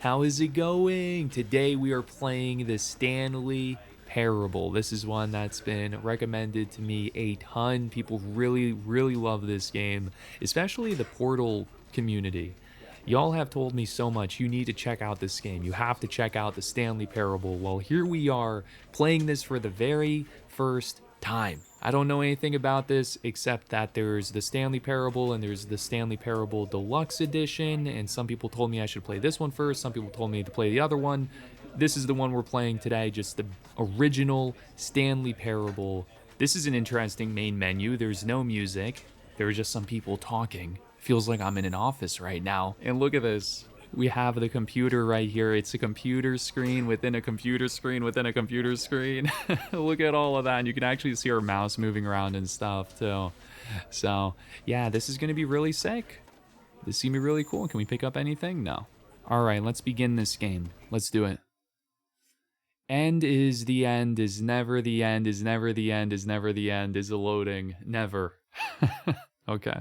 How is it going? Today we are playing the Stanley Parable. This is one that's been recommended to me a ton. People really, really love this game, especially the Portal community. Y'all have told me so much. You need to check out this game. You have to check out the Stanley Parable. Well, here we are playing this for the very first time. I don't know anything about this except that there's the Stanley Parable and there's the Stanley Parable Deluxe Edition, and some people told me I should play this one first, some people told me to play the other one. This is the one we're playing today, just the original Stanley Parable. This is an interesting main menu. There's no music. There are just some people talking. Feels like I'm in an office right now. And look at this. We have the computer right here. It's a computer screen within a computer screen within a computer screen. Look at all of that. And you can actually see our mouse moving around and stuff too. So yeah, this is going to be really sick. This is going to be really cool. Can we pick up anything? No. All right, let's begin this game. Let's do it. End is the end, is never the end, is never the end, is never the end, is a loading. Never. Okay.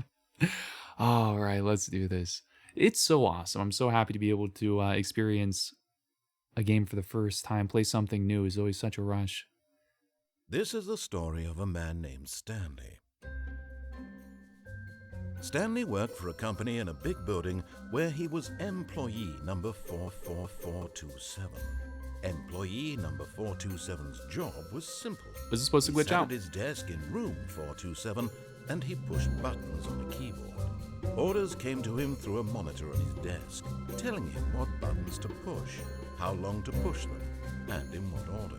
All right, let's do this. It's so awesome. I'm so happy to be able to experience a game for the first time. Play something new is always such a rush. This is the story of a man named Stanley. Stanley worked for a company in a big building where he was employee number 44427. Employee number 427's job was simple. Was it supposed to glitch He sat out? at his desk in room 427 and he pushed buttons on the keyboard. Orders came to him through a monitor on his desk, telling him what buttons to push, how long to push them, and in what order.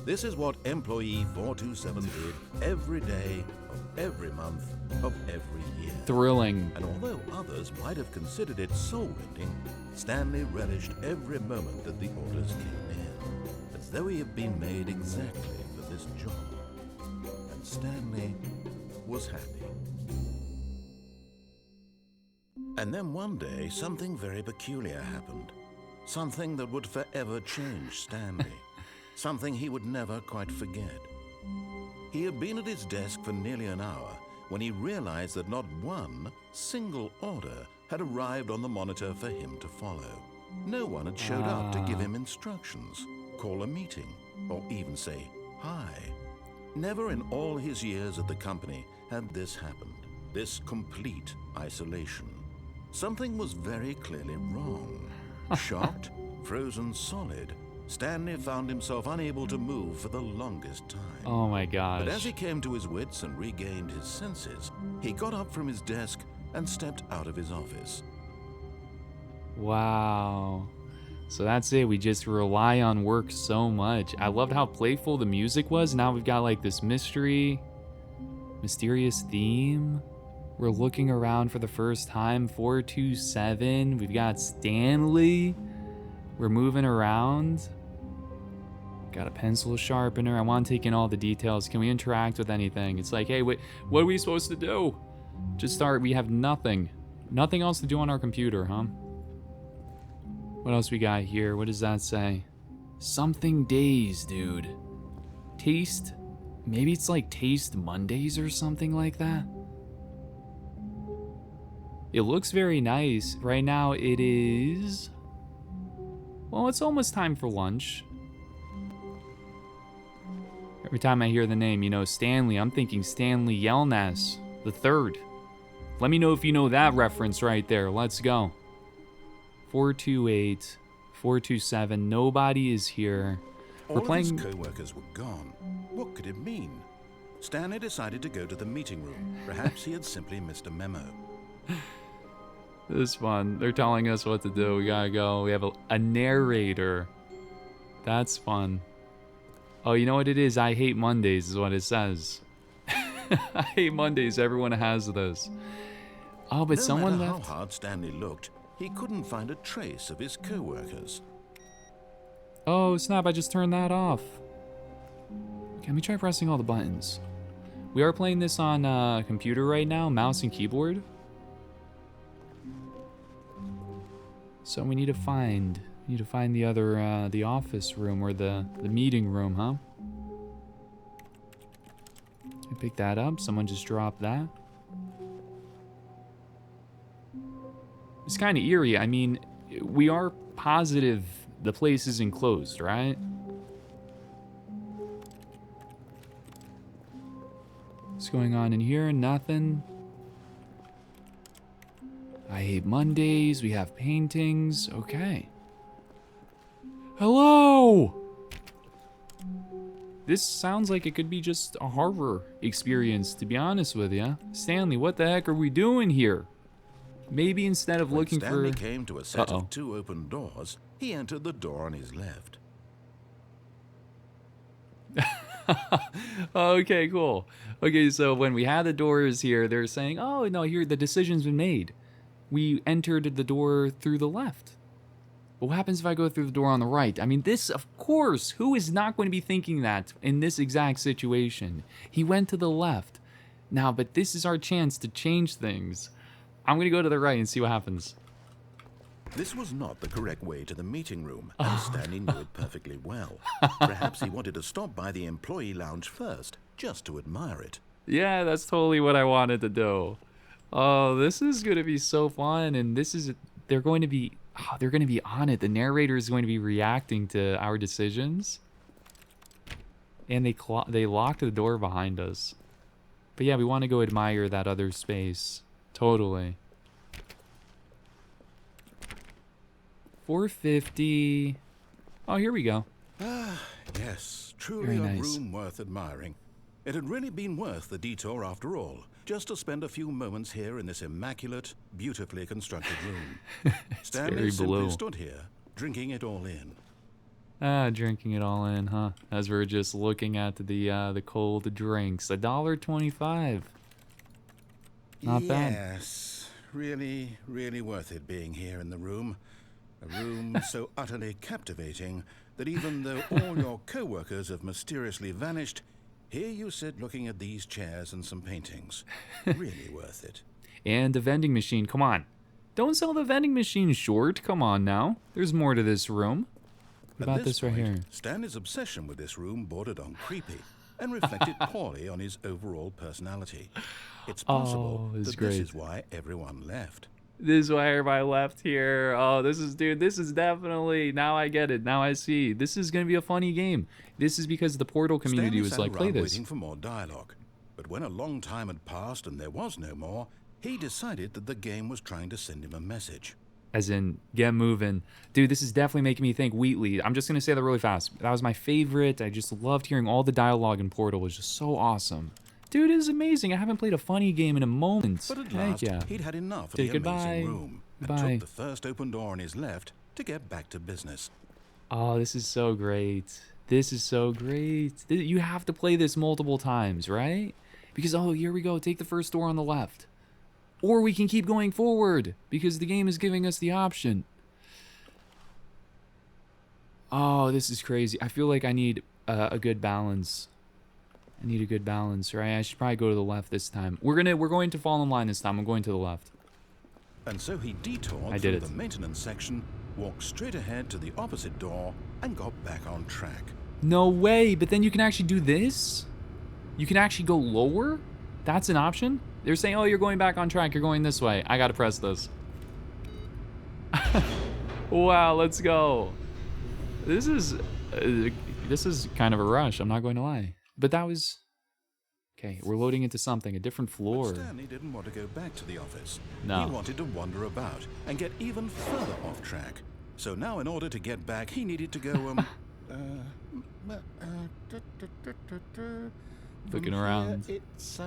This is what employee 427 did every day of every month of every year. Thrilling. And although others might have considered it soul-rending, Stanley relished every moment that the orders came in, as though he had been made exactly for this job. And Stanley was happy. And then one day, something very peculiar happened. Something that would forever change Stanley. Something he would never quite forget. He had been at his desk for nearly an hour when he realized that not one single order had arrived on the monitor for him to follow. No one had showed up to give him instructions, call a meeting, or even say hi. Never in all his years at the company had this happened, this complete isolation. Something was very clearly wrong. Shocked, frozen solid, Stanley found himself unable to move for the longest time. Oh my gosh. But as he came to his wits and regained his senses, he got up from his desk and stepped out of his office. Wow. So that's it. We just rely on work so much. I loved how playful the music was. Now we've got like this mysterious theme. We're looking around for the first time. 427. We've got Stanley. We're moving around. Got a pencil sharpener. I want to take in all the details. Can we interact with anything? It's like, hey, wait, what are we supposed to do? Just start. We have nothing. Nothing else to do on our computer, huh? What else we got here? What does that say? Something days, dude. Taste? Maybe it's like Taste Mondays or something like that. It looks very nice. Right now it is... Well, it's almost time for lunch. Every time I hear the name, you know, Stanley, I'm thinking Stanley Yelnats the third. Let me know if you know that reference right there. Let's go. 428, 427, nobody is here. All of his co-workers were gone. What could it mean? Stanley decided to go to the meeting room. Perhaps he had simply missed a memo. This is fun. They're telling us what to do. We gotta go. We have a narrator. That's fun. Oh, you know what it is? I hate Mondays is what it says. I hate Mondays. Everyone has this. Oh, but someone left. No matter how hard Stanley looked, he couldn't find a trace of his co-workers. Oh, snap. I just turned that off. Can we try pressing all the buttons? We are playing this on a computer right now, mouse and keyboard. So we need to find the other, the office room or the meeting room, huh? I picked that up. Someone just dropped that. It's kind of eerie. I mean, we are positive the place isn't closed, right? What's going on in here? Nothing. I hate Mondays. We have paintings. Okay. Hello! This sounds like it could be just a horror experience, to be honest with you. Stanley, what the heck are we doing here? Maybe instead of looking for... When Stanley came to a set of 2 open doors, he entered the door on his left. Okay, cool. Okay, so when we had the doors here, they're saying, oh, no, here, the decision's been made. We entered the door through the left. But what happens if I go through the door on the right? I mean, this, of course, who is not going to be thinking that in this exact situation? He went to the left. Now, but this is our chance to change things. I'm going to go to the right and see what happens. This was not the correct way to the meeting room, and Stanley knew it perfectly well. Perhaps he wanted to stop by the employee lounge first, just to admire it. Yeah, that's totally what I wanted to do. Oh, this is going to be so fun, and this is, they're going to be on it. The narrator is going to be reacting to our decisions. And they locked the door behind us. But yeah, we want to go admire that other space. Totally. 450. Oh, here we go. Ah, yes, truly Very a nice. room worth admiring. It had really been worth the detour after all, just to spend a few moments here in this immaculate, beautifully constructed room. Stanley very simply blue. stood here, drinking it all in. Ah, drinking it all in, huh? As we're just looking at the cold drinks. $1.25. Not bad. Yes, really, really worth it being here in the room. A room so utterly captivating that even though all your co-workers have mysteriously vanished, here you sit looking at these chairs and some paintings. Really worth it. And the vending machine, come on. Don't sell the vending machine short, come on now. There's more to this room. What about this right here? Stanley's obsession with this room bordered on creepy and reflected poorly on his overall personality. It's possible that this is why everyone left. This is why everybody left here. Oh, this is definitely, now I get it. Now I see. This is going to be a funny game. This is because the Portal community was like, play this. Waiting for more dialogue. But when a long time had passed and there was no more, he decided that the game was trying to send him a message. As in, get moving. Dude, this is definitely making me think Wheatley. I'm just going to say that really fast. That was my favorite. I just loved hearing all the dialogue in Portal. It was just so awesome. Dude, it is amazing. I haven't played a funny game in a moment. But at last, he'd had enough of the amazing room and took the first open door on his left to get back to business. Oh, this is so great. This is so great. You have to play this multiple times, right? Because, oh, here we go. Take the first door on the left. Or we can keep going forward because the game is giving us the option. Oh, this is crazy. I feel like I need a good balance. I need a good balance, right? I should probably go to the left this time. We're going to fall in line this time. I'm going to the left. And so he detoured through the maintenance section, walked straight ahead to the opposite door, and got back on track. No way, but then you can actually do this? You can actually go lower? That's an option? They're saying, oh, you're going back on track. You're going this way. I gotta press this. Wow, let's go. This is kind of a rush. I'm not going to lie. But that was... Okay, we're loading into something, a different floor. But Stanley didn't want to go back to the office. No. He wanted to wander about and get even further off track. So now in order to get back, he needed to go, looking around. It's,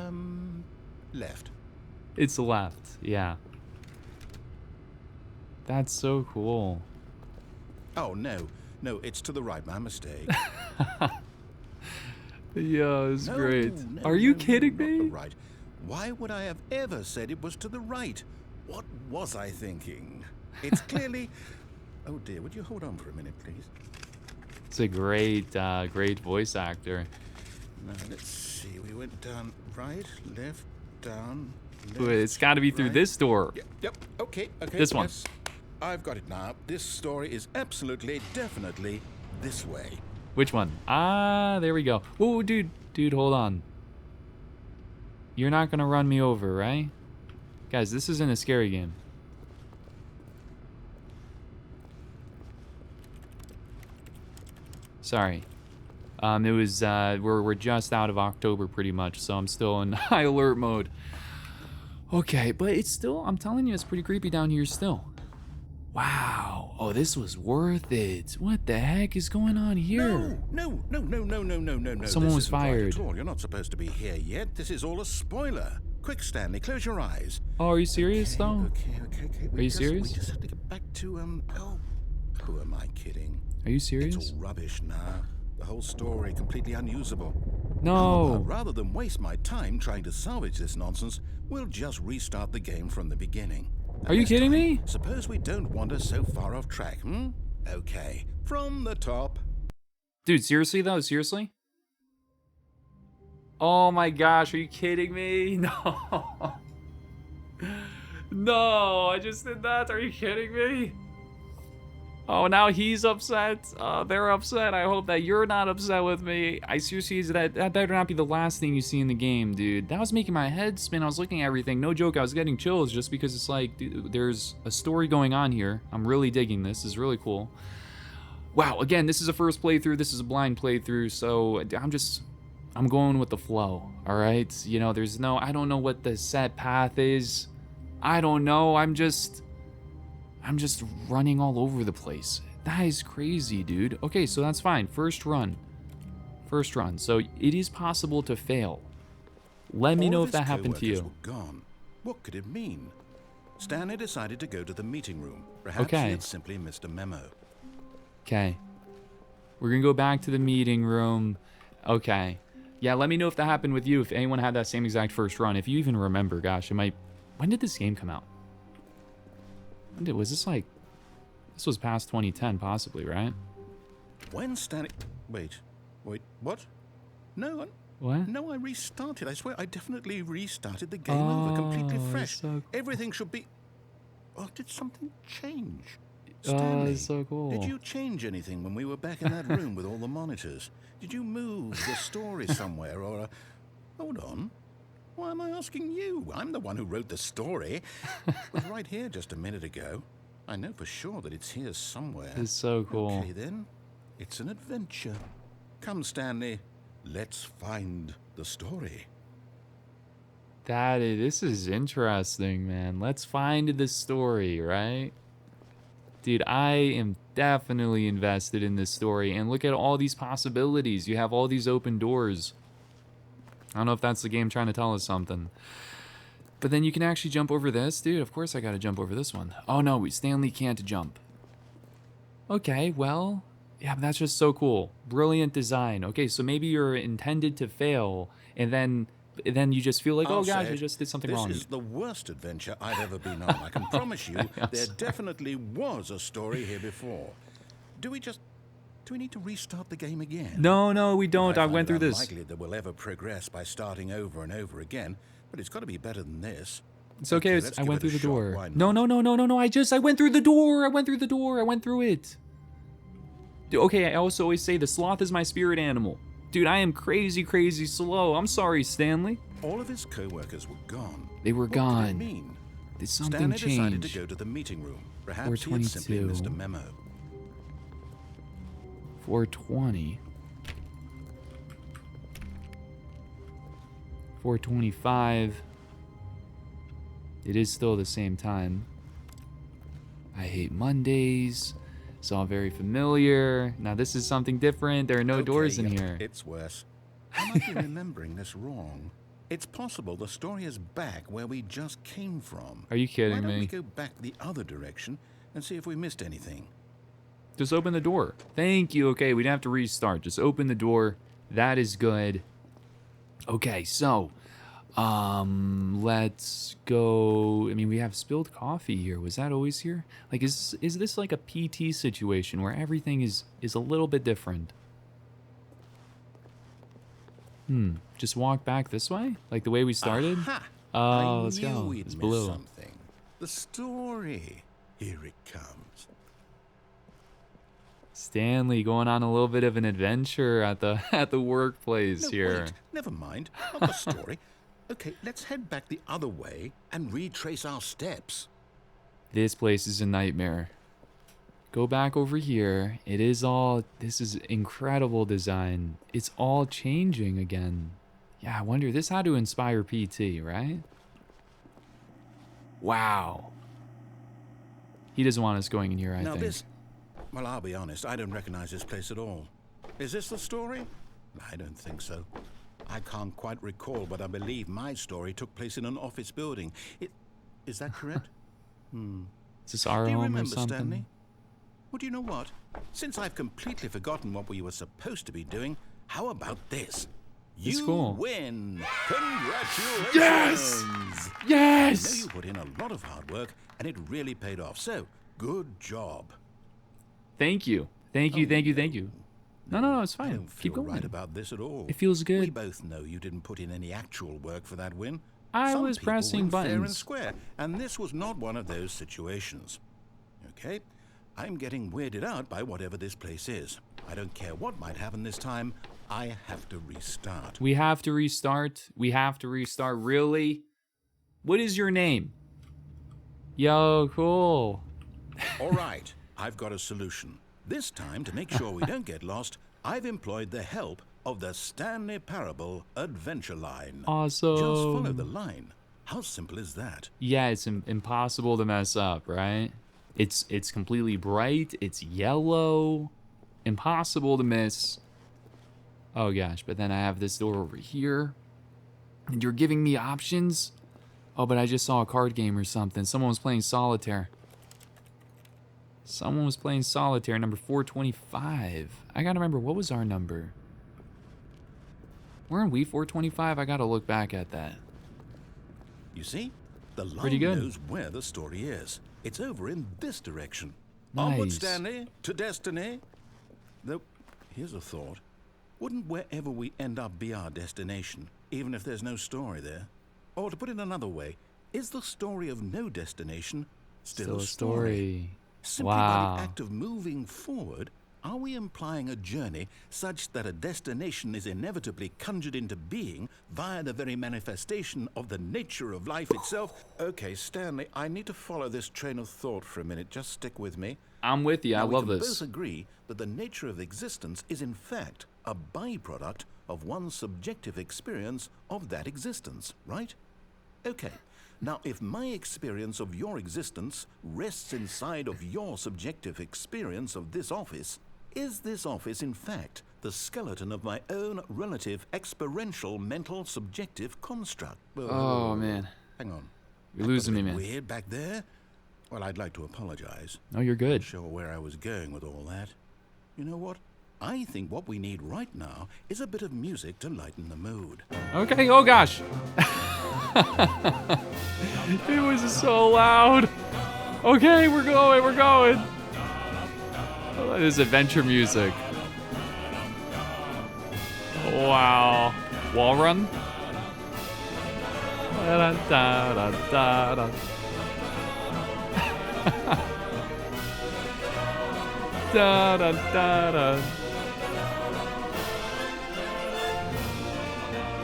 left. It's left, yeah. That's so cool. Oh, no, it's to the right, my mistake. Yeah, it's great. Are you kidding me? Not the right. Why would I have ever said it was to the right? What was I thinking? It's clearly... Oh dear, would you hold on for a minute, please? It's a great voice actor. Now, let's see. We went down right, left, down, left. But it's got to be through this door. Yep. Okay. This one. Yes. I've got it now. This story is absolutely, definitely this way. Which one? Ah, there we go. Whoa, dude, hold on. You're not gonna run me over, right? Guys, this isn't a scary game. Sorry. It was, we're just out of October pretty much, so I'm still in high alert mode. Okay, but it's still, I'm telling you, it's pretty creepy down here still. Wow. Oh, this was worth it. What the heck is going on here? No. Someone was This isn't right fired. at all. You're not supposed to be here yet. This is all a spoiler. Quick, Stanley, close your eyes. Oh, are you serious though? Okay. Are you serious? We just have to get back to, oh, who am I kidding? Are you It's serious? all rubbish now. The whole story completely unusable. No. Rather than waste my time trying to salvage this nonsense, we'll just restart the game from the beginning. Are you This kidding time, me? Suppose we don't wander so far off track, hmm? Okay, from the top. Dude, seriously though? Seriously? Oh my gosh, are you kidding me? No. No, I just did that. Are you kidding me? Oh, now he's upset. They're upset. I hope that you're not upset with me. I seriously, that better not be the last thing you see in the game, dude. That was making my head spin. I was looking at everything. No joke, I was getting chills just because it's like, dude, there's a story going on here. I'm really digging this. This is really cool. Wow, again, this is a first playthrough. This is a blind playthrough, so I'm going with the flow, all right? You know, I don't know what the set path is. I don't know. I'm just running all over the place. That is crazy, dude. Okay, so that's fine. First run. So it is possible to fail. Let me know if that happened to you. Were gone. What could it mean? Stanley decided to go to the meeting room. Perhaps Okay. he had simply missed a memo. Okay. We're gonna go back to the meeting room. Okay. Yeah, let me know if that happened with you, if anyone had that same exact first run. If you even remember, gosh, it might... When did this game come out? Was this like... This was past 2010, possibly, right? When Stanley... Wait, what? No, What? no, I restarted. I swear, I definitely restarted the game over, completely Oh, fresh. so cool. Everything should be... Oh, did something change? Oh, Stanley, it's so cool. did you change anything when we were back in that room with all the monitors? Did you move the story somewhere, or... Hold on. Why am I asking you? I'm the one who wrote the story. It was right here just a minute ago. I know for sure that it's here somewhere. It's so cool. Okay, then. It's an adventure. Come, Stanley. Let's find the story. This is interesting, man. Let's find the story, right? Dude, I am definitely invested in this story. And look at all these possibilities. You have all these open doors. I don't know if that's the game trying to tell us something. But then you can actually jump over this. Dude, of course I gotta jump over this one. Oh no, Stanley can't jump. Okay, well, yeah, but that's just so cool. Brilliant design. Okay, so maybe you're intended to fail, and then you just feel like, oh I'll gosh, say I just did something this wrong. This is the worst adventure I've ever been on. I can promise you there definitely was a story here before. Do we need to restart the game again? No, we don't. I find went it through this. unlikely that we'll ever progress by starting over and over again, but it's got to be better than this. It's okay. let's I give went it a through the shot. door. Why not? No. I went through the door. I went through it. Dude, okay, I also always say the sloth is my spirit animal. Dude, I am crazy slow. I'm sorry, Stanley. All of his co-workers were gone. They were What gone. did it mean? Did something Stanley decided change? to go to the meeting room. Perhaps he had simply 422. missed a memo. 420. 425. It is still the same time. I hate Mondays. It's all very familiar. Now this is something different. There are no doors in Okay, here. It's worse. I might be remembering this wrong. It's possible the story is back where we just came from. Are you kidding Why don't me? we go back the other direction and see if we missed anything? Just open the door. Thank you. Okay, we don't have to restart. Just open the door. That is good. Okay, so let's go. I mean, we have spilled coffee here. Was that always here? Like, is this like a PT situation where everything is a little bit different? Just walk back this way, like the way we started. Aha! Oh, I let's knew go. we'd It's missed blue. something. The story. Here it comes. Stanley going on a little bit of an adventure at the workplace No, here. wait. Never mind. Not the story. Okay, let's head back the other way and retrace our steps. This place is a nightmare. Go back over here. It is all, this is incredible design. It's all changing again. Yeah, I wonder, this had to inspire PT, right? Wow. He doesn't want us going in here, I think. Well, I'll be honest, I don't recognize this place at all. Is this the story? I don't think so. I can't quite recall, but I believe my story took place in an office building. Is that correct? Is this our Do you home or remember, something? Stanley? Well, do you know what? Since I've completely forgotten what we were supposed to be doing, how about this? It's You cool. win! Congratulations! Yes! I know Yes! you put in a lot of hard work, and it really paid off. So, good job. Thank you. Thank you, thank you, thank you. No, it's I fine. don't Keep feel going. right about this at all. It feels good. We both know you didn't put in any actual work for that win. I Some was people pressing win fair and buttons. square, and this was not one of those situations. Okay? I'm getting weirded out by whatever this place is. I don't care what might happen this time. I have to restart. We have to restart. We have to restart. Really? What is your name? Yo, cool. All right, I've got a solution. This time, to make sure we don't get lost, I've employed the help of the Stanley Parable Adventure Line. Awesome. Just follow the line. How simple is that? Yeah, it's impossible to mess up, right? It's completely bright. It's yellow. Impossible to miss. Oh gosh, but then I have this door over here. And you're giving me options? Oh, but I just saw a card game or something. Someone was playing solitaire. Someone was playing solitaire, number 425. I gotta remember, what was our number? Weren't we 425? I gotta look back at that. You see? The line Pretty good. knows where the story is. It's over in this direction. Nice. Onward, Stanley, to destiny. Though, here's a thought. Wouldn't wherever we end up be our destination, even if there's no story there? Or to put it another way, is the story of no destination still a story? Simply by Wow. the act of moving forward, are we implying a journey such that a destination is inevitably conjured into being via the very manifestation of the nature of life itself? Okay, Stanley, I need to follow this train of thought for a minute. Just stick with me. I'm with you. I Now, love we can this. both agree that the nature of existence is in fact a byproduct of one's subjective experience of that existence, right? Okay. Now, if my experience of your existence rests inside of your subjective experience of this office, is this office in fact the skeleton of my own relative experiential mental subjective construct? Oh, man. Hang on. You're losing me, man. Weird back there? Well, I'd like to apologize. No, you're good. Not sure where I was going with all that. You know what? I think what we need right now is a bit of music to lighten the mood. Okay, oh gosh. It was so loud. Okay, we're going. Oh, this is adventure music. Wow. Wall run? Da-da-da-da-da-da. Da-da-da-da.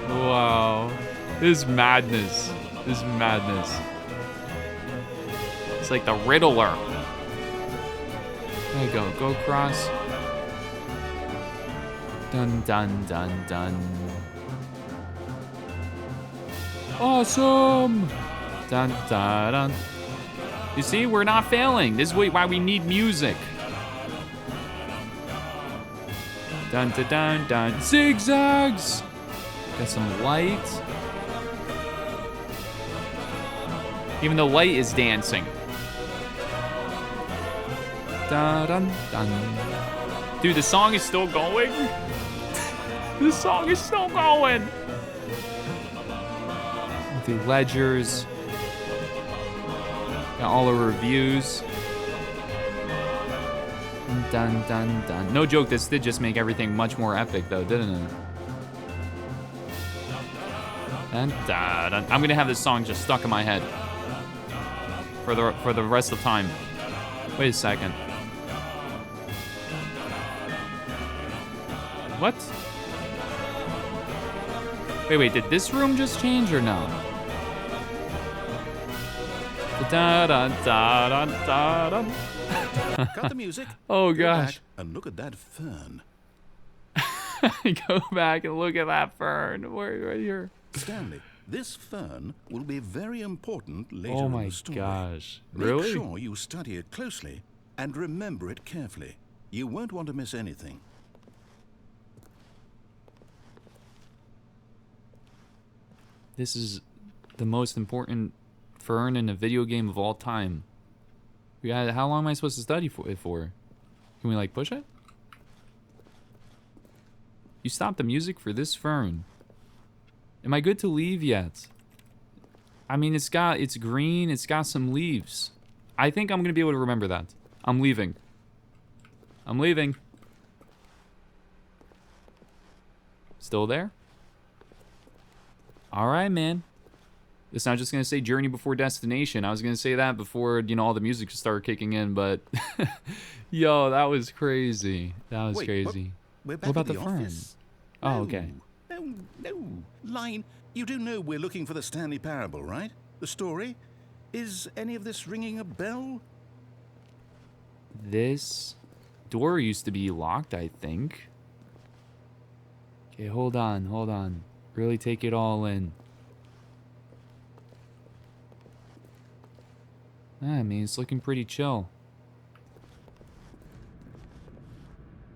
Wow. This is madness. This is madness. It's like the Riddler. There you go. Go across. Dun dun dun dun. Awesome! Dun dun dun. You see, we're not failing. This is why we need music. Dun dun dun dun. Zigzags! Got some light. Even the light is dancing. Dun dun dun. Dude, the song is still going. The song is still going. The ledgers. Got all the reviews. Dun dun dun. No joke, this did just make everything much more epic though, didn't it? Dun, dun, dun. I'm gonna have this song just stuck in my head for the rest of time. Wait a second. What? Wait, did this room just change or no? Da da da da da da. cut the music. Oh, Go gosh. back and look at that fern. Go back and look at that fern. Right here. Stanley, this fern will be very important later Oh in my the story. gosh. Make Really? sure you study it closely and remember it carefully. You won't want to miss anything. This is the most important fern in a video game of all time. How long am I supposed to study it for? Can we like push it? You stopped the music for this fern. Am I good to leave yet? I mean, it's green, it's got some leaves. I think I'm gonna be able to remember that. I'm leaving. I'm leaving. Still there? All right, man. It's not just gonna say journey before destination. I was gonna say that before, all the music started kicking in, but yo, that was crazy. That was crazy. We're back What about at the the fern? office. Oh, No, okay. No. Line, you do know we're looking for the Stanley Parable, right? The story? Is any of this ringing a bell? This door used to be locked, I think. Okay, hold on. Really take it all in. I mean, it's looking pretty chill.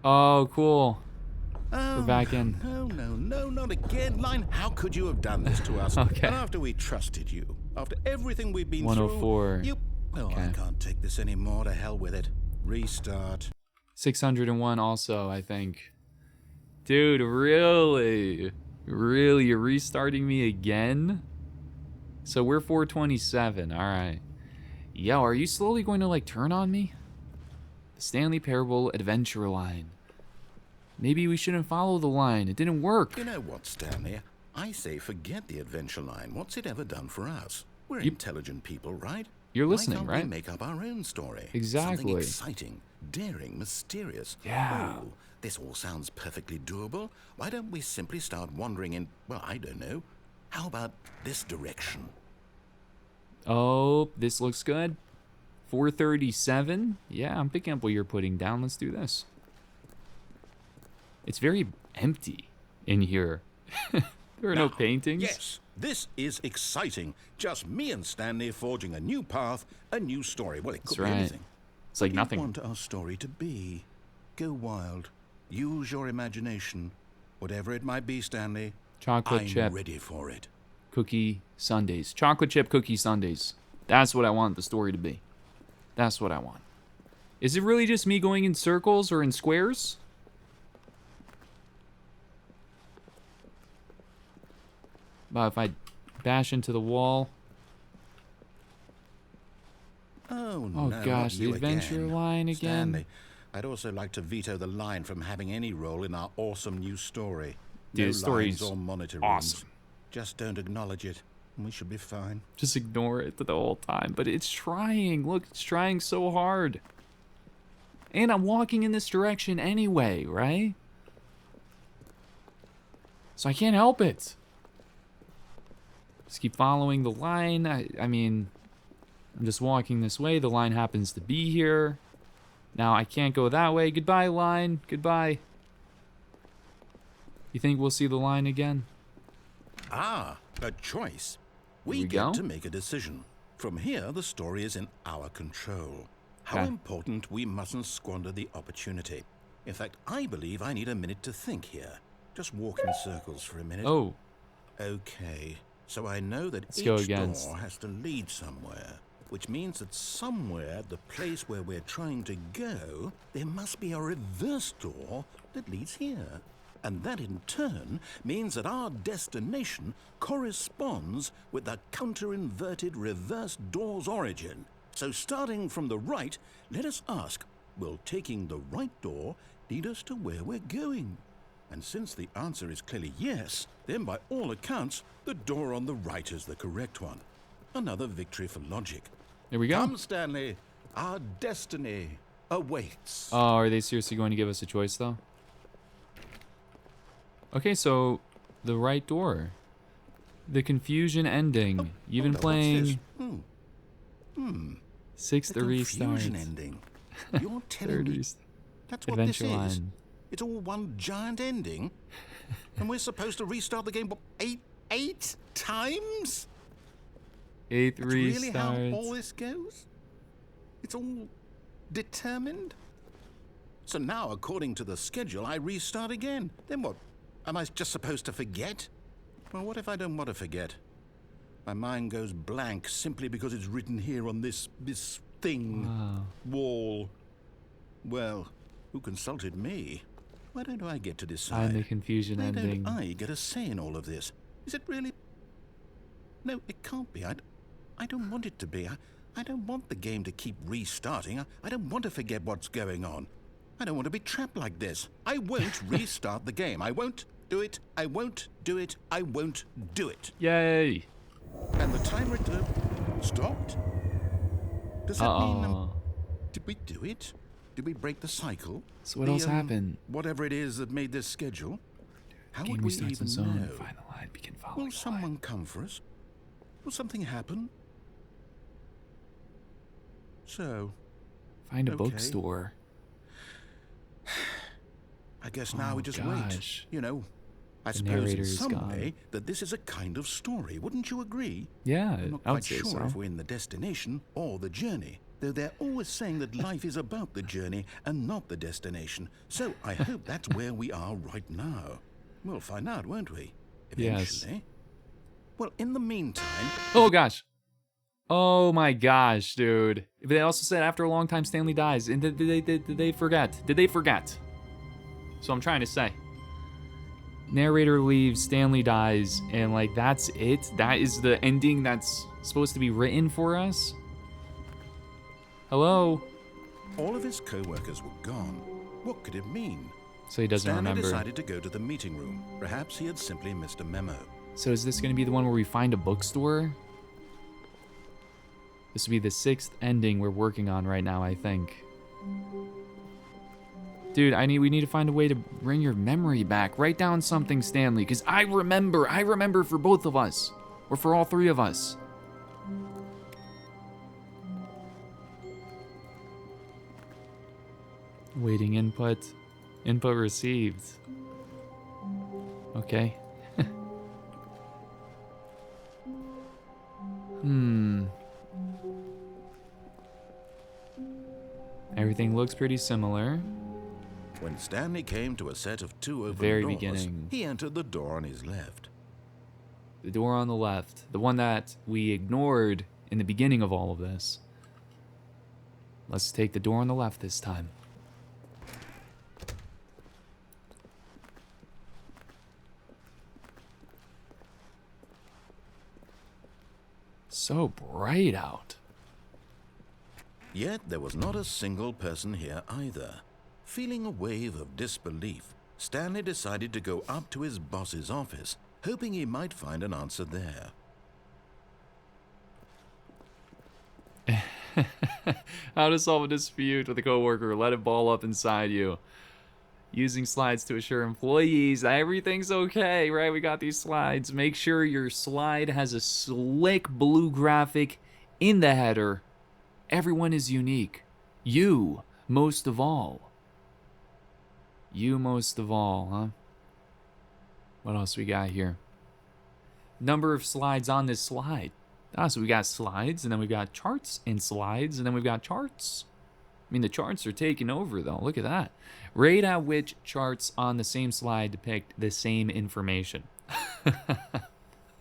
Oh, cool. Oh, We're back in. No, not again. Line, how could you have done this to us? Okay. And after we trusted you, after everything we've been 104. through, Oh, Okay. I can't take this anymore. To hell with it. Restart. 601 also, I think. Dude, really? Really? You're restarting me again? So we're 427. All right. Yo, are you slowly going to, like, turn on me? The Stanley Parable adventure line. Maybe we shouldn't follow the line. It didn't work. You know what, Stanley? I say forget the adventure line. What's it ever done for us? We're intelligent people, right? You're listening, Why can't right? we make up our own story? Exactly. Something exciting, daring, mysterious. Yeah. Oh, this all sounds perfectly doable. Why don't we simply start wandering in, well, I don't know. How about this direction? Oh, this looks good. 437. Yeah, I'm picking up what you're putting down. Let's do this. It's very empty in here. There are no paintings. Yes, this is exciting. Just me and Stanley forging a new path, a new story. Well, it could be right. anything. It's like What nothing. do you want our story to be? Go wild. Use your imagination. Whatever it might be, Stanley. Chocolate I'm chip ready for it. cookie sundaes. Chocolate chip cookie sundaes. That's what I want the story to be. That's what I want. Is it really just me going in circles or in squares? But if I bash into the wall. Oh, Oh no, gosh, not the you adventure again. line again. Stanley, I'd also like to veto the line from having any role in our awesome new story. Dude, No the story's lines or monitor awesome. rooms. Just don't acknowledge it, and we should be fine. Just ignore it the whole time. But it's trying. Look, it's trying so hard. And I'm walking in this direction anyway, right? So I can't help it. Just keep following the line. I mean, I'm just walking this way. The line happens to be here. Now I can't go that way. Goodbye, line. Goodbye. You think we'll see the line again? Ah, a choice. We we get go. to make a decision. From here, the story is in our control. How Okay. important we mustn't squander the opportunity. In fact, I believe I need a minute to think here. Just walk in circles for a minute. Oh, Okay, so I know that Let's go each against. door has to lead somewhere, which means that somewhere, the place where we're trying to go, there must be a reverse door that leads here. And that in turn means that our destination corresponds with the counter-inverted reverse door's origin. So starting from the right, let us ask, will taking the right door lead us to where we're going? And since the answer is clearly yes, then by all accounts, the door on the right is the correct one. Another victory for logic. there we go. Come, Stanley, our destiny awaits. Oh, are they seriously going to give us a choice, though? Okay, so the right door. The confusion ending. You've been Hold on, what's this? playing 6 The to confusion restart. ending. You're telling Third me that's what this adventure is? line. It's all one giant ending? And we're supposed to restart the game, what, eight times? 8th That's really how restart. all this goes? It's all determined? So now, according to the schedule, I restart again. Then what? Am I just supposed to forget? Well, what if I don't want to forget? My mind goes blank simply because it's written here on this thing. Wow. Wall. Well, who consulted me? Why don't I get to decide? I'm the confusion Why ending. don't I get a say in all of this? Is it really? No, it can't be. I don't want it to be. I don't want the game to keep restarting. I don't want to forget what's going on. I don't want to be trapped like this. I won't restart the game. I won't do it. I won't do it. I won't do it. Yay! And the timer stopped? Does that mean... did we do it? Did we break the cycle? So what else happened? Whatever it is that made this schedule. How Game would we restarts even in zone. know? Find the line. Begin following Will the someone line. come for us? Will something happen? So, Find a okay. bookstore. I guess now we just gosh. wait. You know, I The suppose in narrator is some gone. way that this is a kind of story. Wouldn't you agree? Yeah, I'm not I would quite say sure so. if we're in the destination or the journey, though they're always saying that life is about the journey and not the destination. So I hope that's where we are right now. We'll find out, won't we? Yes. Eventually. Well, in the meantime... Oh gosh. Oh my gosh, dude. They also said after a long time Stanley dies. And did they forget? Did they forget? So I'm trying to say. Narrator leaves, Stanley dies, and like that's it? That is the ending that's supposed to be written for us? Hello? All of his co-workers were gone. What could it mean? So he doesn't Stanley remember. decided to go to the meeting room. Perhaps he had simply missed a memo. So is this going to be the one where we find a bookstore? This will be the 6th ending we're working on right now, I think. Dude, we need to find a way to bring your memory back. Write down something, Stanley, because I remember for both of us. Or for all three of us. Waiting input. Input received. Okay. Everything looks pretty similar. When Stanley came to a set of 2 open Very doors, beginning. he entered the door on his left. The door on the left. The one that we ignored in the beginning of all of this. Let's take the door on the left this time. So bright out. Yet there was not a single person here either. Feeling a wave of disbelief, Stanley decided to go up to his boss's office, hoping he might find an answer there. How to solve a dispute with a coworker. Let it ball up inside you. Using slides to assure employees that everything's okay, right? We got these slides. Make sure your slide has a slick blue graphic in the header. Everyone is unique. You, most of all. You most of all, huh? What else we got here? Number of slides on this slide. So we got slides, and then we've got charts and slides, and then we've got charts. I mean, the charts are taking over, though. Look at that. Rate out which charts on the same slide depict the same information.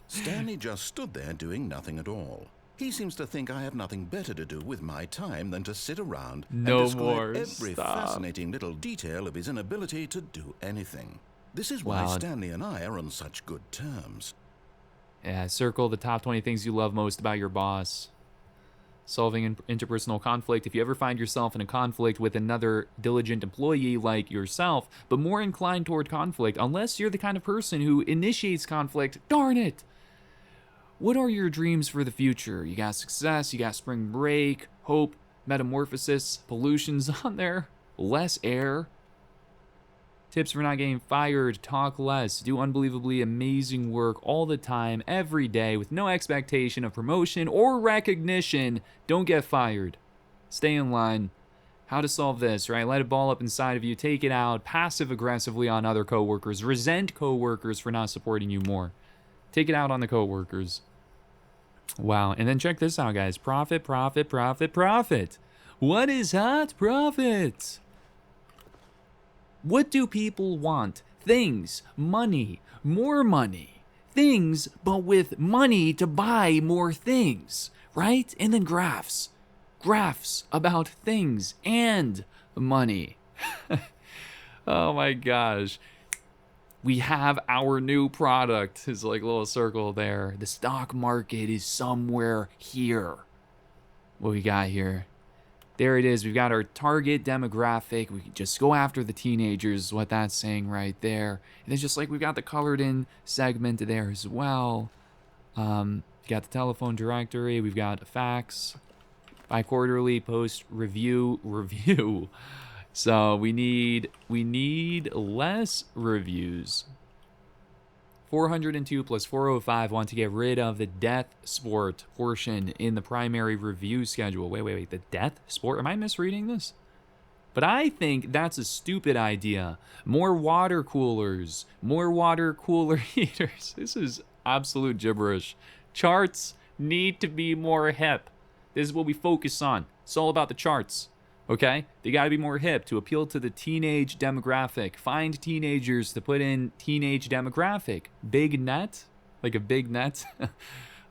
Stanley just stood there doing nothing at all. He seems to think I have nothing better to do with my time than to sit around and describe every fascinating little detail of his inability to do anything. This is why Stanley and I are on such good terms. Yeah, circle the top 20 things you love most about your boss. Solving interpersonal conflict. If you ever find yourself in a conflict with another diligent employee like yourself, but more inclined toward conflict, unless you're the kind of person who initiates conflict, darn it! What are your dreams for the future? You got success, you got spring break, hope, metamorphosis, pollution's on there, less air. Tips for not getting fired, talk less, do unbelievably amazing work all the time, every day, with no expectation of promotion or recognition. Don't get fired. Stay in line. How to solve this, right? Let it ball up inside of you, take it out, passive aggressively on other coworkers, resent coworkers for not supporting you more. Take it out on the coworkers. Wow, and then check this out, guys. Profit, profit, profit, profit. What is hot? Profit. What do people want? Things, money, more money. Things, but with money to buy more things, right? And then graphs. Graphs about things and money. Oh my gosh. We have our new product. It's like a little circle there. The stock market is somewhere here. What we got here? There it is. We've got our target demographic. We can just go after the teenagers, what that's saying right there. And then just like we've got the colored in segment there as well. We've got the telephone directory. We've got a fax, bi-quarterly post review. So we need less reviews. 402 plus 405 want to get rid of the death sport portion in the primary review schedule. Wait. The death sport? Am I misreading this? But I think that's a stupid idea. More water coolers. More water cooler heaters. This is absolute gibberish. Charts need to be more hip. This is what we focus on. It's all about the charts. Okay? They gotta be more hip to appeal to the teenage demographic. Find teenagers to put in teenage demographic. Big net? Like a big net?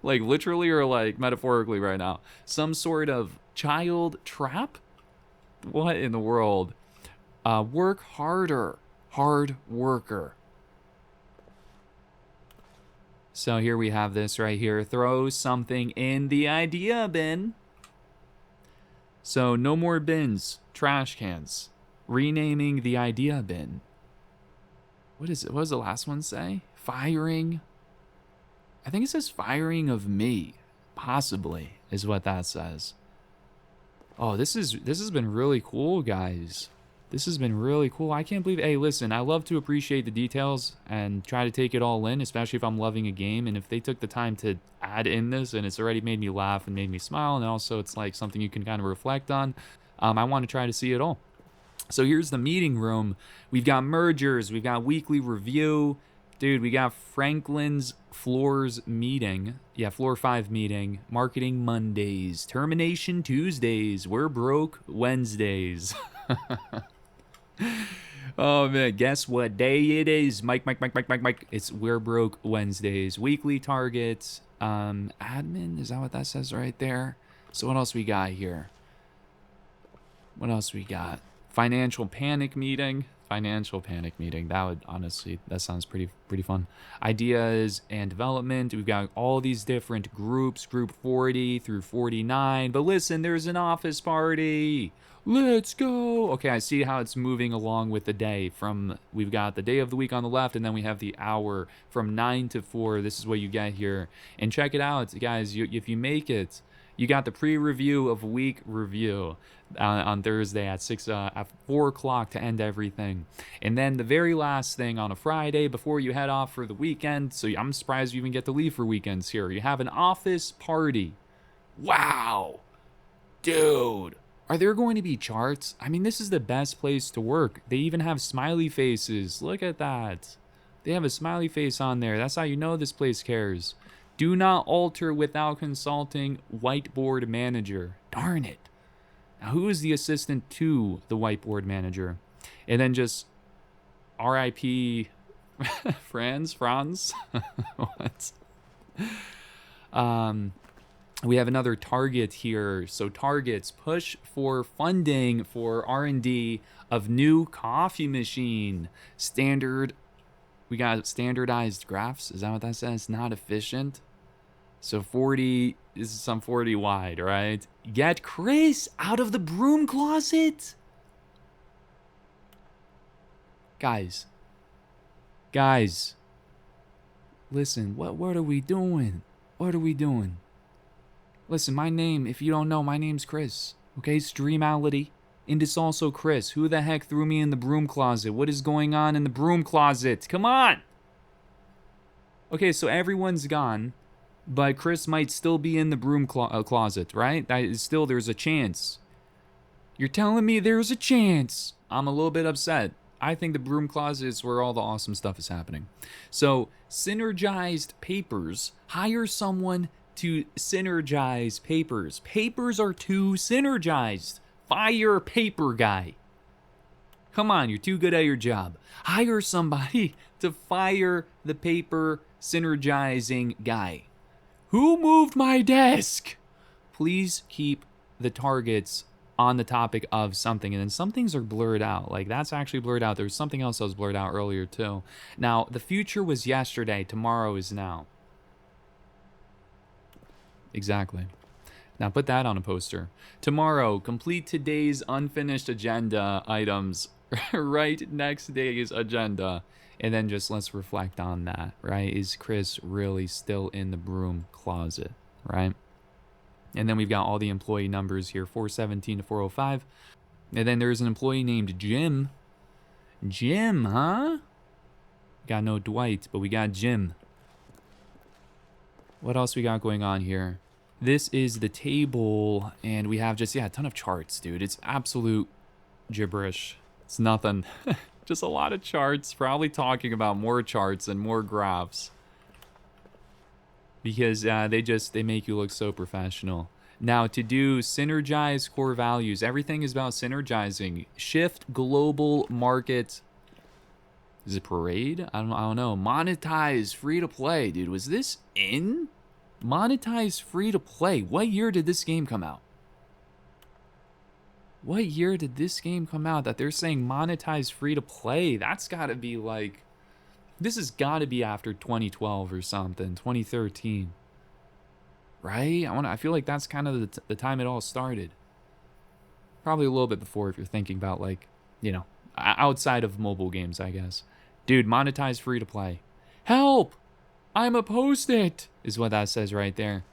Like literally or like metaphorically right now? Some sort of child trap? What in the world? Work harder. Hard worker. So here we have this right here. Throw something in the idea bin. So no more bins, trash cans. Renaming the idea bin. What is it? What does the last one say? Firing. I think it says firing of me. Possibly is what that says. Oh, this has been really cool, guys. This has been really cool. I can't believe. Hey, listen, I love to appreciate the details and try to take it all in, especially if I'm loving a game. And if they took the time to add in this, and it's already made me laugh and made me smile, and also it's like something you can kind of reflect on, I want to try to see it all. So here's the meeting room. We've got mergers. We've got weekly review. Dude, we got Franklin's Floors meeting. Yeah, Floor 5 meeting. Marketing Mondays. Termination Tuesdays. We're broke Wednesdays. Oh man, guess what day it is? Mike. It's We're Broke Wednesdays. Weekly targets. Admin, is that what that says right there? So what else we got here? What else we got? Financial panic meeting. That would honestly, that sounds pretty fun. Ideas and development. We've got all these different groups, group 40 through 49. But listen, there's an office party. Let's go. Okay, I see how it's moving along with the day. We've got the day of the week on the left, and then we have the hour from 9 to 4. This is what you get here. And check it out, guys. If you make it, you got the pre-review of week review on Thursday at 4 o'clock to end everything. And then the very last thing on a Friday before you head off for the weekend. So I'm surprised you even get to leave for weekends here. You have an office party. Wow. Dude. Are there going to be charts? I mean, this is the best place to work. They even have smiley faces. Look at that. They have a smiley face on there. That's how you know this place cares. Do not alter without consulting whiteboard manager. Darn it. Now, who is the assistant to the whiteboard manager? And then just RIP Franz? What? We have another target here. So targets, push for funding for R&D of new coffee machine. We got standardized graphs. Is that what that says? Not efficient. So 40 is some 40 wide, right? Get Chris out of the broom closet. Guys. Listen, what are we doing? Listen, my name, if you don't know, my name's Chris. Okay, Streamality. And it's also Chris. Who the heck threw me in the broom closet? What is going on in the broom closet? Come on! Okay, so everyone's gone, but Chris might still be in the broom closet, right? That is still, there's a chance. You're telling me there's a chance. I'm a little bit upset. I think the broom closet is where all the awesome stuff is happening. So, synergized papers. Hire someone to synergize papers. Papers are too synergized. Fire a paper guy. Come on, you're too good at your job. Hire somebody to fire the paper synergizing guy. Who moved my desk? Please keep the targets on the topic of something, and then some things are blurred out. Like, that's actually blurred out. There was something else that was blurred out earlier, too. Now, the future was yesterday. Tomorrow is now. Exactly. Now, put that on a poster. Tomorrow, complete today's unfinished agenda items right next day's agenda. And then just let's reflect on that, right? Is Chris really still in the broom closet, right? And then we've got all the employee numbers here, 417 to 405. And then there's an employee named Jim. Jim, huh? Got no Dwight, but we got Jim. What else we got going on here? This is the table, and we have just, yeah, a ton of charts, dude. It's absolute gibberish. It's nothing. Just a lot of charts, probably talking about more charts and more graphs. Because they make you look so professional. Now, to do synergize core values, everything is about synergizing. Shift global market. Is it parade? I don't know. Monetize free to play, dude. Was this in? Monetize free to play. What year did this game come out? What year did this game come out that they're saying monetize free to play? That's got to be like, this has got to be after 2012 or something, 2013. Right? I feel like that's kind of the time it all started. Probably a little bit before if you're thinking about, like, you know, outside of mobile games, I guess. Dude, monetize free to play. Help! I'm a post-it, is what that says right there.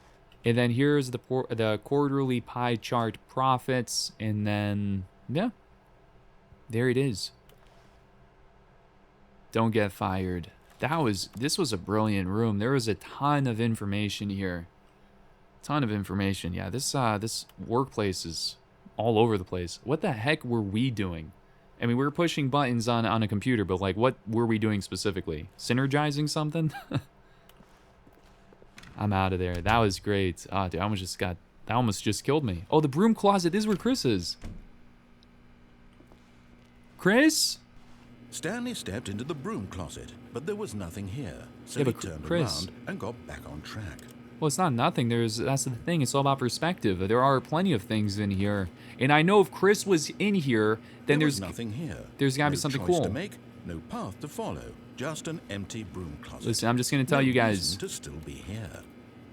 And then here's the quarterly pie chart profits. And then, yeah, there it is. Don't get fired. This was a brilliant room. There was a ton of information here. Ton of information. Yeah, this workplace is all over the place. What the heck were we doing? I mean, we were pushing buttons on a computer, but like, what were we doing specifically? Synergizing something? I'm out of there. That was great. Oh, dude, that almost just killed me. Oh, the broom closet. This is where Chris is. Chris? Stanley stepped into the broom closet, but there was nothing here. So Yeah, he but turned Chris- around and got back on track. Well, it's not nothing. That's the thing. It's all about perspective. There are plenty of things in here. And I know if Chris was in here, then There was there's nothing here. there's gotta be No something choice cool. to make, no path to follow, just an empty broom closet. Listen, I'm just going to tell No you guys, reason to still be here.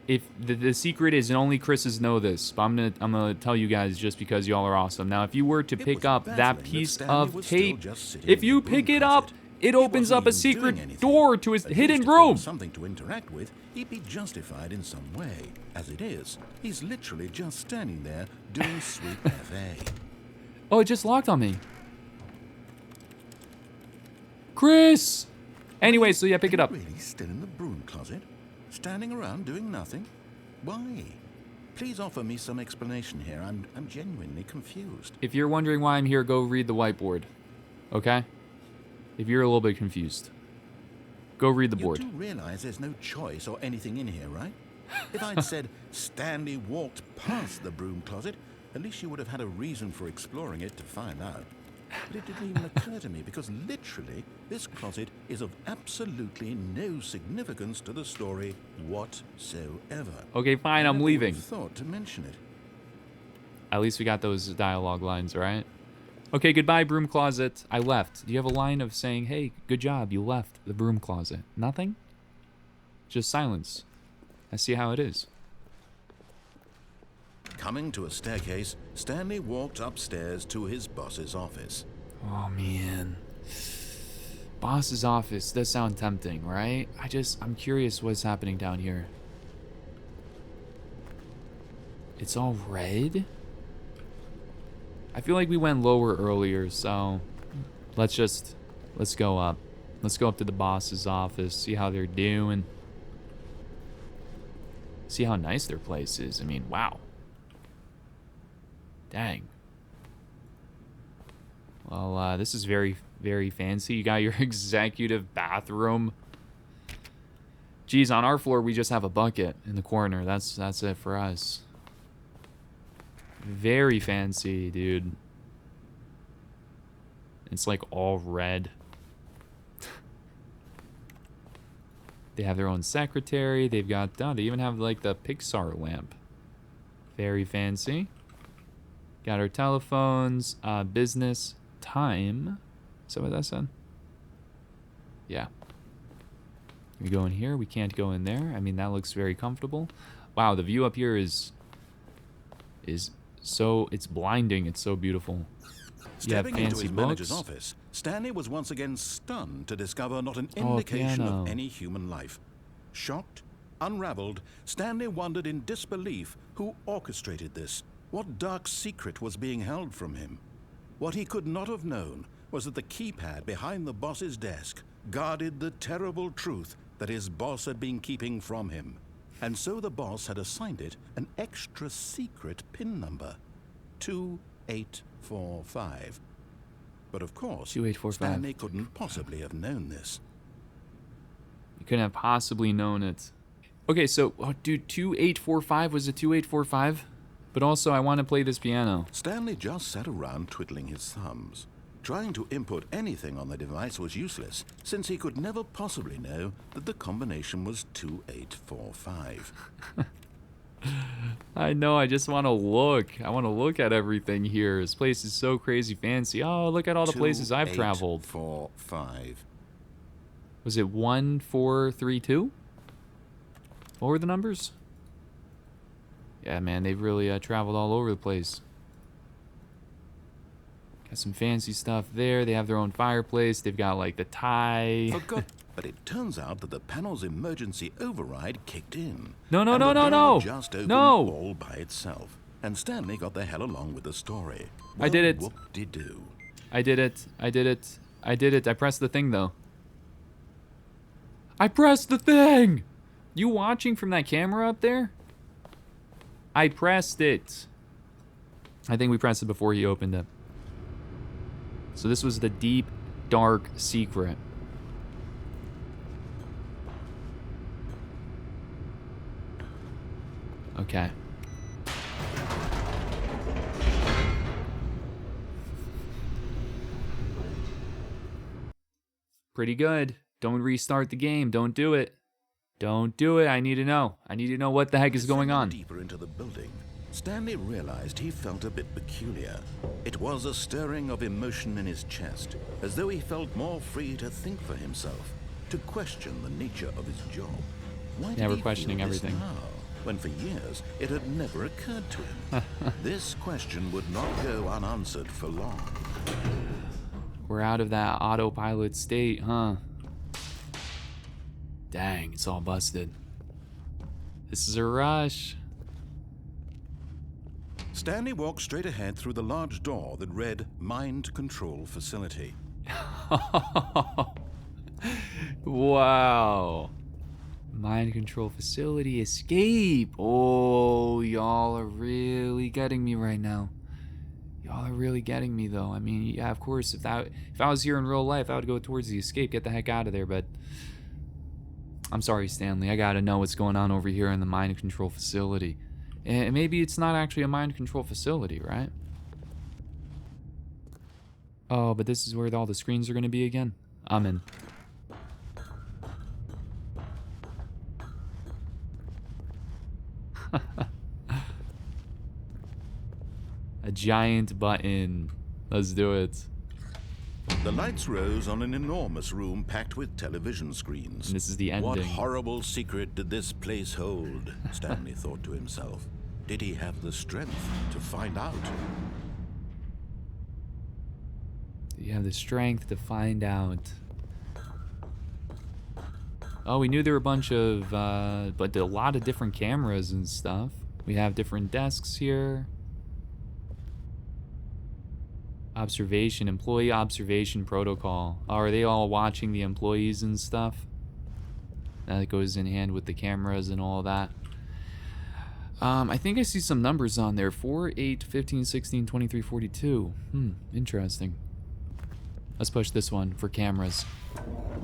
if the secret is, and only Chris's know this, but I'm gonna tell you guys just because y'all are awesome. Now, if you were to It pick was up baffling that that piece Stanley of was still tape, just sitting if in you the broom pick it up, closet. it He opens wasn't up a even doing secret anything. door to his At hidden least if there broom. was something to interact with, he'd be justified in some way. As it is, he's literally just standing there doing sweet FA. Oh, it just locked on me. Chris! Anyway, so yeah, pick it up. Really still in the broom closet? Standing around doing nothing? Why? Please offer me some explanation here. I'm genuinely confused. If you're wondering why I'm here, go read the whiteboard. Okay? If you're a little bit confused, go read the board. You do realize there's no choice or anything in here, right? If I'd said Stanley walked past the broom closet, at least you would have had a reason for exploring it to find out. But it didn't even occur to me because literally this closet is of absolutely no significance to the story whatsoever. Okay, fine, I I'm never would leaving. have thought to mention it. At least we got those dialogue lines, right? Okay, goodbye, broom closet. I left. Do you have a line of saying, hey, good job, you left the broom closet? Nothing? Just silence. I see how it is. Coming to a staircase, Stanley walked upstairs to his boss's office. Oh, man. Boss's office does sound tempting, right? I'm curious what's happening down here. It's all red? I feel like we went lower earlier, so let's go up. Let's go up to the boss's office, see how they're doing. See how nice their place is. I mean, wow. Dang. Well, this is very, very fancy. You got your executive bathroom. Geez, on our floor, we just have a bucket in the corner. That's it for us. Very fancy, dude. It's like all red. They have their own secretary. They've got, oh, they even have like the Pixar lamp. Very fancy. Got our telephones, business, time. Is that what that said? Yeah. We go in here. We can't go in there. I mean, that looks very comfortable. Wow, the view up here is so, it's blinding. It's so beautiful. Stepping into his manager's office, Stanley was once again stunned to discover not an indication of any human life. Shocked, unraveled, Stanley wondered in disbelief who orchestrated this. What dark secret was being held from him? What he could not have known was that the keypad behind the boss's desk guarded the terrible truth that his boss had been keeping from him. And so the boss had assigned it an extra secret PIN number, 2845. But of course, 2845. Stanley couldn't possibly have known this. You couldn't have possibly known it. Okay, so, oh, dude, 2845 was a 2845? But also, I want to play this piano. Stanley just sat around twiddling his thumbs. Trying to input anything on the device was useless, since he could never possibly know that the combination was 2845. I know, I just want to look. I want to look at everything here. This place is so crazy fancy. Oh, look at all the places I've traveled. 2845. Was it 1432? What were the numbers? Yeah, man, they've really traveled all over the place. Got some fancy stuff there. They have their own fireplace. They've got, like, the tie. Forgot, but it turns out that the panel's emergency override kicked in. No. Just opened all by itself. And Stanley got the hell along with the story. Well, I did it. Whoop-de-doo. I did it. I pressed the thing, though. I pressed the thing! You watching from that camera up there? I pressed it. I think we pressed it before he opened it. So this was the deep, dark secret. Okay. Pretty good. Don't restart the game. Don't do it. Don't do it. I need to know. I need to know what the heck is going on. Deeper into the building, Stanley realized he felt a bit peculiar. It was a stirring of emotion in his chest, as though he felt more free to think for himself, to question the nature of his job. Why did he questioning feel this everything. now, when for years it had never occurred to him? This question would not go unanswered for long. We're out of that autopilot state, huh? Dang, it's all busted. This is a rush. Stanley walked straight ahead through the large door that read Mind Control Facility. Wow. Mind control facility, escape. Oh, y'all are really getting me right now. Y'all are really getting me, though. I mean, yeah, of course, if I was here in real life, I would go towards the escape, get the heck out of there, but I'm sorry, Stanley. I gotta know what's going on over here in the mind control facility. And maybe it's not actually a mind control facility, right? Oh, but this is where all the screens are gonna be again? I'm in. A giant button. Let's do it. The lights rose on an enormous room packed with television screens. And this is the ending. What horrible secret did this place hold? Stanley thought to himself. Did he have the strength to find out? Do you have the strength to find out? Oh, we knew there were a bunch of, but a lot of different cameras and stuff. We have different desks here. Observation, employee observation protocol. Oh, are they all watching the employees and stuff? That goes in hand with the cameras and all that. I think I see some numbers on there. 4, 8, 15, 16, 23, 42. Interesting. Let's push this one for cameras.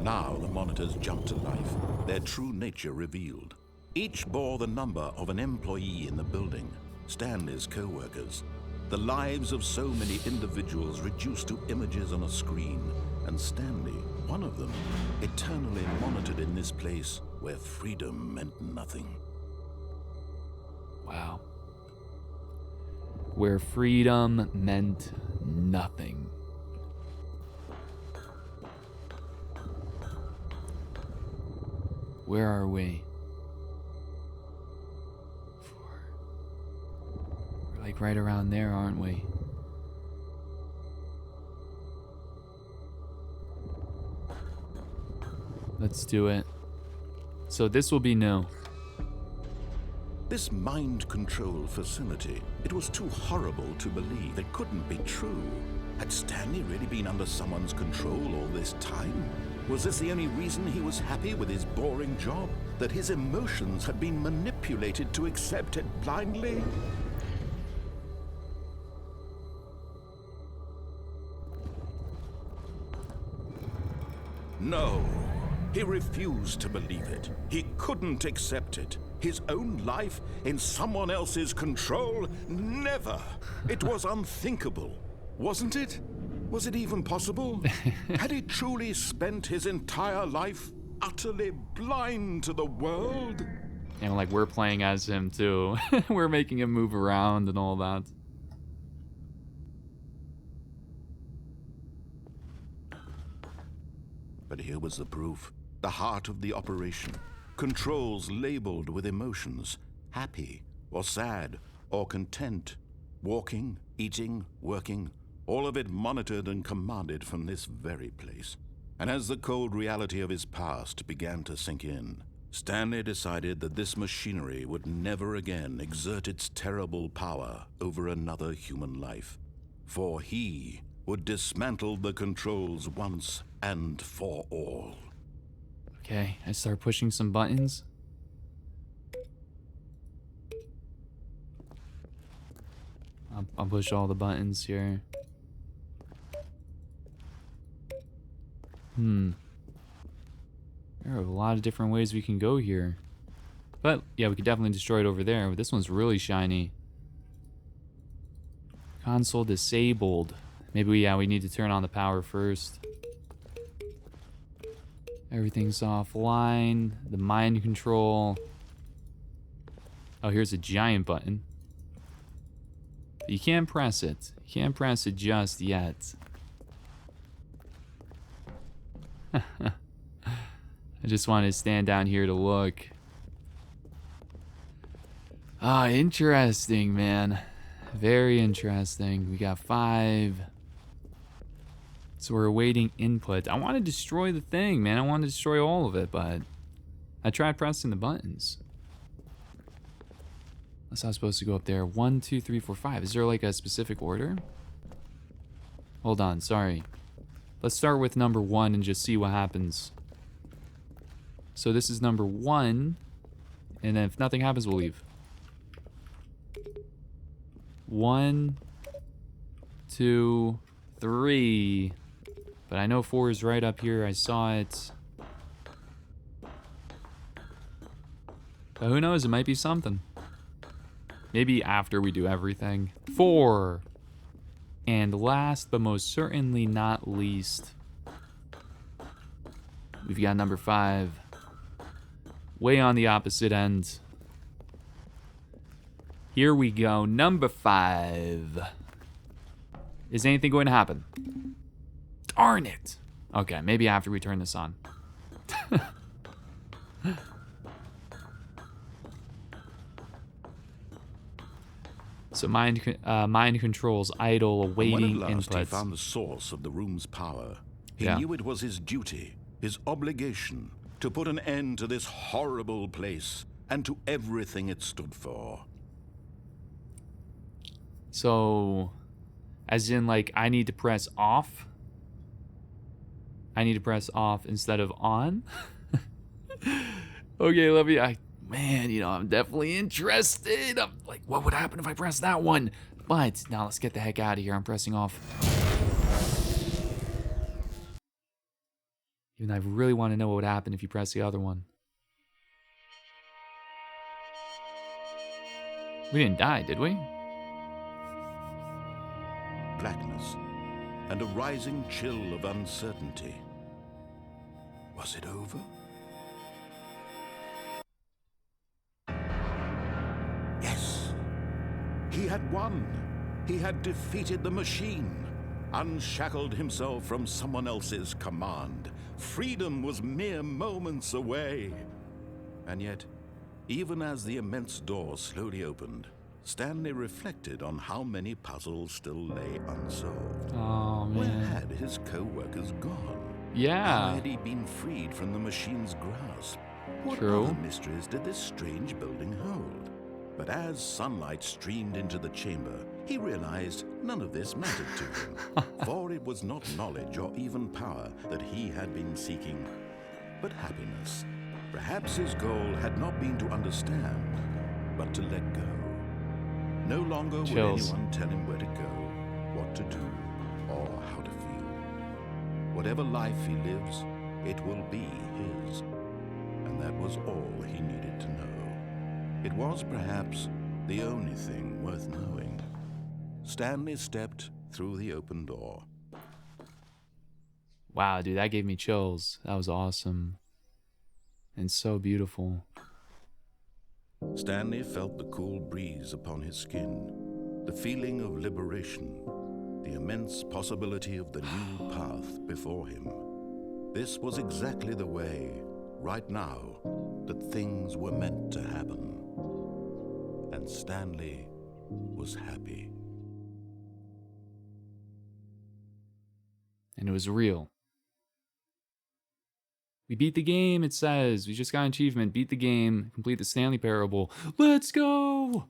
Now the monitors jumped to life, their true nature revealed. Each bore the number of an employee in the building, Stanley's co-workers. The lives of so many individuals reduced to images on a screen, and Stanley, one of them, eternally monitored in this place where freedom meant nothing. Wow. Where freedom meant nothing. Where are we? We're like right around there, aren't we? Let's do it. So this will be new. This mind control facility, it was too horrible to believe. It couldn't be true. Had Stanley really been under someone's control all this time? Was this the only reason he was happy with his boring job? That his emotions had been manipulated to accept it blindly? No. He refused to believe it. He couldn't accept it. His own life in someone else's control? Never! It was unthinkable. Wasn't it? Was it even possible? Had he truly spent his entire life utterly blind to the world? And like we're playing as him too. We're making him move around and all that. But here was the proof. The heart of the operation. Controls labeled with emotions. Happy, or sad, or content. Walking, eating, working. All of it monitored and commanded from this very place. And as the cold reality of his past began to sink in, Stanley decided that this machinery would never again exert its terrible power over another human life. For he would dismantle the controls once and for all. Okay, I start pushing some buttons. I'll push all the buttons here. There are a lot of different ways we can go here. But, yeah, we could definitely destroy it over there. But this one's really shiny. Console disabled. Maybe we need to turn on the power first. Everything's offline. The mind control. Oh, here's a giant button. You can't press it. You can't press it just yet. I just wanted to stand down here to look. Ah, interesting, man. Very interesting. We got 5. So we're awaiting input. I want to destroy the thing, man. I want to destroy all of it, but I tried pressing the buttons. That's not supposed to go up there. 1, 2, 3, 4, 5. Is there like a specific order? Hold on, sorry. Let's start with number 1 and just see what happens. So this is number 1. And then if nothing happens, we'll leave. 1, 2, 3. But I know 4 is right up here. I saw it. But who knows? It might be something. Maybe after we do everything. 4. And last, but most certainly not least, we've got number 5. Way on the opposite end. Here we go. Number 5. Is anything going to happen? Darn it. Okay, maybe after we turn this on. So mind controls idle, awaiting when at last inputs. he found the source of the room's power, he Yeah. knew it was his duty, his obligation, to put an end to this horrible place and to everything it stood for. So, as in, like, I need to press off? I need to press off instead of on? Okay, let me... Man, I'm definitely interested. I'm like, what would happen if I press that one? But now let's get the heck out of here. I'm pressing off. Even though I really want to know what would happen if you press the other one. We didn't die, did we? Blackness and a rising chill of uncertainty. Was it over? Yes. He had won. He had defeated the machine, unshackled himself from someone else's command. Freedom was mere moments away. And yet, even as the immense door slowly opened, Stanley reflected on how many puzzles still lay unsolved. Oh, man. Where had his co-workers gone? Yeah. How had he been freed from the machine's grasp? What True. other mysteries did this strange building hold? But as sunlight streamed into the chamber, he realized none of this mattered to him, for it was not knowledge or even power that he had been seeking, but happiness. Perhaps his goal had not been to understand, but to let go. No longer would anyone tell him where to go, what to do, or how to feel. Whatever life he lives, it will be his. And that was all he needed to know. It was perhaps the only thing worth knowing. Stanley stepped through the open door. Wow, dude, that gave me chills. That was awesome. And so beautiful. Stanley felt the cool breeze upon his skin, the feeling of liberation, the immense possibility of the new path before him. This was exactly the way, right now, that things were meant to happen. And Stanley was happy. And it was real. We beat the game, it says. We just got an achievement. Beat the game. Complete the Stanley Parable. Let's go!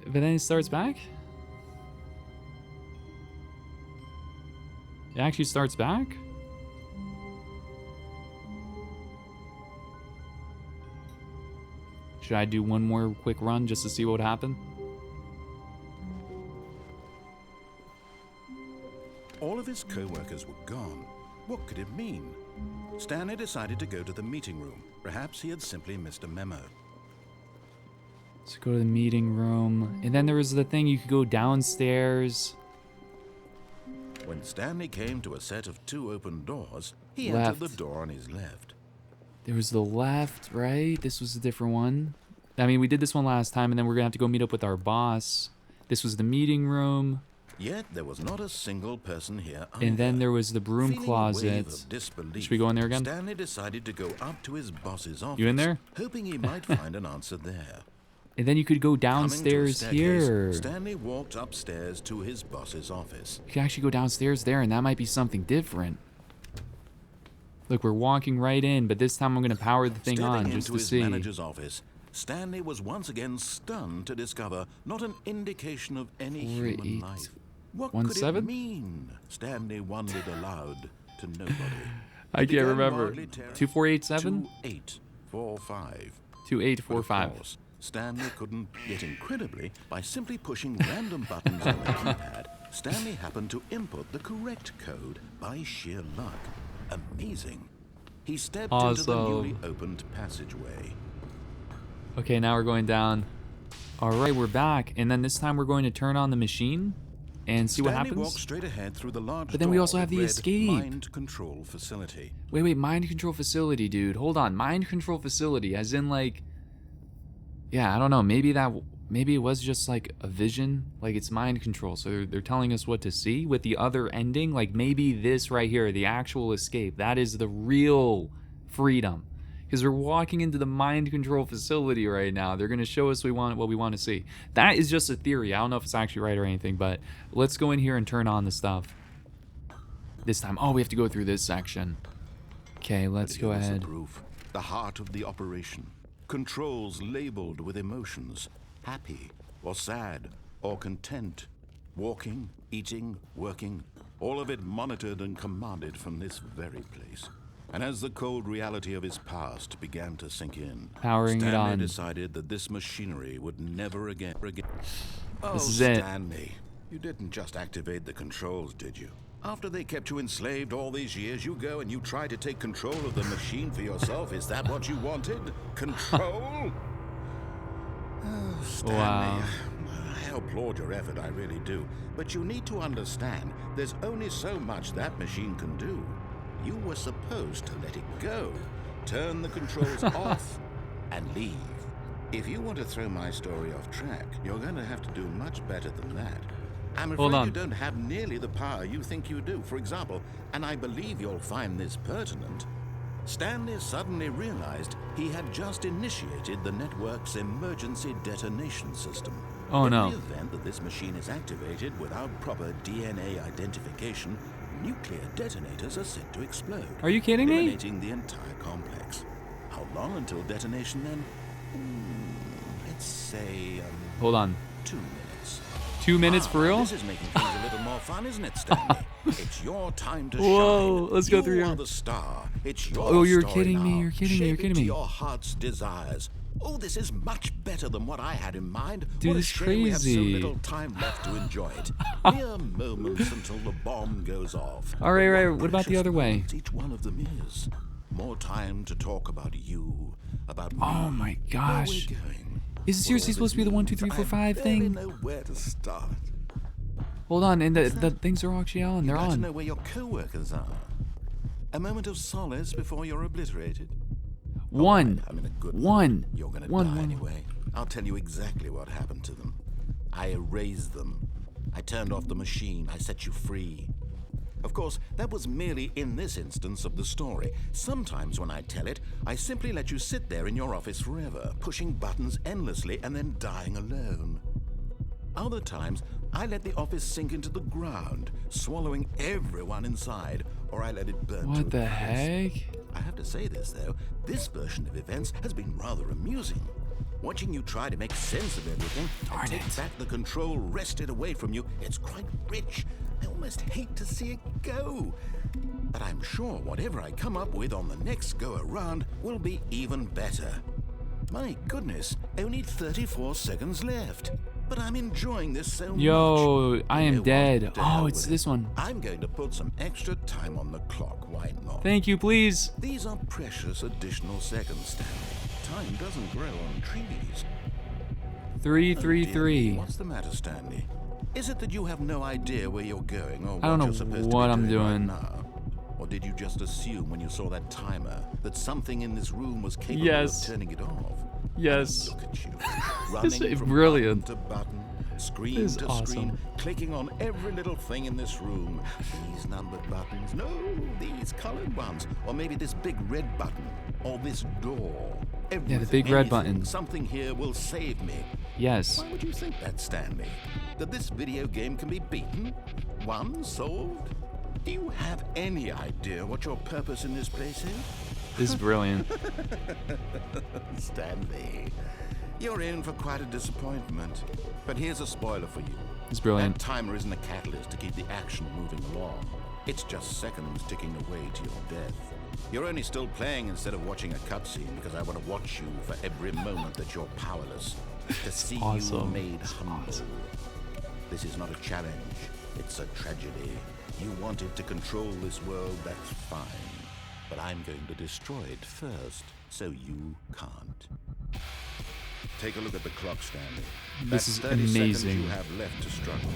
But then it starts back? It actually starts back? Should I do one more quick run just to see what would happen? All of his co-workers were gone. What could it mean? Stanley decided to go to the meeting room. Perhaps he had simply missed a memo. Let's go to the meeting room. And then there was the thing you could go downstairs. When Stanley came to a set of two open doors, he Left. entered the door on his left. There was the left, right? This was a different one. I mean, we did this one last time, and then we're going to have to go meet up with our boss. This was the meeting room. Yet there was not a single person here either. And then there was the broom Feeling a closet. wave of disbelief, Should we go in there again? Stanley decided to go up to his boss's office, You in there? hoping he might find an answer there. And then you could go Coming to a downstairs staircase, here. Stanley walked upstairs to his boss's office. You could actually go downstairs there, and that might be something different. Look, we're walking right in, but this time I'm going to power the thing on just to his see. manager's office, Stanley was once again stunned to discover not an indication of any human life. What could it 17? mean? Stanley wondered aloud to nobody. I He can't began remember. wildly tearing- 2487? 2845. 2845. Of course, Stanley couldn't, yet incredibly, by simply pushing random buttons on the keypad, Stanley happened to input the correct code by sheer luck. Amazing. He stepped into the newly opened passageway. Okay, now we're going down. All right, we're back. And then this time we're going to turn on the machine and see what Stanley happens. walked straight ahead through the large But then we door also have that the read escape. Mind control facility. Wait, mind control facility, dude. Hold on, mind control facility, as in like, yeah, I don't know. Maybe it was just like a vision, like it's mind control. So they're telling us what to see with the other ending. Like maybe this right here, the actual escape, that is the real freedom. Because we're walking into the mind control facility right now. They're going to show us what we want to see. That is just a theory. I don't know if it's actually right or anything, but let's go in here and turn on the stuff. This time, we have to go through this section. Okay, let's go But here was ahead. the proof, the heart of the operation. Controls labeled with emotions. Happy, or sad, or content. Walking, eating, working. All of it monitored and commanded from this very place. And as the cold reality of his past began to sink in, Powering it Stanley on. decided that this machinery would never again. Oh, This is it. Stanley, you didn't just activate the controls, did you? After they kept you enslaved all these years, you go and you try to take control of the machine for yourself. Is that what you wanted? Control? Oh, Stanley, Wow. I applaud your effort, I really do. But you need to understand, there's only so much that machine can do. You were supposed to let it go, turn the controls off, and leave. If you want to throw my story off track, you're going to have to do much better than that. I'm afraid you don't have nearly the power you think you do. For example, and I believe you'll find this pertinent, Stanley suddenly realized he had just initiated the network's emergency detonation system. Oh no. In the event that this machine is activated without proper DNA identification, nuclear detonators are set to explode. Are you kidding me? Eliminating the entire complex. How long until detonation then? Let's say, Hold on. 2 minutes. 2 minutes for real? This is making things a little more fun, isn't it, Stanley? It's your time to Whoa, shine. let's go through You here. are the star. It's your Oh, you're story kidding me, now. you're kidding me, you're Shape it kidding to me. your heart's desires. Oh, this is much better than what I had in mind. Dude, What a it's shame we have so crazy. little time left to enjoy it. Mere moments until the bomb goes off. All right, But right. what What about the precious other way? moments each one of them is. More time to talk about you, about me. Oh my Where gosh. we're going. Is it seriously supposed to be the 1, 2, 3, 4, 5 I thing? barely know where to start. Hold on, and the things are actually on. They're You'd like to on. know where your co-workers are. A moment of solace before you're obliterated. One. I'm in a good One. mood. You're gonna One, die one. anyway. I'll tell you exactly what happened to them. I erased them. I turned off the machine. I set you free. Of course, that was merely in this instance of the story. Sometimes when I tell it, I simply let you sit there in your office forever, pushing buttons endlessly and then dying alone. Other times, I let the office sink into the ground, swallowing everyone inside, or I let it burn to What a the crisp. heck? I have to say this, though. This version of events has been rather amusing. Watching you try to make sense of everything Darn and take it. back the control wrested away from you, it's quite rich. I almost hate to see it go. But I'm sure whatever I come up with on the next go-around will be even better. My goodness, only 34 seconds left. But I'm enjoying this so much. Yo, I You am know what? dead. To hell Oh, with it's it. this one. I'm going to put some extra time on the clock. Why not? Thank you, please. These are precious additional seconds, Stanley. Time doesn't grow on trees. 3, Oh, 3, dear 3. me, what's the matter, Stanley? Is it that you have no idea where you're going or I don't what know you're supposed what to be I'm doing right doing. now? Or did you just assume when you saw that timer that something in this room was capable Yes. of turning it off? Yes. Look at you, This running is from brilliant. button to button, screen This is to awesome. screen, clicking on every little thing in this room. These numbered buttons, no, these colored ones, or maybe this big red button, or this door. Everything, big red anything, button. Something here will save me. Yes. Why would you think that, Stanley? That this video game can be beaten? Won? Solved? Do you have any idea what your purpose in this place is? This is brilliant. Stanley, you're in for quite a disappointment. But here's a spoiler for you. It's brilliant. That timer isn't a catalyst to keep the action moving along. It's just seconds ticking away to your death. You're only still playing instead of watching a cutscene because I want to watch you for every moment that you're powerless. To see you awesome. made It's humble. awesome. This is not a challenge. It's a tragedy. You wanted to control this world, that's fine. But I'm going to destroy it first, so you can't. Take a look at the clock, Stanley. This That's is 30 seconds amazing. you have left to struggle.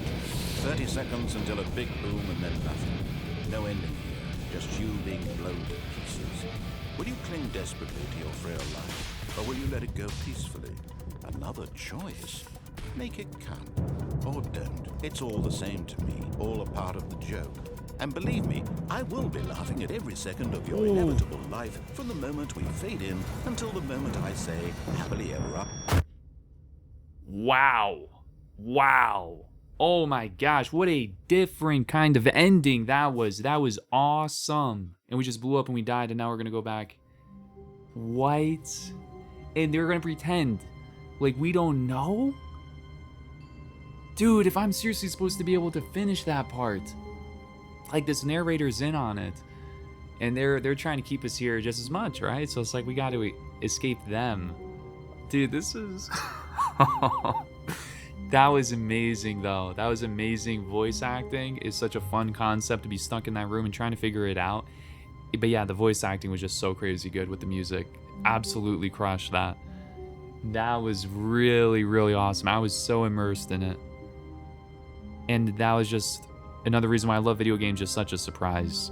30 seconds until a big boom and then nothing. No ending here, just you being blown to pieces. Will you cling desperately to your frail life, or will you let it go peacefully? Another choice. Make it count. Or don't. It's all the same to me, all a part of the joke. And believe me, I will be laughing at every second of your inevitable life from the moment we fade in until the moment I say, happily ever up. Wow. Wow. Oh my gosh, what a different kind of ending that was. That was awesome. And we just blew up and we died and now we're gonna go back. What? And they're gonna pretend like we don't know? Dude, if I'm seriously supposed to be able to finish that part. Like this narrator's in on it. And they're trying to keep us here just as much, right? So it's like we gotta escape them. Dude, this is That was amazing, though. That was amazing. Voice acting is such a fun concept to be stuck in that room and trying to figure it out. But yeah, the voice acting was just so crazy good with the music. Absolutely crushed that. That was really, really awesome. I was so immersed in it. And that was just another reason why I love video games, just such a surprise.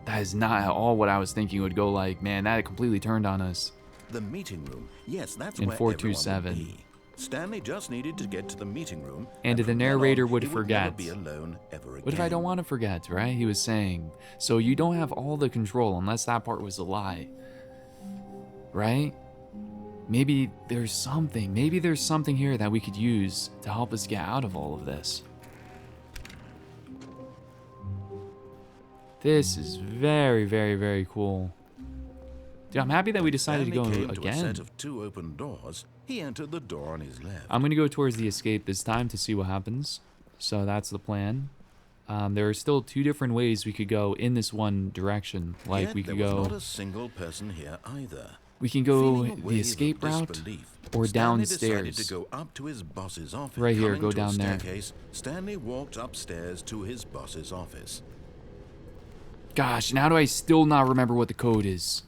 That is not at all what I was thinking it would go like. Man, that completely turned on us. The meeting room. Yes, that's In where 427. everyone would be. Stanley just needed to get to the meeting room. And the from then narrator on, would he forget. never be alone ever again. What if I don't want to forget, right? He was saying. So you don't have all the control unless that part was a lie. Right? Maybe there's something. Maybe there's something here that we could use to help us get out of all of this. This is very, very, very cool. Dude, I'm happy that we decided to go Stanley came to a again. set of 2 open doors. He entered the door on his left. I'm going to go towards the escape this time to see what happens. So that's the plan. There are still 2 different ways we could go in this one direction. Like Yet we could there was go... not a single person here either. We can go Feeling a the wave escape of route disbelief, or Stanley decided downstairs. to go up to his boss's office. Right here, Coming go to down a there. staircase, Stanley walked upstairs to his boss's office. Gosh, now do I still not remember what the code is?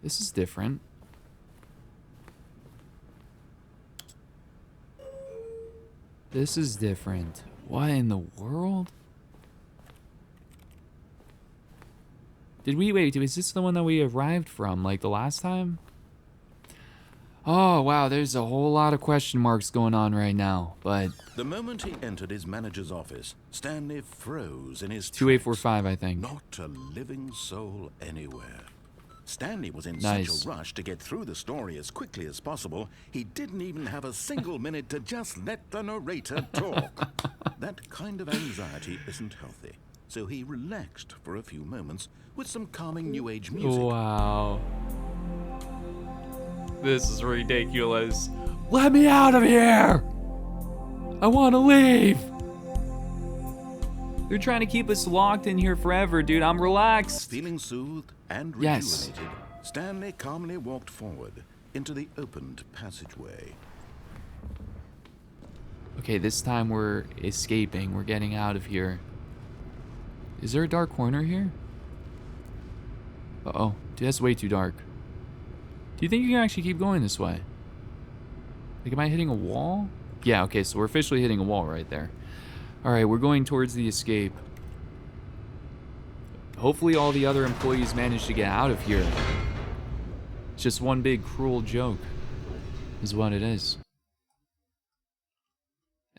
This is different. This is different. What in the world? Did we wait? Is this the one that we arrived from, like the last time? Oh, wow, there's a whole lot of question marks going on right now, but... The moment he entered his manager's office, Stanley froze in his 2845, I think. Not a living soul anywhere. Stanley was in Nice. such a rush to get through the story as quickly as possible, he didn't even have a single minute to just let the narrator talk. That kind of anxiety isn't healthy, so he relaxed for a few moments with some calming New Age music. Wow. This is ridiculous. Let me out of here! I want to leave! They're trying to keep us locked in here forever, dude. I'm relaxed. Feeling soothed and Yes. rejuvenated, Stanley calmly walked forward into the opened passageway. Okay, this time we're escaping. We're getting out of here. Is there a dark corner here? Uh-oh. Dude, that's way too dark. Do you think you can actually keep going this way? Like, am I hitting a wall? Yeah, okay, so we're officially hitting a wall right there. Alright, we're going towards the escape. Hopefully all the other employees manage to get out of here. It's just one big cruel joke, is what it is.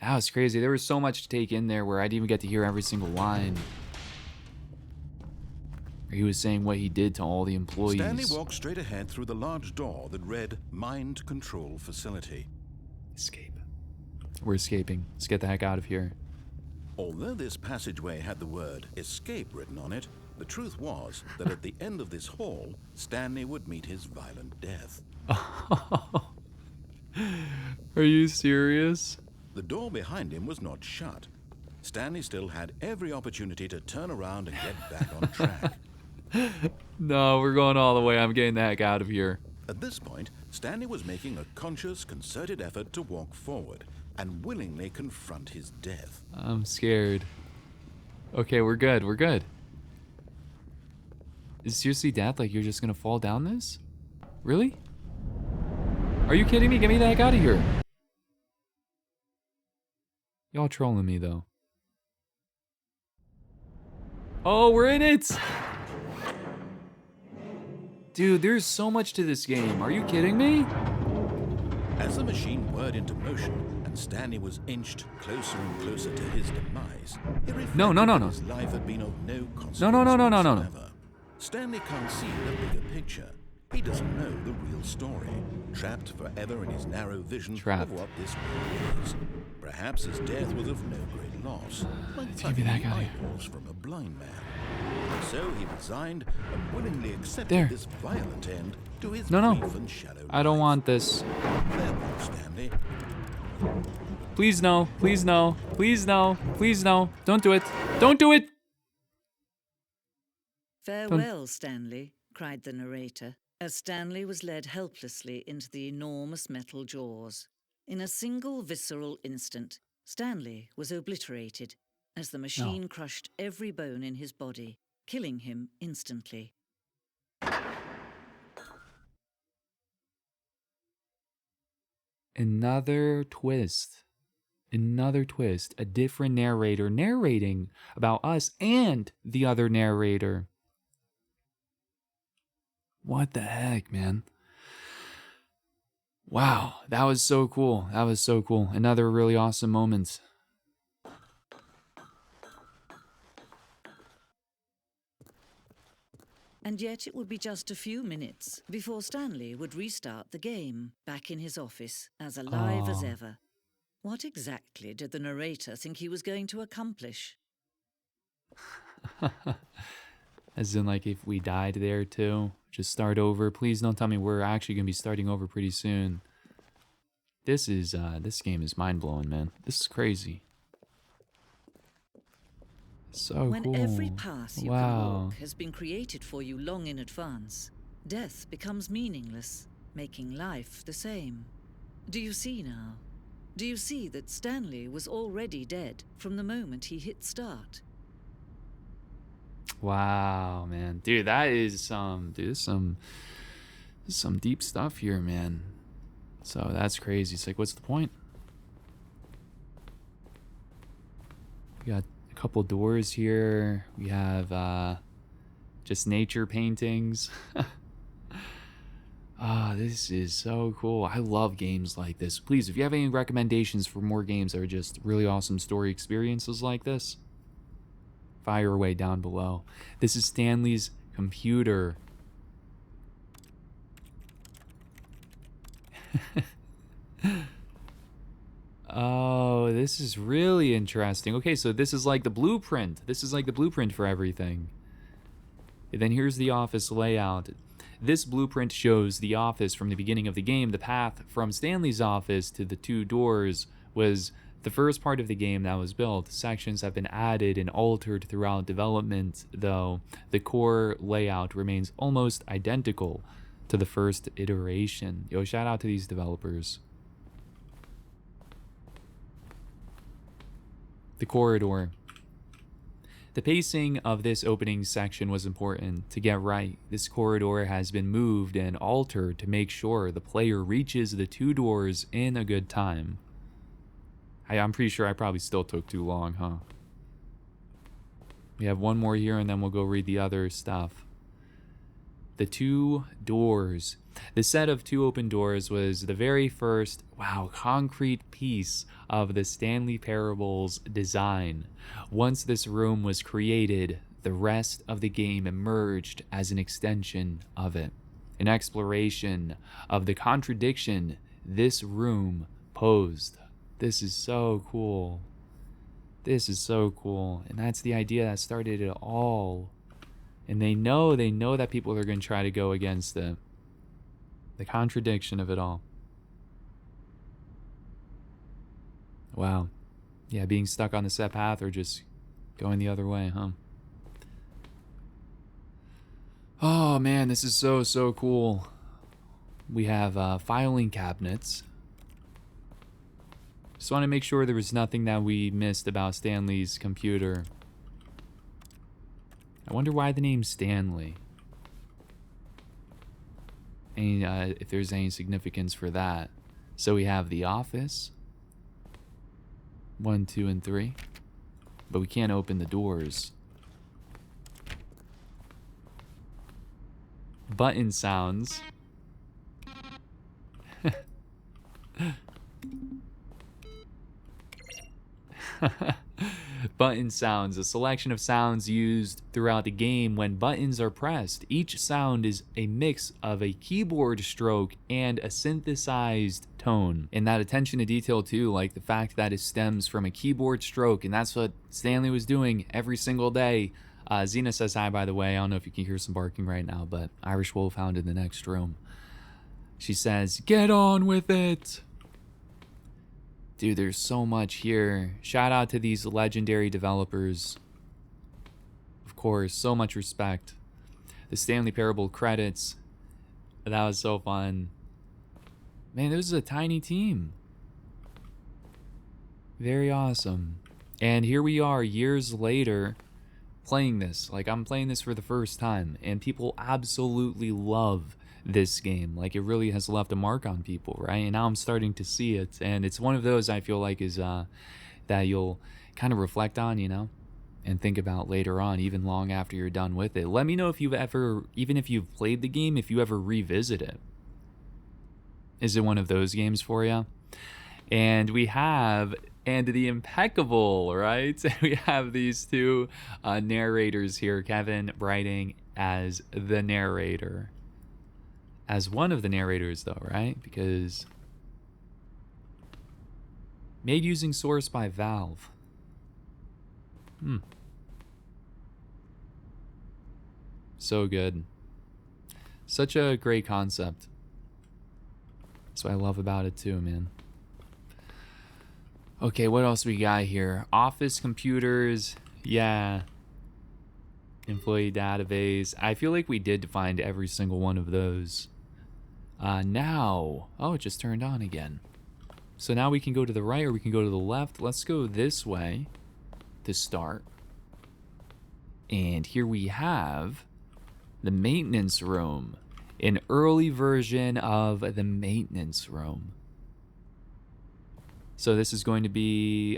That was crazy. There was so much to take in there where I didn't even get to hear every single line. He was saying what he did to all the employees. Stanley walked straight ahead through the large door that read Mind Control Facility. Escape. We're escaping. Let's get the heck out of here. Although this passageway had the word escape written on it, the truth was that at the end of this hall, Stanley would meet his violent death. Are you serious? The door behind him was not shut. Stanley still had every opportunity to turn around and get back on track. No, we're going all the way. I'm getting the heck out of here. At this point, Stanley was making a conscious, concerted effort to walk forward and willingly confront his death. I'm scared. Okay, we're good. We're good. Is seriously death? Like, you're just gonna fall down this? Really? Are you kidding me? Get me the heck out of here. Y'all trolling me, though. Oh, we're in it! Dude, there's so much to this game. Are you kidding me? As the machine whirred into motion and Stanley was inched closer and closer to his demise, he reflected No. that his life had been of no consequence whatsoever. Stanley can't see the bigger picture. He doesn't know the real story, trapped forever in his narrow vision of what this world is. Perhaps his death was of no great loss, like Give me plucking that the guy. eyeballs from a blind man. And so he resigned and willingly accepted There. this violent end to his No. brief and shallow I don't life. want this. Farewell, Stanley. Please no. Please no. Please no. Please no. Don't do it. Don't do it! Farewell, Stanley, cried the narrator. as Stanley was led helplessly into the enormous metal jaws. In a single visceral instant, Stanley was obliterated as the machine crushed every bone in his body, killing him instantly. Another twist. Another twist. A different narrator narrating about us and the other narrator. What the heck, man? Wow, that was so cool. That was so cool. Another really awesome moment. And yet it would be just a few minutes before Stanley would restart the game, back in his office, as alive as ever. What exactly did the narrator think he was going to accomplish? As in, like, if we died there too, just start over. Please don't tell me we're actually gonna be starting over pretty soon. This game is mind-blowing, man. This is crazy. So when cool. every path you can walk has been created for you long in advance, death becomes meaningless, making life the same. Do you see now? Do you see that Stanley was already dead from the moment he hit start? Wow, man. Dude, that is some deep stuff here, man. So that's crazy. It's like, what's the point? We got a couple doors here. We have just nature paintings. This is so cool. I love games like this. Please, if you have any recommendations for more games that are just really awesome story experiences like this, fire away down below. This is Stanley's computer. Oh, this is really interesting. Okay, so this is like the blueprint. This is like the blueprint for everything. And then here's the office layout. This blueprint shows the office from the beginning of the game. The path from Stanley's office to the two doors was the first part of the game that was built. Sections have been added and altered throughout development, though the core layout remains almost identical to the first iteration. Yo, shout out to these developers. The corridor. The pacing of this opening section was important to get right. This corridor has been moved and altered to make sure the player reaches the two doors in a good time. I'm pretty sure I probably still took too long, huh? We have one more here and then we'll go read the other stuff. The two doors. The set of two open doors was the very first, concrete piece of the Stanley Parable's design. Once this room was created, the rest of the game emerged as an extension of it. An exploration of the contradiction this room posed. This is so cool. This is so cool. And that's the idea that started it all. And they know that people are going to try to go against it. The contradiction of it all. Wow. Yeah, being stuck on the set path or just going the other way, huh? Oh man, this is so cool. We have filing cabinets. Just want to make sure there was nothing that we missed about Stanley's computer. I wonder why the name Stanley. And if there's any significance for that. So we have the office. 1, 2, and 3. But we can't open the doors. Button sounds. Button sounds, a selection of sounds used throughout the game when buttons are pressed. Each sound is a mix of a keyboard stroke and a synthesized tone. And that attention to detail too, like the fact that it stems from a keyboard stroke, and that's what Stanley was doing every single day. Xena says hi, by the way. I don't know if you can hear some barking right now, but Irish Wolf found in the next room. She says, "Get on with it!" Dude, there's so much here. Shout out to these legendary developers. Of course, so much respect. The Stanley Parable credits That was so fun. Man, this is a tiny team. Very awesome. And here we are years later playing this. Like, I'm playing this for the first time, and people absolutely love this game. Like, it really has left a mark on people, right? And now I'm starting to see it, and it's one of those I feel like is that you'll kind of reflect on, you know, and think about later on, even long after you're done with it. Let me know if you've ever, even if you've played the game, if you ever revisit it. Is it one of those games for you? And we have, and the impeccable, right? We have these two narrators here. Kevin writing as the narrator. As one of the narrators, though, right? Because made using source by Valve. So good. Such a great concept. That's what I love about it too, man. Okay, what else we got here? Office computers. Yeah. Employee database. I feel like we did find every single one of those. Now. Oh, it just turned on again. So now we can go to the right or we can go to the left. Let's go this way to start. And here we have the maintenance room. An early version of the maintenance room. So this is going to be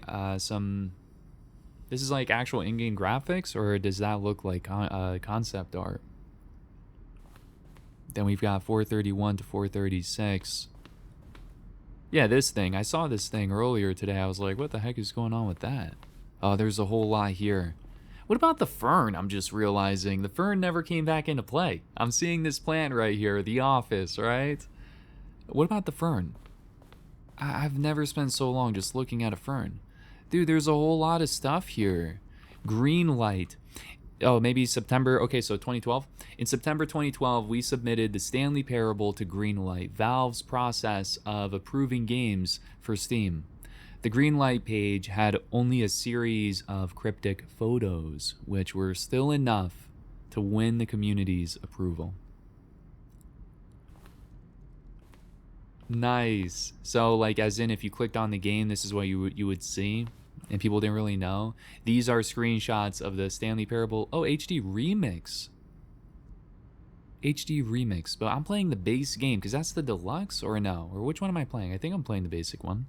this is like actual in-game graphics, or does that look like concept art? Then we've got 431 to 436. Yeah, this thing. I saw this thing earlier today. I was like, what the heck is going on with that? Oh, there's a whole lot here. What about the fern? I'm just realizing the fern never came back into play. I'm seeing this plant right here, the office, right? What about the fern? I've never spent so long just looking at a fern. Dude, there's a whole lot of stuff here. Green light. Oh, maybe September. Okay, so 2012. In September 2012, we submitted the Stanley Parable to Greenlight, Valve's process of approving games for Steam. The Greenlight page had only a series of cryptic photos, which were still enough to win the community's approval. Nice. So, like, as in, if you clicked on the game, this is what you would see, and people didn't really know. These are screenshots of the Stanley Parable. Oh, HD Remix. HD Remix. But I'm playing the base game, because that's the deluxe, or no? Or which one am I playing? I think I'm playing the basic one.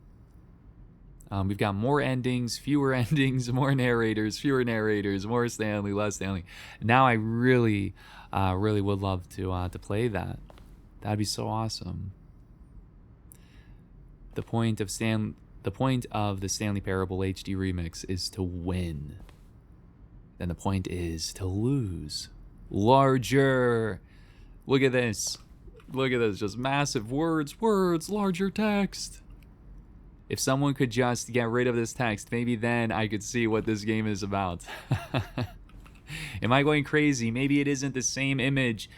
We've got more endings, fewer endings, more narrators, fewer narrators, more Stanley, less Stanley. Now I really would love to play that. That'd be so awesome. The point of the Stanley Parable HD Remix is to win. Then the point is to lose. Larger. Look at this. Look at this. Just massive words, larger text. If someone could just get rid of this text, maybe then I could see what this game is about. Am I going crazy? Maybe it isn't the same image.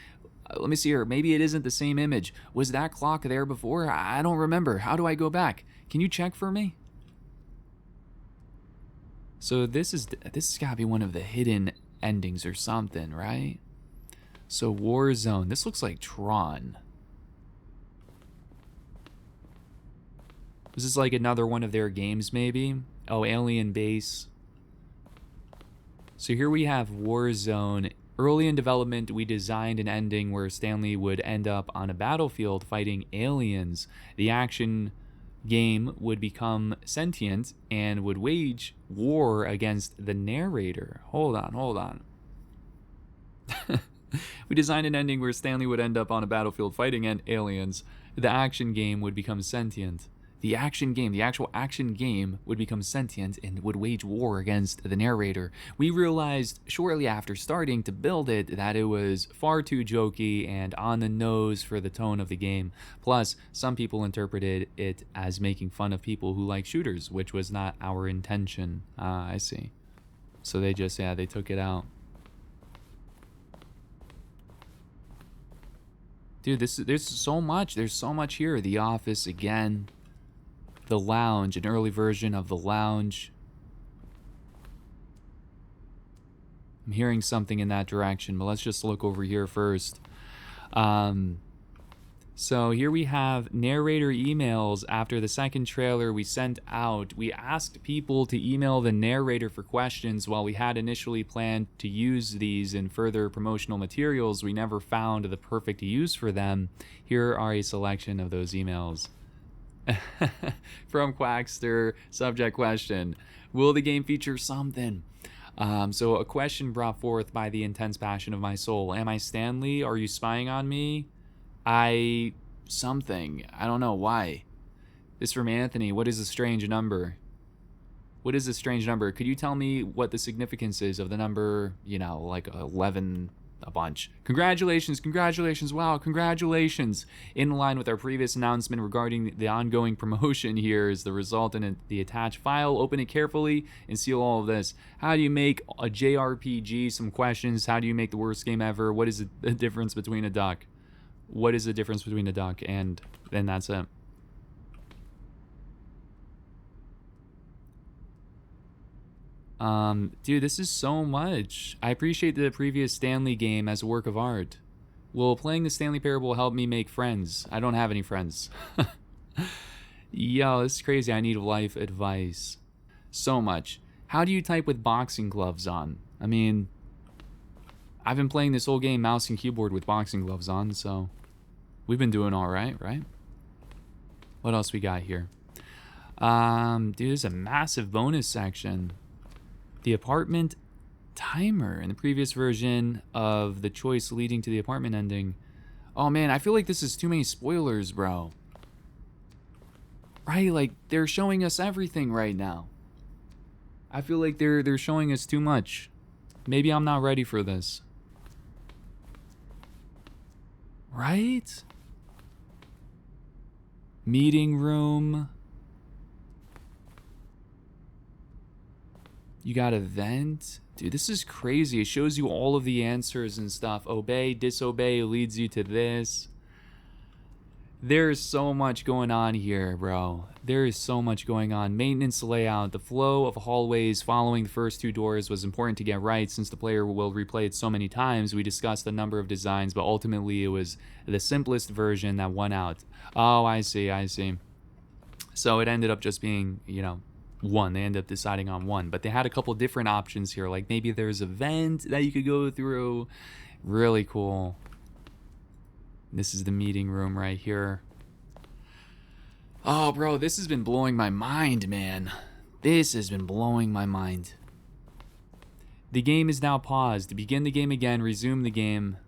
Let me see here. Maybe it isn't the same image. Was that clock there before? I don't remember. How do I go back? Can you check for me? So this has got to be one of the hidden endings or something, right? So Warzone. This looks like Tron. This is like another one of their games, maybe. Oh, Alien Base. So here we have Warzone. Early in development, we designed an ending where Stanley would end up on a battlefield fighting aliens. The action game would become sentient and would wage war against the narrator. Hold on. We designed an ending where Stanley would end up on a battlefield fighting aliens. The action game would become sentient. The actual action game would become sentient and would wage war against the narrator. We realized shortly after starting to build it that it was far too jokey and on the nose for the tone of the game. Plus, some people interpreted it as making fun of people who like shooters, which was not our intention. I see. So they just, they took it out. Dude, there's so much. There's so much here. The Office again. The Lounge, an early version of The Lounge. I'm hearing something in that direction, but let's just look over here first. So here we have narrator emails. After the second trailer we sent out, we asked people to email the narrator for questions. While we had initially planned to use these in further promotional materials, we never found the perfect use for them. Here are a selection of those emails. From Quackster, subject question: will the game feature something? So a question brought forth by the intense passion of my soul. Am I Stanley? Are you spying on me? Something. I don't know why. This from Anthony. What is a strange number? What is a strange number? Could you tell me what the significance is of the number, like 11, a bunch? Congratulations, congratulations, wow, congratulations. In line with our previous announcement regarding the ongoing promotion, here is the result in the attached file. Open it carefully and seal all of this. How do you make a JRPG? Some questions. How do you make the worst game ever? What is the difference between a duck? What is the difference between a duck? And then that's it. Dude, this is so much. I appreciate the previous Stanley game as a work of art. Will playing the Stanley Parable help me make friends? I don't have any friends. Yo, this is crazy. I need life advice. So much. How do you type with boxing gloves on? I mean, I've been playing this whole game mouse and keyboard with boxing gloves on, so we've been doing all right, right? What else we got here? Dude, there's a massive bonus section. The apartment timer in the previous version of the choice leading to the apartment ending. Oh man, I feel like this is too many spoilers, bro. Right? Like, they're showing us everything right now. I feel like they're showing us too much. Maybe I'm not ready for this. Right? Meeting room. You got a vent. Dude, this is crazy. It shows you all of the answers and stuff. Obey, disobey leads you to this. There's so much going on here, bro. There is so much going on. Maintenance layout. The flow of hallways following the first two doors was important to get right since the player will replay it so many times. We discussed a number of designs, but ultimately it was the simplest version that won out. Oh, I see. So it ended up just being, one. They ended up deciding on one. But they had a couple different options here. Like maybe there's a vent that you could go through. Really cool. This is the meeting room right here. Oh, bro, this has been blowing my mind, man. This has been blowing my mind. The game is now paused. Begin the game again. Resume the game.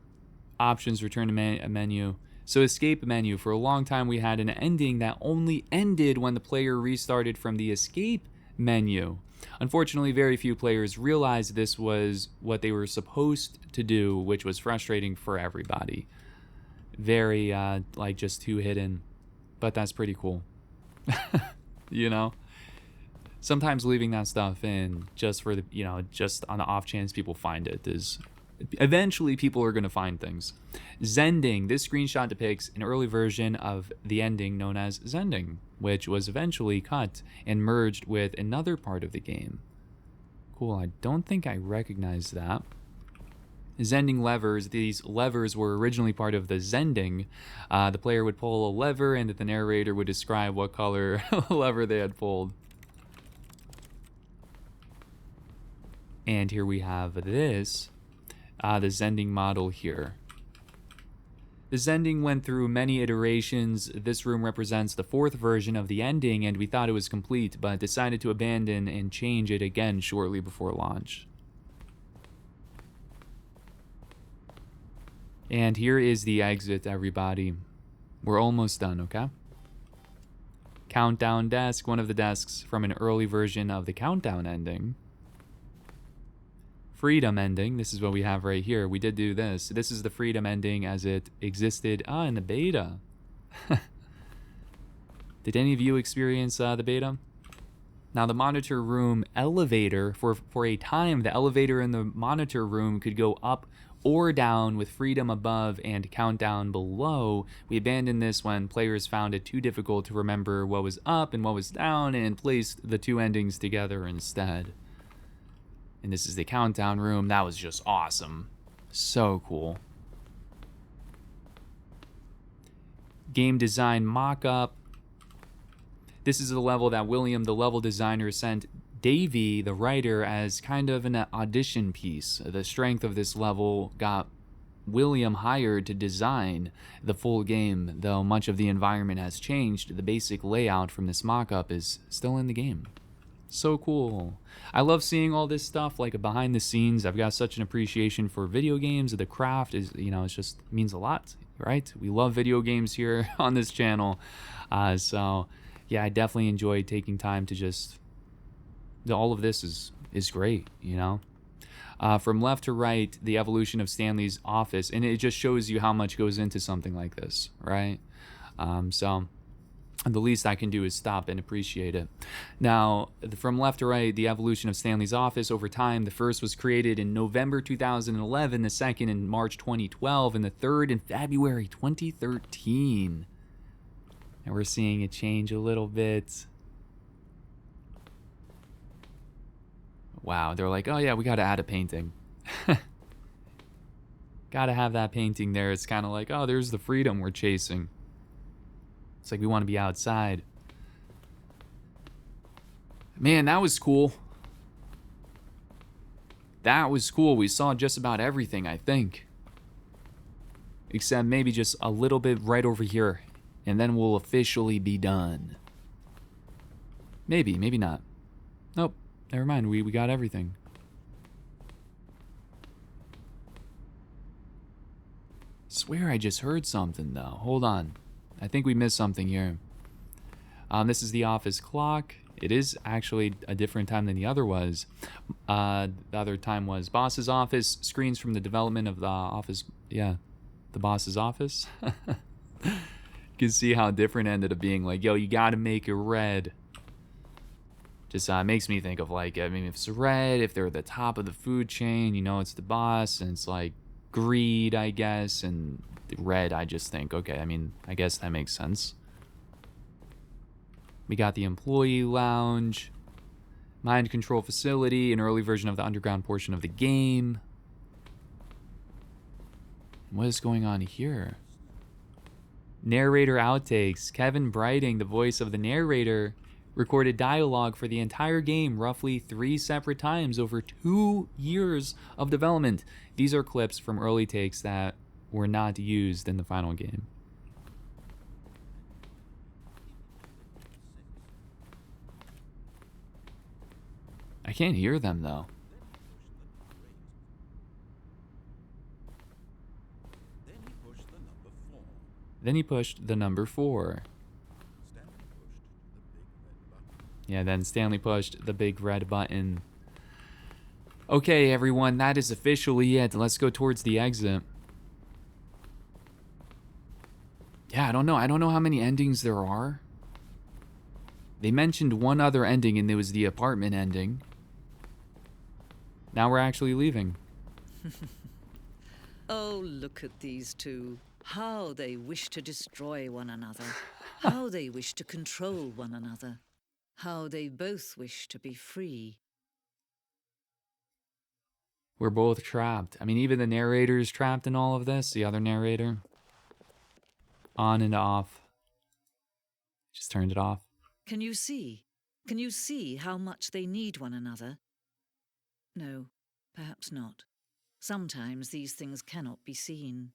Options. Return to a menu. So escape menu. For a long time, we had an ending that only ended when the player restarted from the escape menu. Unfortunately, very few players realized this was what they were supposed to do, which was frustrating for everybody. Very, just too hidden. But that's pretty cool. Sometimes leaving that stuff in just for the, just on the off chance people find it is... Eventually, people are going to find things. Zending. This screenshot depicts an early version of the ending known as Zending, which was eventually cut and merged with another part of the game. Cool. I don't think I recognize that. Zending levers. These levers were originally part of the Zending. The player would pull a lever, and the narrator would describe what color lever they had pulled. And here we have this. The Zending model here. The Zending went through many iterations. This room represents the fourth version of the ending, and we thought it was complete, but decided to abandon and change it again shortly before launch. And here is the exit, everybody. We're almost done, okay? Countdown desk, one of the desks from an early version of the Countdown ending. Freedom ending, this is what we have right here. We did do this. This is the Freedom ending as it existed in the beta. Did any of you experience the beta? Now, the monitor room elevator, for a time, the elevator in the monitor room could go up or down with Freedom above and Countdown below. We abandoned this when players found it too difficult to remember what was up and what was down and placed the two endings together instead. And this is the Countdown room. That was just awesome. So cool. game design mock-up. This is the level that William, the level designer, sent Davey, the writer, as kind of an audition piece. The strength of this level got William hired to design the full game, though much of the environment has changed. The basic layout from this mock-up is still in the game. So cool. I love seeing all this stuff, like behind the scenes. I've got such an appreciation for video games. The craft is, you know, it just means a lot, right? We love video games here on this channel. So yeah, I definitely enjoy taking time to just, all of this is great, you know? From left to right, the evolution of Stanley's office, and it just shows you how much goes into something like this, right? So the least I can do is stop and appreciate it. Now, from left to right, the evolution of Stanley's office over time. The first was created in November 2011, the second in March 2012, and the third in February 2013. And we're seeing it change a little bit. Wow, they're like, oh yeah, we gotta add a painting. Gotta have that painting there. It's kind of like, oh, there's the freedom we're chasing. It's like we want to be outside. Man, that was cool. That was cool. We saw just about everything, I think. Except maybe just a little bit right over here. And then we'll officially be done. Maybe, maybe not. Nope, never mind. We got everything. Swear I just heard something, though. Hold on. I think we missed something here. This is the office clock. It is actually a different time than the other was. The other time was boss's office. Screens from the development of the office. Yeah, the boss's office. You can see how different it ended up being. Like, yo, you gotta make it red. Just makes me think of, like, I mean, if it's red, if they're at the top of the food chain, you know, it's the boss, and it's like greed, I guess, and red, I just think, okay, I mean, I guess that makes sense. We got the employee lounge, mind control facility, an early version of the underground portion of the game. What is going on here? Narrator outtakes. Kevin Brighting, the voice of the narrator, recorded dialogue for the entire game roughly 3 separate times over 2 years of development. These are clips from early takes that were not used in the final game. I can't hear them, though. Then he pushed the number 4. Yeah, then Stanley pushed the big red button. Okay, everyone, that is officially it. Let's go towards the exit. Yeah, I don't know. I don't know how many endings there are. They mentioned one other ending, and it was the apartment ending. Now we're actually leaving. Oh, look at these two. How they wish to destroy one another. How they wish to control one another. How they both wish to be free. We're both trapped. I mean, even the narrator is trapped in all of this. The other narrator. On and off. Just turned it off. Can you see? Can you see how much they need one another? No, perhaps not. Sometimes these things cannot be seen.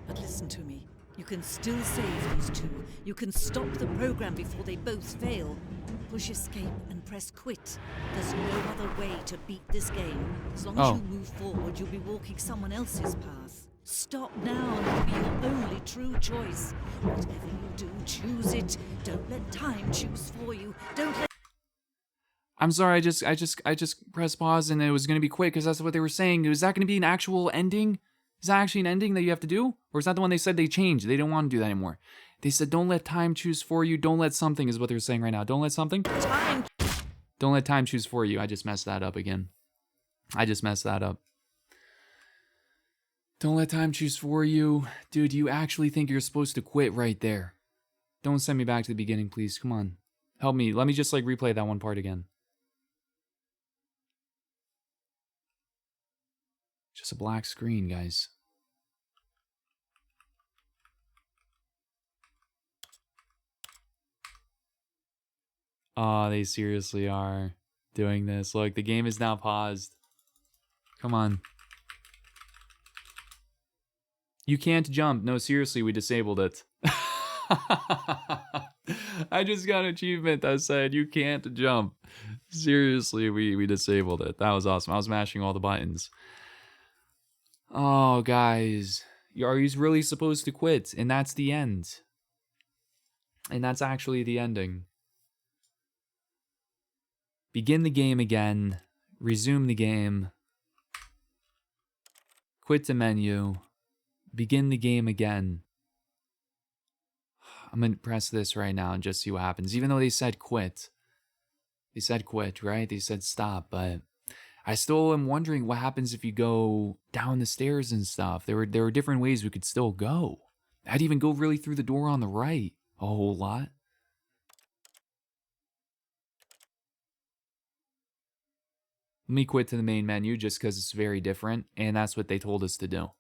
But listen to me. You can still save these two. You can stop the program before they both fail. Push escape and press quit. There's no other way to beat this game. As long as you move forward, you'll be walking someone else's path. Stop now and it'll be your only true choice. Whatever you do, choose it. Don't let time choose for you. Don't let... I'm sorry, I just pressed pause and it was gonna be quick because that's what they were saying. Is that gonna be an actual ending? Is that actually an ending that you have to do? Or is that the one they said they changed? They don't want to do that anymore. They said, don't let time choose for you. Don't let something is what they're saying right now. Don't let something. Time. Don't let time choose for you. I just messed that up again. I just messed that up. Don't let time choose for you. Dude, you actually think you're supposed to quit right there. Don't send me back to the beginning, please. Come on. Help me. Let me just like replay that one part again. Just a black screen, guys. Oh, they seriously are doing this. Look, the game is now paused. Come on. You can't jump. No, seriously, we disabled it. I just got an achievement that said you can't jump. Seriously, we disabled it. That was awesome. I was mashing all the buttons. Oh, guys. Are you really supposed to quit? And that's the end. And that's actually the ending. Begin the game again. Resume the game. Quit the menu. Begin the game again. I'm going to press this right now and just see what happens. Even though they said quit. They said quit, right? They said stop, but I still am wondering what happens if you go down the stairs and stuff. There were different ways we could still go. I'd even go really through the door on the right. A whole lot. Let me quit to the main menu just because it's very different, and that's what they told us to do.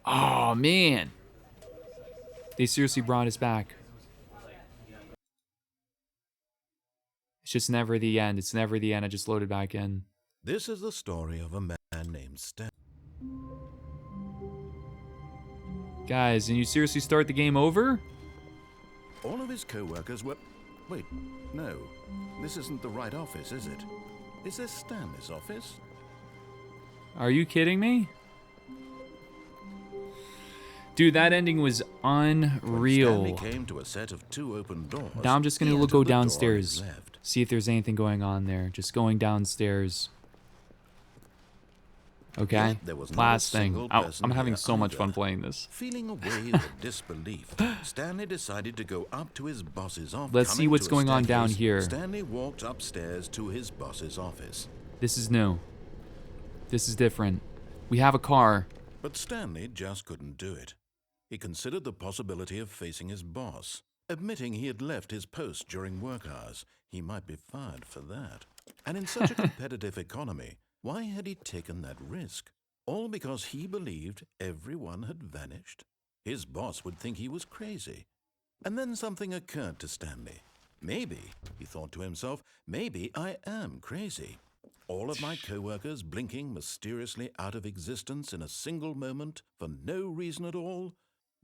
Oh, man. They seriously brought us back. It's just never the end. It's never the end. I just loaded back in. This is the story of a man named Stan. Guys, and you seriously start the game over? All of his co-workers were... Wait, no. This isn't the right office, is it? Is this Stanley's office? Are you kidding me? Dude, that ending was unreal. When Stanley came to a set of 2 open doors, now I'm just going to go downstairs. Left. See if there's anything going on there. Just going downstairs. Okay, last thing. I'm having so much fun playing this. Feeling a wave of disbelief, Stanley decided to go up to his boss's office. Let's see what's going on down here. Stanley walked upstairs to his boss's office. This is new. This is different. We have a car. But Stanley just couldn't do it. He considered the possibility of facing his boss. Admitting he had left his post during work hours, he might be fired for that. And in such a competitive economy, why had he taken that risk? All because he believed everyone had vanished? His boss would think he was crazy. And then something occurred to Stanley. Maybe, he thought to himself, maybe I am crazy. All of my co-workers blinking mysteriously out of existence in a single moment for no reason at all?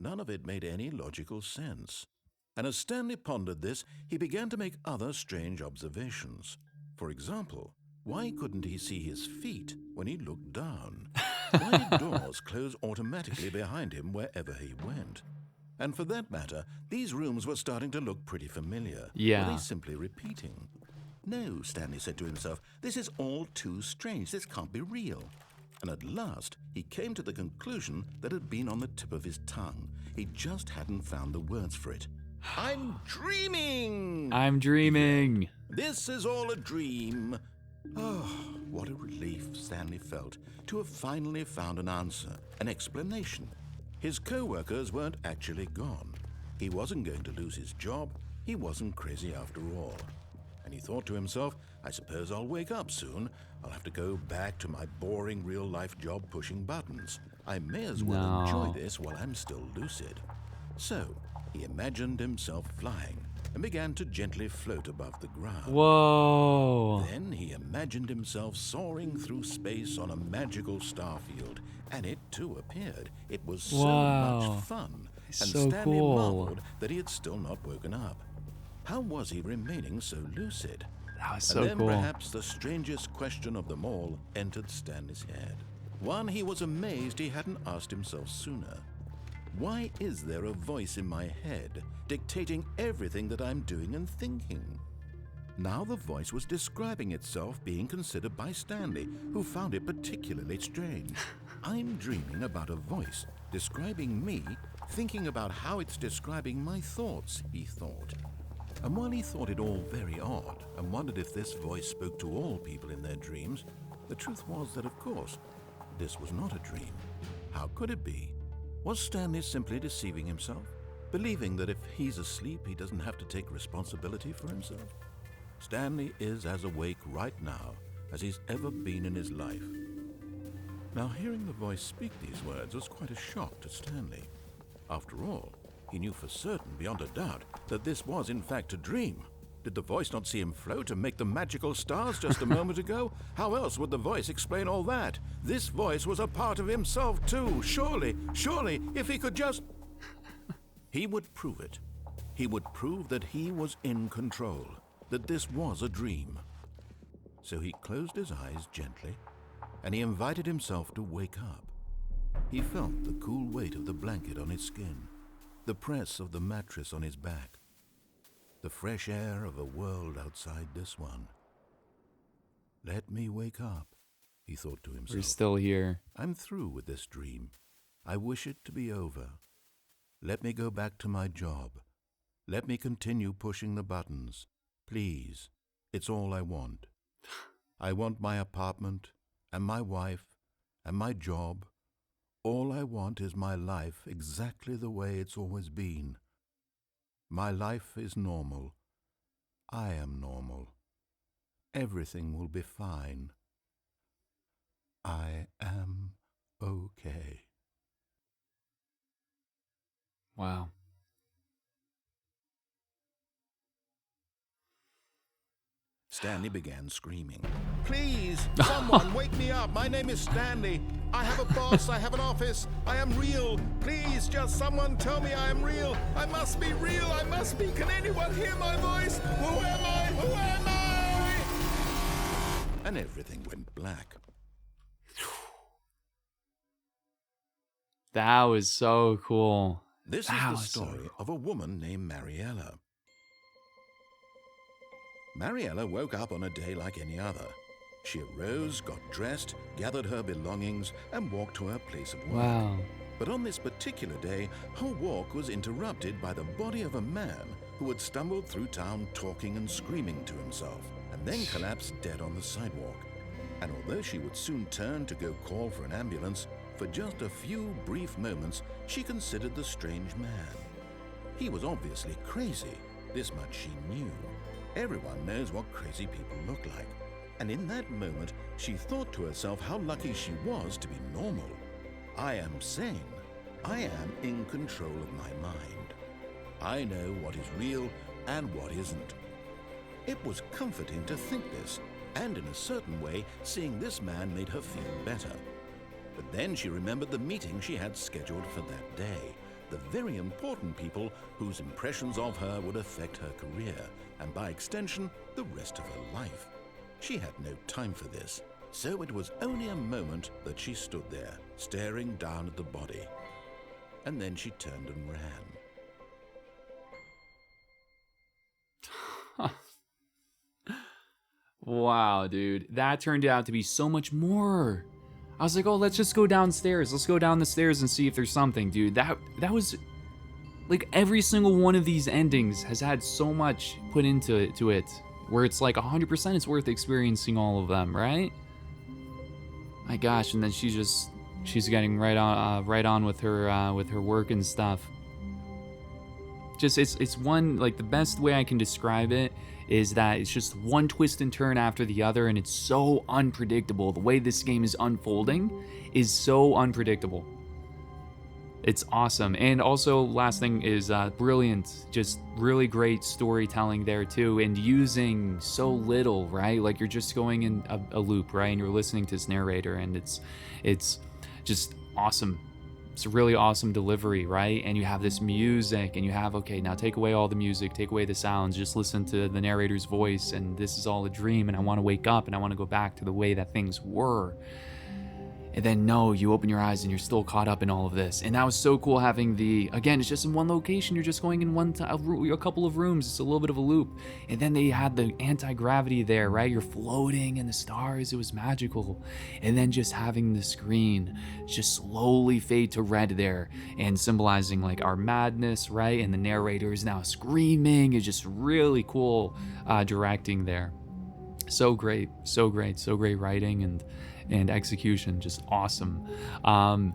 None of it made any logical sense. And as Stanley pondered this, he began to make other strange observations. For example, why couldn't he see his feet when he looked down? Why did doors close automatically behind him wherever he went? And for that matter, these rooms were starting to look pretty familiar. Yeah. Were they simply repeating? No, Stanley said to himself, this is all too strange. This can't be real. And at last, he came to the conclusion that had been on the tip of his tongue. He just hadn't found the words for it. I'm dreaming! I'm dreaming. This is all a dream. Oh, what a relief Stanley felt to have finally found an answer, an explanation. His co-workers weren't actually gone. He wasn't going to lose his job. He wasn't crazy after all. And he thought to himself, I suppose I'll wake up soon. I'll have to go back to my boring real-life job pushing buttons. I may as well enjoy this while I'm still lucid. So, he imagined himself flying and began to gently float above the ground. Whoa. Then he imagined himself soaring through space on a magical star field, and it too appeared. It was so much fun, and so Stanley cool. marveled that he had still not woken up. How was he remaining so lucid? That was so and then cool. perhaps the strangest question of them all entered Stanley's head. One he was amazed he hadn't asked himself sooner. Why is there a voice in my head dictating everything that I'm doing and thinking? Now the voice was describing itself being considered by Stanley, who found it particularly strange. I'm dreaming about a voice describing me, thinking about how it's describing my thoughts, he thought. And while he thought it all very odd and wondered if this voice spoke to all people in their dreams, the truth was that, of course, this was not a dream. How could it be? Was Stanley simply deceiving himself, believing that if he's asleep, he doesn't have to take responsibility for himself? Stanley is as awake right now as he's ever been in his life. Now, hearing the voice speak these words was quite a shock to Stanley. After all, He knew for certain, beyond a doubt, that this was in fact a dream. Did the voice not see him float and make the magical stars just a moment ago? How else would the voice explain all that? This voice was a part of himself too. Surely, if he could just... He would prove it. He would prove that he was in control, that this was a dream. So he closed his eyes gently, and he invited himself to wake up. He felt the cool weight of the blanket on his skin, the press of the mattress on his back, the fresh air of a world outside this one. Let me wake up, he thought to himself. We're still here. I'm through with this dream. I wish it to be over. Let me go back to my job. Let me continue pushing the buttons. Please, it's all I want. I want my apartment, and my wife, and my job. All I want is my life exactly the way it's always been. My life is normal. I am normal. Everything will be fine. I am okay. Wow. Stanley began screaming. Please, someone wake me up. My name is Stanley. I have a boss. I have an office. I am real. Please, just someone tell me I am real. I must be real. I must be. Can anyone hear my voice? Who am I? Who am I? And everything went black. That was so cool. This is the story of a woman named Mariella. Mariella woke up on a day like any other. She arose, got dressed, gathered her belongings, and walked to her place of work. Wow. But on this particular day, her walk was interrupted by the body of a man who had stumbled through town talking and screaming to himself, and then collapsed dead on the sidewalk. And although she would soon turn to go call for an ambulance, for just a few brief moments, she considered the strange man. He was obviously crazy. This much she knew. Everyone knows what crazy people look like. And in that moment, she thought to herself how lucky she was to be normal. I am sane. I am in control of my mind. I know what is real and what isn't. It was comforting to think this, and in a certain way, seeing this man made her feel better. But then she remembered the meeting she had scheduled for that day, the very important people whose impressions of her would affect her career, and by extension, the rest of her life. She had no time for this, so it was only a moment that she stood there, staring down at the body. And then she turned and ran. Wow, dude. That turned out to be so much more. I was like, oh, let's just go downstairs. Let's go down the stairs and see if there's something, dude. That was... Like, every single one of these endings has had so much put into it, where it's like 100% it's worth experiencing all of them, right? My gosh, and then she's getting right on with her work and stuff. Just it's one, like, the best way I can describe it is that it's just one twist and turn after the other, and it's so unpredictable. The way this game is unfolding is so unpredictable. It's awesome. And also, last thing is brilliant, just really great storytelling there too, and using so little, right? Like, you're just going in a loop, right? And you're listening to this narrator, and it's just awesome. It's a really awesome delivery, right? And you have this music, and you have, okay, now take away all the music, take away the sounds, just listen to the narrator's voice, and this is all a dream, and I want to wake up, and I want to go back to the way that things were. And then, no, you open your eyes and you're still caught up in all of this. And that was so cool having again, it's just in one location. You're just going in a couple of rooms. It's a little bit of a loop. And then they had the anti-gravity there, right? You're floating in the stars. It was magical. And then just having the screen just slowly fade to red there and symbolizing like our madness, right? And the narrator is now screaming. It's just really cool directing there. So great writing and execution, just awesome. I'm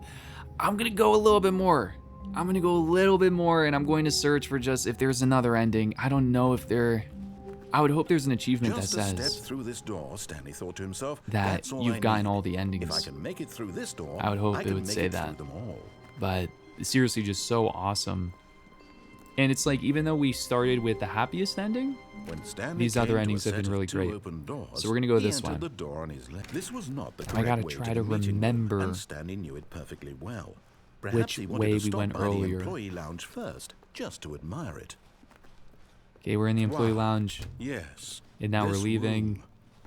gonna go a little bit more. And I'm going to search for just if there's another ending. I don't know if I would hope there's an achievement just that a says step through this door, Stanley thought to himself, that you've gotten all the endings. If I can make it through this door, I would hope I it can would make say it that. through them all. But seriously, just so awesome. And it's like, even though we started with the happiest ending, When Stanley these other came to a endings have set been of really two great. open doors, So we're gonna go he this entered way. the door on his left. This was not the I correct gotta way try to to the meeting room, remember and Stanley knew it perfectly well. Perhaps which he wanted way to we stop went by the earlier. employee lounge first, just to admire it. Okay, we're in the employee Wow. lounge, Yes. and now we're this leaving. room.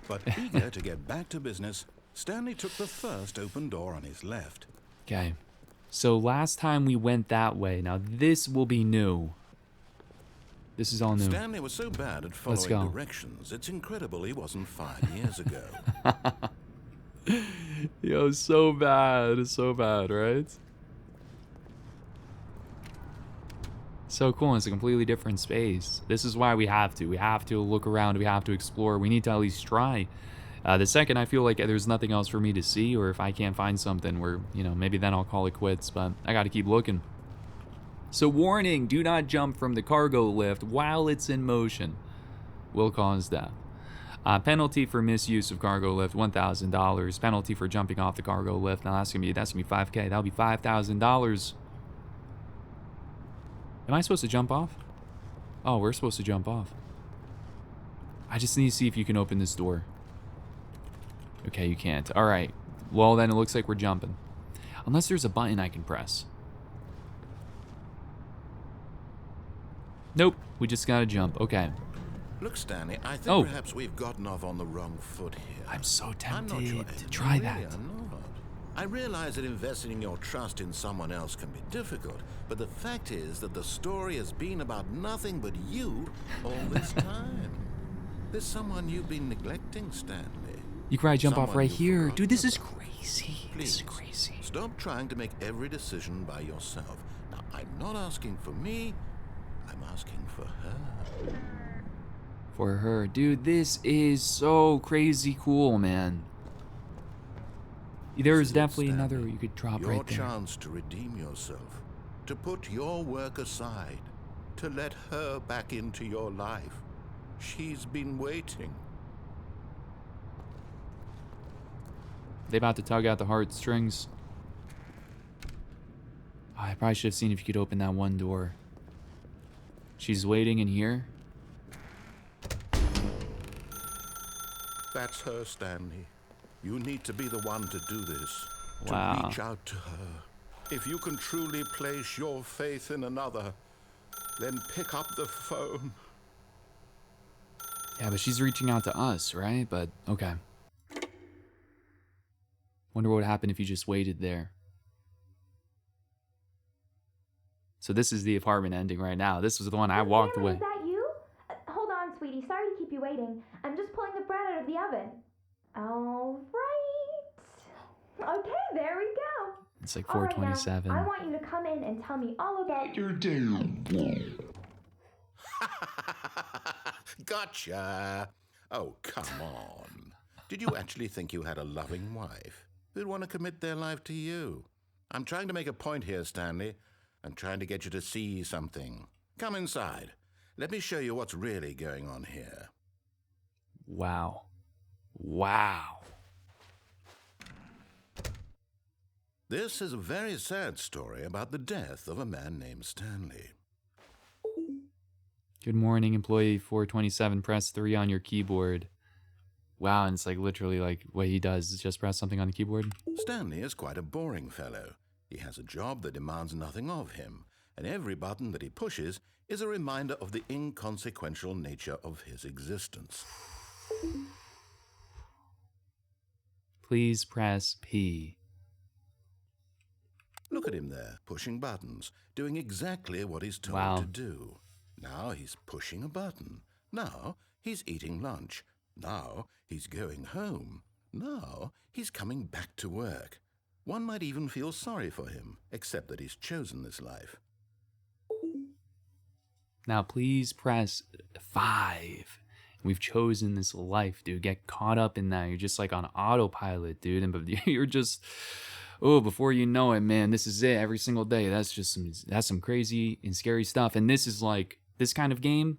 But eager to get back to business, Stanley took the first open door on his left. Okay. So last time we went that way. Now this will be new. This is all new. Stanley was so bad at Let's following go. directions, it's incredible he wasn't 5 years ago. Yo, so bad, right? So cool, it's a completely different space. This is why we have to look around, we have to explore, we need to at least try. The second I feel like there's nothing else for me to see, or if I can't find something where, you know, maybe then I'll call it quits, but I gotta keep looking. So warning, do not jump from the cargo lift while it's in motion. Will cause death. Penalty for misuse of cargo lift, $1,000. Penalty for jumping off the cargo lift. Now that's gonna be $5K. That'll be $5,000. Am I supposed to jump off? Oh, we're supposed to jump off. I just need to see if you can open this door. Okay, you can't. All right. Well, then it looks like we're jumping. Unless there's a button I can press. Nope. We just gotta jump. Okay. Look, Stanley, I think Oh. perhaps we've gotten off on the wrong foot here. I'm so I'm not sure. tempted to try Really, that. I'm not. I realize that investing your trust in someone else can be difficult, but the fact is that the story has been about nothing but you all this time. There's someone you've been neglecting, Stanley. You can probably jump off Someone right you've here. forgotten Dude, this is about. crazy. Please, This is crazy. stop trying to make every decision by yourself. Now, I'm not asking for me, I'm asking for her. For her. Dude, this is so crazy cool, man. There's See, definitely Stanley, another you could drop your right there. chance to redeem yourself, to put your work aside, to let her back into your life. She's been waiting. They about to tug out the heartstrings. Oh, I probably should have seen if you could open that one door. She's waiting in here. That's her, Stanley. You need to be the one to do this, to Wow. reach out to her. If you can truly place your faith in another, then pick up the phone. Yeah, but she's reaching out to us, right? But, okay. Wonder what would happen if you just waited there. So this is the apartment ending right now. This was the one I walked Stanley, away. Is that you? Hold on, sweetie. Sorry to keep you waiting. I'm just pulling the bread out of the oven. All right. Okay, there we go. It's like All right, now, 4:27. I want you to come in and tell me all about your Gotcha. Oh, come on. Did you actually think you had a loving wife who'd want to commit their life to you? I'm trying to make a point here, Stanley. I'm trying to get you to see something. Come inside. Let me show you what's really going on here. Wow. Wow. This is a very sad story about the death of a man named Stanley. Good morning, employee 427. Press 3 on your keyboard. Wow, and it's like literally like what he does is just press something on the keyboard. Stanley is quite a boring fellow. He has a job that demands nothing of him, and every button that he pushes is a reminder of the inconsequential nature of his existence. Please press P. Look at him there, pushing buttons, doing exactly what he's told Wow. to do. Now he's pushing a button. Now he's eating lunch. Now he's going home. Now he's coming back to work. One might even feel sorry for him, except that he's chosen this life. Now please press 5. We've chosen this life, dude. Get caught up in that. You're just like on autopilot, dude. And you're just, oh, before you know it, man, this is it every single day. That's some crazy and scary stuff. And this is like, this kind of game,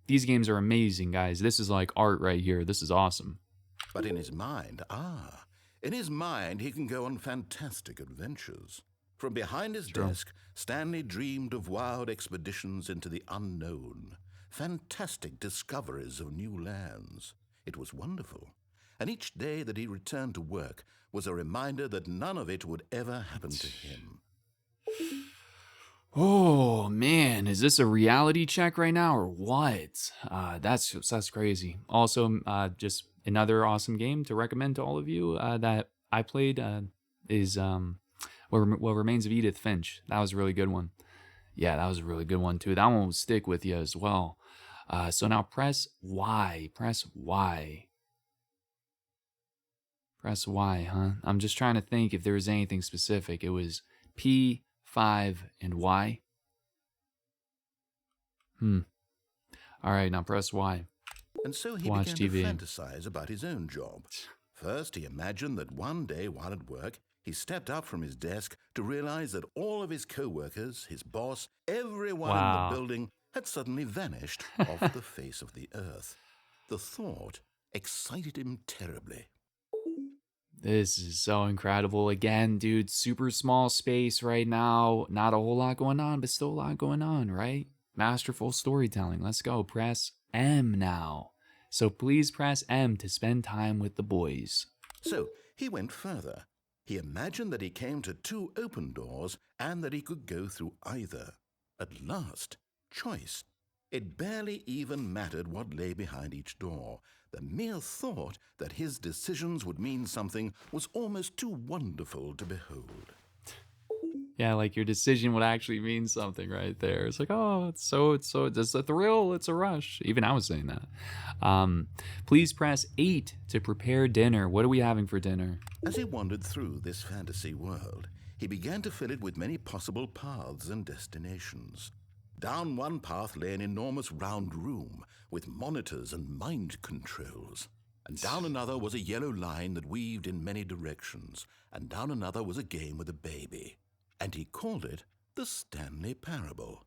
these games are amazing, guys. This is like art right here. This is awesome. But in his mind, he can go on fantastic adventures. From behind his desk, Stanley dreamed of wild expeditions into the unknown, fantastic discoveries of new lands. It was wonderful, and each day that he returned to work was a reminder that none of it would ever happen to him. Oh man, is this a reality check right now or what? That's crazy. Also, just another awesome game to recommend to all of you that I played is what Remains of Edith Finch. That was a really good one. Yeah, that was a really good one too. That one will stick with you as well. So now press Y. Press Y. Press Y, huh? I'm just trying to think if there was anything specific. It was P, 5, and Y. All right, now press Y. And so he Watch began TV. to fantasize about his own job. First, he imagined that one day while at work, he stepped up from his desk to realize that all of his co-workers, his boss, everyone in Wow. the building had suddenly vanished off the face of the earth. The thought excited him terribly. This is so incredible. Again, dude, super small space right now. Not a whole lot going on, but still a lot going on, right? Masterful storytelling. Let's go. Press M now. So please press M to spend time with the boys. So he went further. He imagined that he came to 2 open doors and that he could go through either. At last, choice. It barely even mattered what lay behind each door. The mere thought that his decisions would mean something was almost too wonderful to behold. Yeah, like your decision would actually mean something right there. It's like, oh, it's a thrill, it's a rush. Even I was saying that. Please press 8 to prepare dinner. What are we having for dinner? As he wandered through this fantasy world, he began to fill it with many possible paths and destinations. Down one path lay an enormous round room with monitors and mind controls. And down another was a yellow line that weaved in many directions. And down another was a game with a baby. And he called it the Stanley Parable.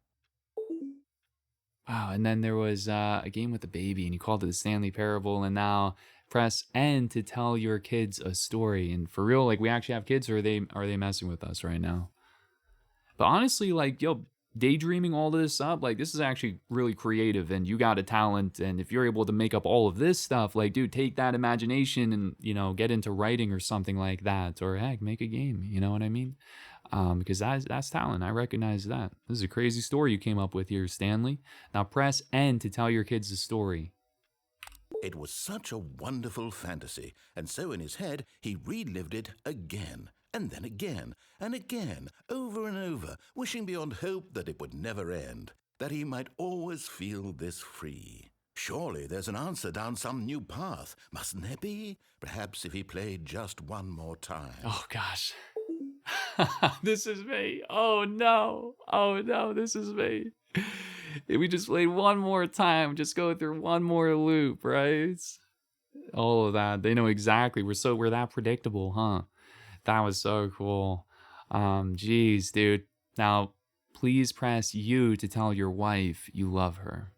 Wow, and then there was a game with the baby, and you called it the Stanley Parable, and now press N to tell your kids a story. And for real, like, we actually have kids, or are they messing with us right now? But honestly, like, yo, daydreaming all this up, like, this is actually really creative, and you got a talent, and if you're able to make up all of this stuff, like, dude, take that imagination and, you know, get into writing or something like that, or heck, make a game, you know what I mean? Because that's talent. I recognize that. This is a crazy story you came up with here, Stanley. Now press N to tell your kids the story. It was such a wonderful fantasy, and so in his head he relived it again, and then again, and again, over and over, wishing beyond hope that it would never end, that he might always feel this free. Surely there's an answer down some new path, mustn't there be? Perhaps if he played just one more time. Oh, gosh. This is me. Oh no, this is me. If we just played one more time, just go through one more loop, right? All of that. They know exactly. We're that predictable, huh? That was so cool. Geez, dude. Now, please press U to tell your wife you love her.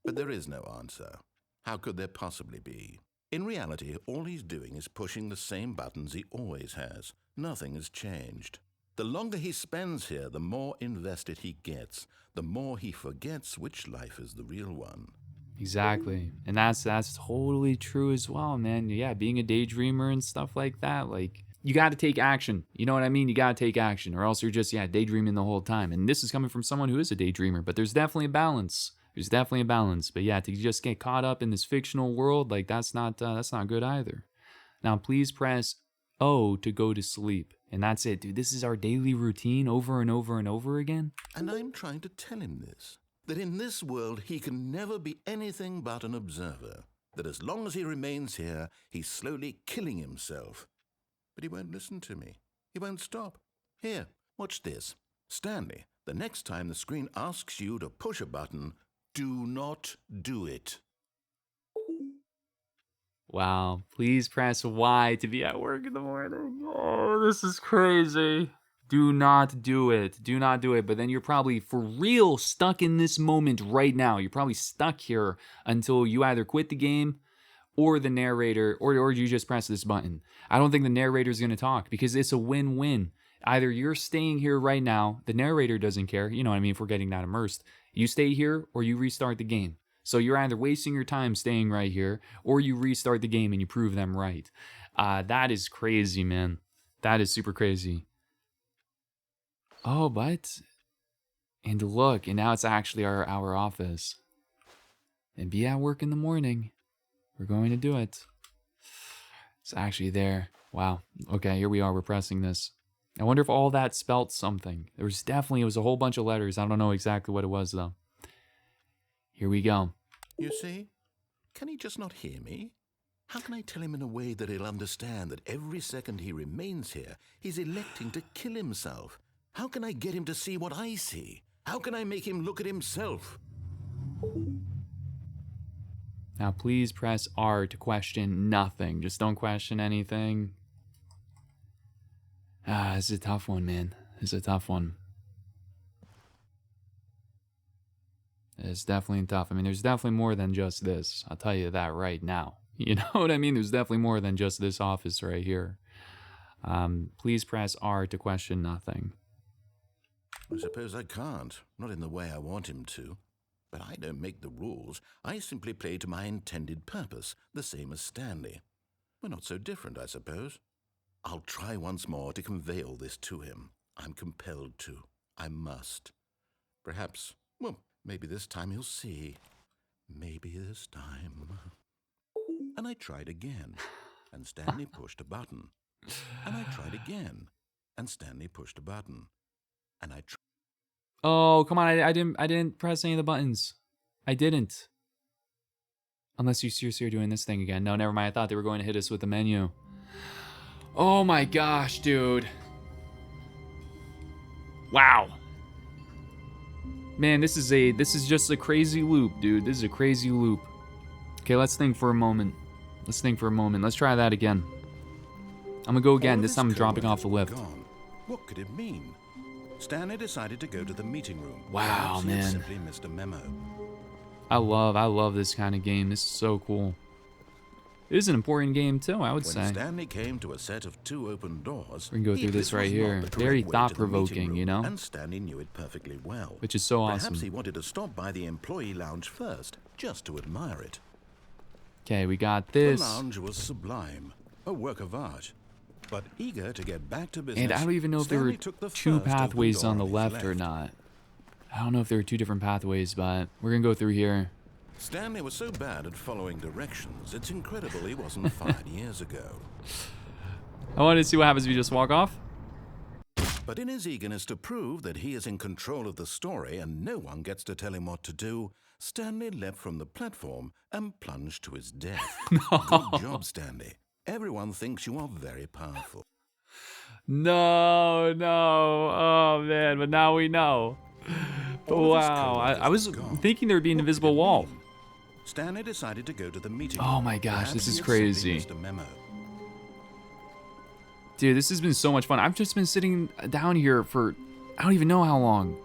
But there is no answer. How could there possibly be? In reality, all he's doing is pushing the same buttons he always has. Nothing has changed. The longer he spends here, the more invested he gets, the more he forgets which life is the real one. Exactly. And that's totally true as well, man. Yeah, being a daydreamer and stuff like that, like, you got to take action. You know what I mean? You got to take action, or else you're just, daydreaming the whole time. And this is coming from someone who is a daydreamer, but there's definitely a balance. There's definitely a balance. But yeah, to just get caught up in this fictional world, like, that's not good either. Now, please press O to go to sleep. And that's it, dude. This is our daily routine over and over and over again. And I'm trying to tell him this, that in this world he can never be anything but an observer, that as long as he remains here, he's slowly killing himself. But he won't listen to me. He won't stop. Here, watch this. Stanley, the next time the screen asks you to push a button, do not do it. Wow. Please press Y to be at work in the morning. Oh, this is crazy. Do not do it. Do not do it. But then you're probably for real stuck in this moment right now. You're probably stuck here until you either quit the game or the narrator, or you just press this button. I don't think the narrator is going to talk because it's a win-win. Either you're staying here right now, the narrator doesn't care, you know what I mean, if we're getting that immersed. You stay here or you restart the game. So you're either wasting your time staying right here or you restart the game and you prove them right. That is crazy, man. That is super crazy. Oh, but... And look, and now it's actually our office. And be at work in the morning. We're going to do it. It's actually there. Wow. Okay, here we are. We're pressing this. I wonder if all that spelt something. It was a whole bunch of letters. I don't know exactly what it was, though. Here we go. You see? Can he just not hear me? How can I tell him in a way that he'll understand that every second he remains here, he's electing to kill himself? How can I get him to see what I see? How can I make him look at himself? Now, please press R to question nothing. Just don't question anything. This is a tough one, man. This is a tough one. It's definitely tough. I mean, there's definitely more than just this. I'll tell you that right now. You know what I mean? There's definitely more than just this office right here. Please press R to question nothing. I suppose I can't. Not in the way I want him to. But I don't make the rules. I simply play to my intended purpose, the same as Stanley. We're not so different, I suppose. I'll try once more to convey all this to him. I'm compelled to. I must. Perhaps, well, maybe this time he'll see. Maybe this time. And I tried again, and Stanley pushed a button. And I tried again, and Stanley pushed a button. And I tried. Oh, come on. I didn't press any of the buttons. I didn't. Unless you seriously are doing this thing again. No, never mind. I thought they were going to hit us with the menu. Oh my gosh, dude. Wow. Man, this is just a crazy loop, dude. This is a crazy loop. Okay, let's think for a moment. Let's try that again. I'm gonna go again. This time I'm dropping off the lift. Gone. What could it mean? Stanley decided to go to the meeting room. Wow, Perhaps he had man. simply missed a memo. I love this kind of game. This is so cool. It is an important game too, I would When say. Stanley came to a set of 2 open doors, We can go he- through this right was not here. the correct Very way to the thought-provoking, meeting room, you know? And Stanley knew it perfectly well. Which is so Perhaps awesome. he wanted to stop by the employee lounge first, just to admire it. Okay, we got The this. lounge was sublime, a work of art. But eager to get back to business, And I don't even know if there were Stanley took the 2 first open pathways door on the his left or not. I don't know if there were 2 different pathways, but we're gonna go through here. Stanley was so bad at following directions, it's incredible he wasn't fired years ago. I wanted to see what happens if you just walk off. But in his eagerness to prove that he is in control of the story and no one gets to tell him what to do, Stanley leapt from the platform and plunged to his death. Good job, Stanley. Everyone thinks you are very powerful. No. Oh man, but now we know. All of his Wow, I coworkers was were gone. thinking there'd be an What could invisible it wall. mean? Stanley decided to go to the meeting Oh room. my gosh, Perhaps this he is had simply crazy. missed a memo. Dude, this has been so much fun. I've just been sitting down here for I don't even know how long.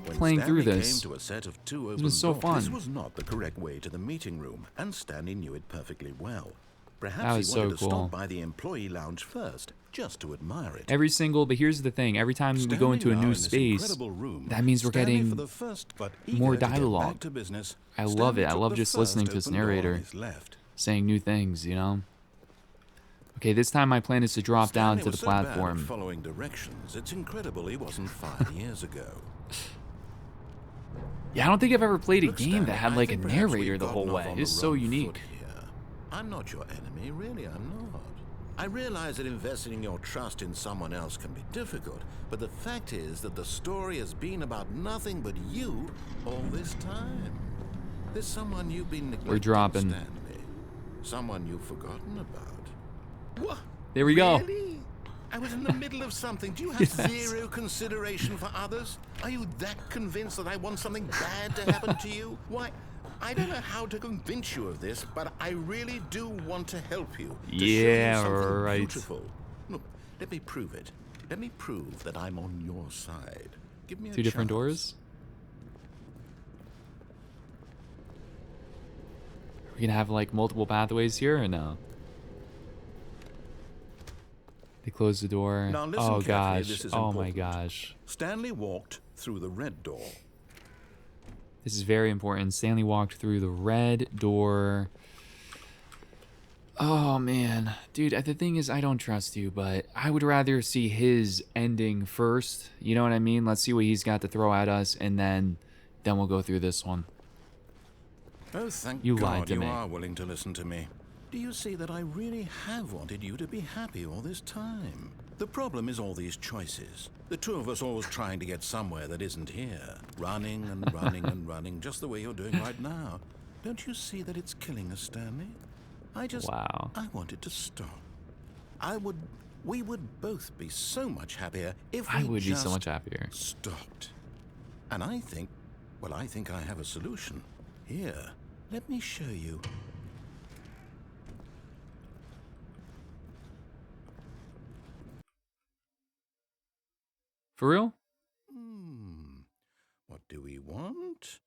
When Playing Stanley through this. came to a set of 2 open been so doors, fun. This was not the correct way to the meeting room, and Stanley knew it perfectly well. That Perhaps was he so wanted to cool. stop by the employee lounge first, just to admire it. But here's the thing, every time we go Standing into a now new in this space, incredible room, that means we're Stanley, getting for the first, but more eager to get dialogue. back to business, I love Stanley it. I took love the just listening first to this open door on narrator. his left. saying new things, you know? Okay, this time my plan is to drop down Stanley to the was so bad at platform. following directions, it's incredible he wasn't fired years ago. Yeah, I don't think I've ever played a Look, game Stanley, that had I like a think perhaps narrator we've the whole gotten off way. on It's the so wrong unique. foot here. I'm not your enemy, really, I'm not. I realize that investing your trust in someone else can be difficult, but the fact is that the story has been about nothing but you all this time. There's someone you've been neglecting, We're dropping. Stanley. Someone you've forgotten about. What? There we go. Really? I was in the middle of something. Do you have Yes. zero consideration for others? Are you that convinced that I want something bad to happen to you? Why, I don't know how to convince you of this, but I really do want to help you. To show you Yeah, something right. beautiful. Look, let me prove it. Let me prove that I'm on your side. Give me a 2 different chance. doors? We're gonna have like multiple pathways here or no? They close the door. Now listen Oh carefully, gosh. this is Oh my important. gosh. Stanley walked through the red door. This is very important. Stanley walked through the red door. Oh man. Dude, the thing is, I don't trust you, but I would rather see his ending first. You know what I mean? Let's see what he's got to throw at us, and then we'll go through this one. Oh, thank You lied God to you me. are willing to listen to me. Do you see that I really have wanted you to be happy all this time? The problem is all these choices. The two of us always trying to get somewhere that isn't here. Running and running and running, just the way you're doing right now. Don't you see that it's killing us, Stanley? Wow. I wanted to stop. We would both be so much happier if I we would be just so much happier. stopped. And I think I have a solution. Here, let me show you. For real? What do we want?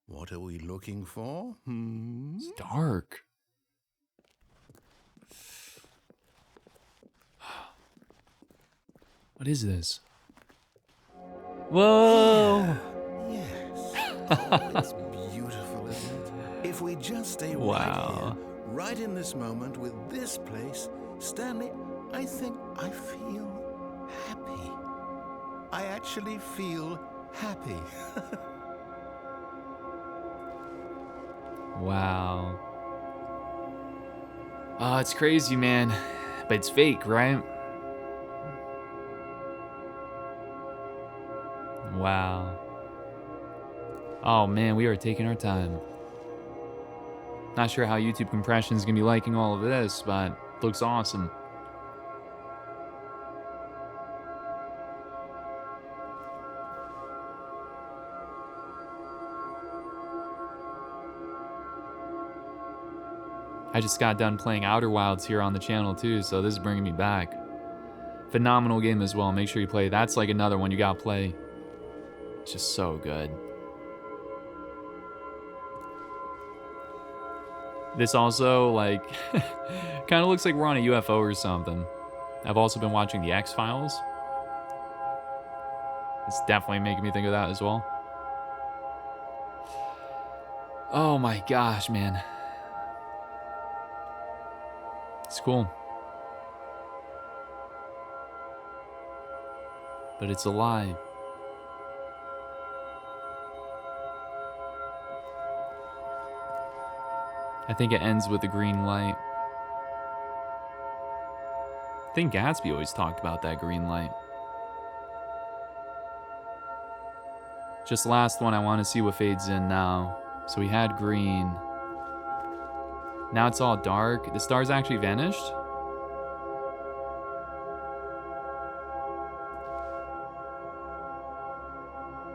What are we looking for? It's dark. What is this? Whoa! Yes. Oh, it's beautiful, isn't it? If we just stay right Wow. here, right in this moment with this place, Stanley, I think I feel happy. I actually feel happy. Wow. Oh, it's crazy, man. But it's fake, right? Wow. Oh, man, we are taking our time. Not sure how YouTube compression is going to be liking all of this, but looks awesome. I just got done playing Outer Wilds here on the channel too, so this is bringing me back. Phenomenal game as well. Make sure you play. That's like another one you gotta play. It's just so good. This also, like, kind of looks like we're on a UFO or something. I've also been watching The X-Files. It's definitely making me think of that as well. Oh my gosh, man. It's cool. But it's a lie. I think it ends with a green light. I think Gatsby always talked about that green light. Just last one, I want to see what fades in now. So we had green. Now it's all dark. The stars actually vanished.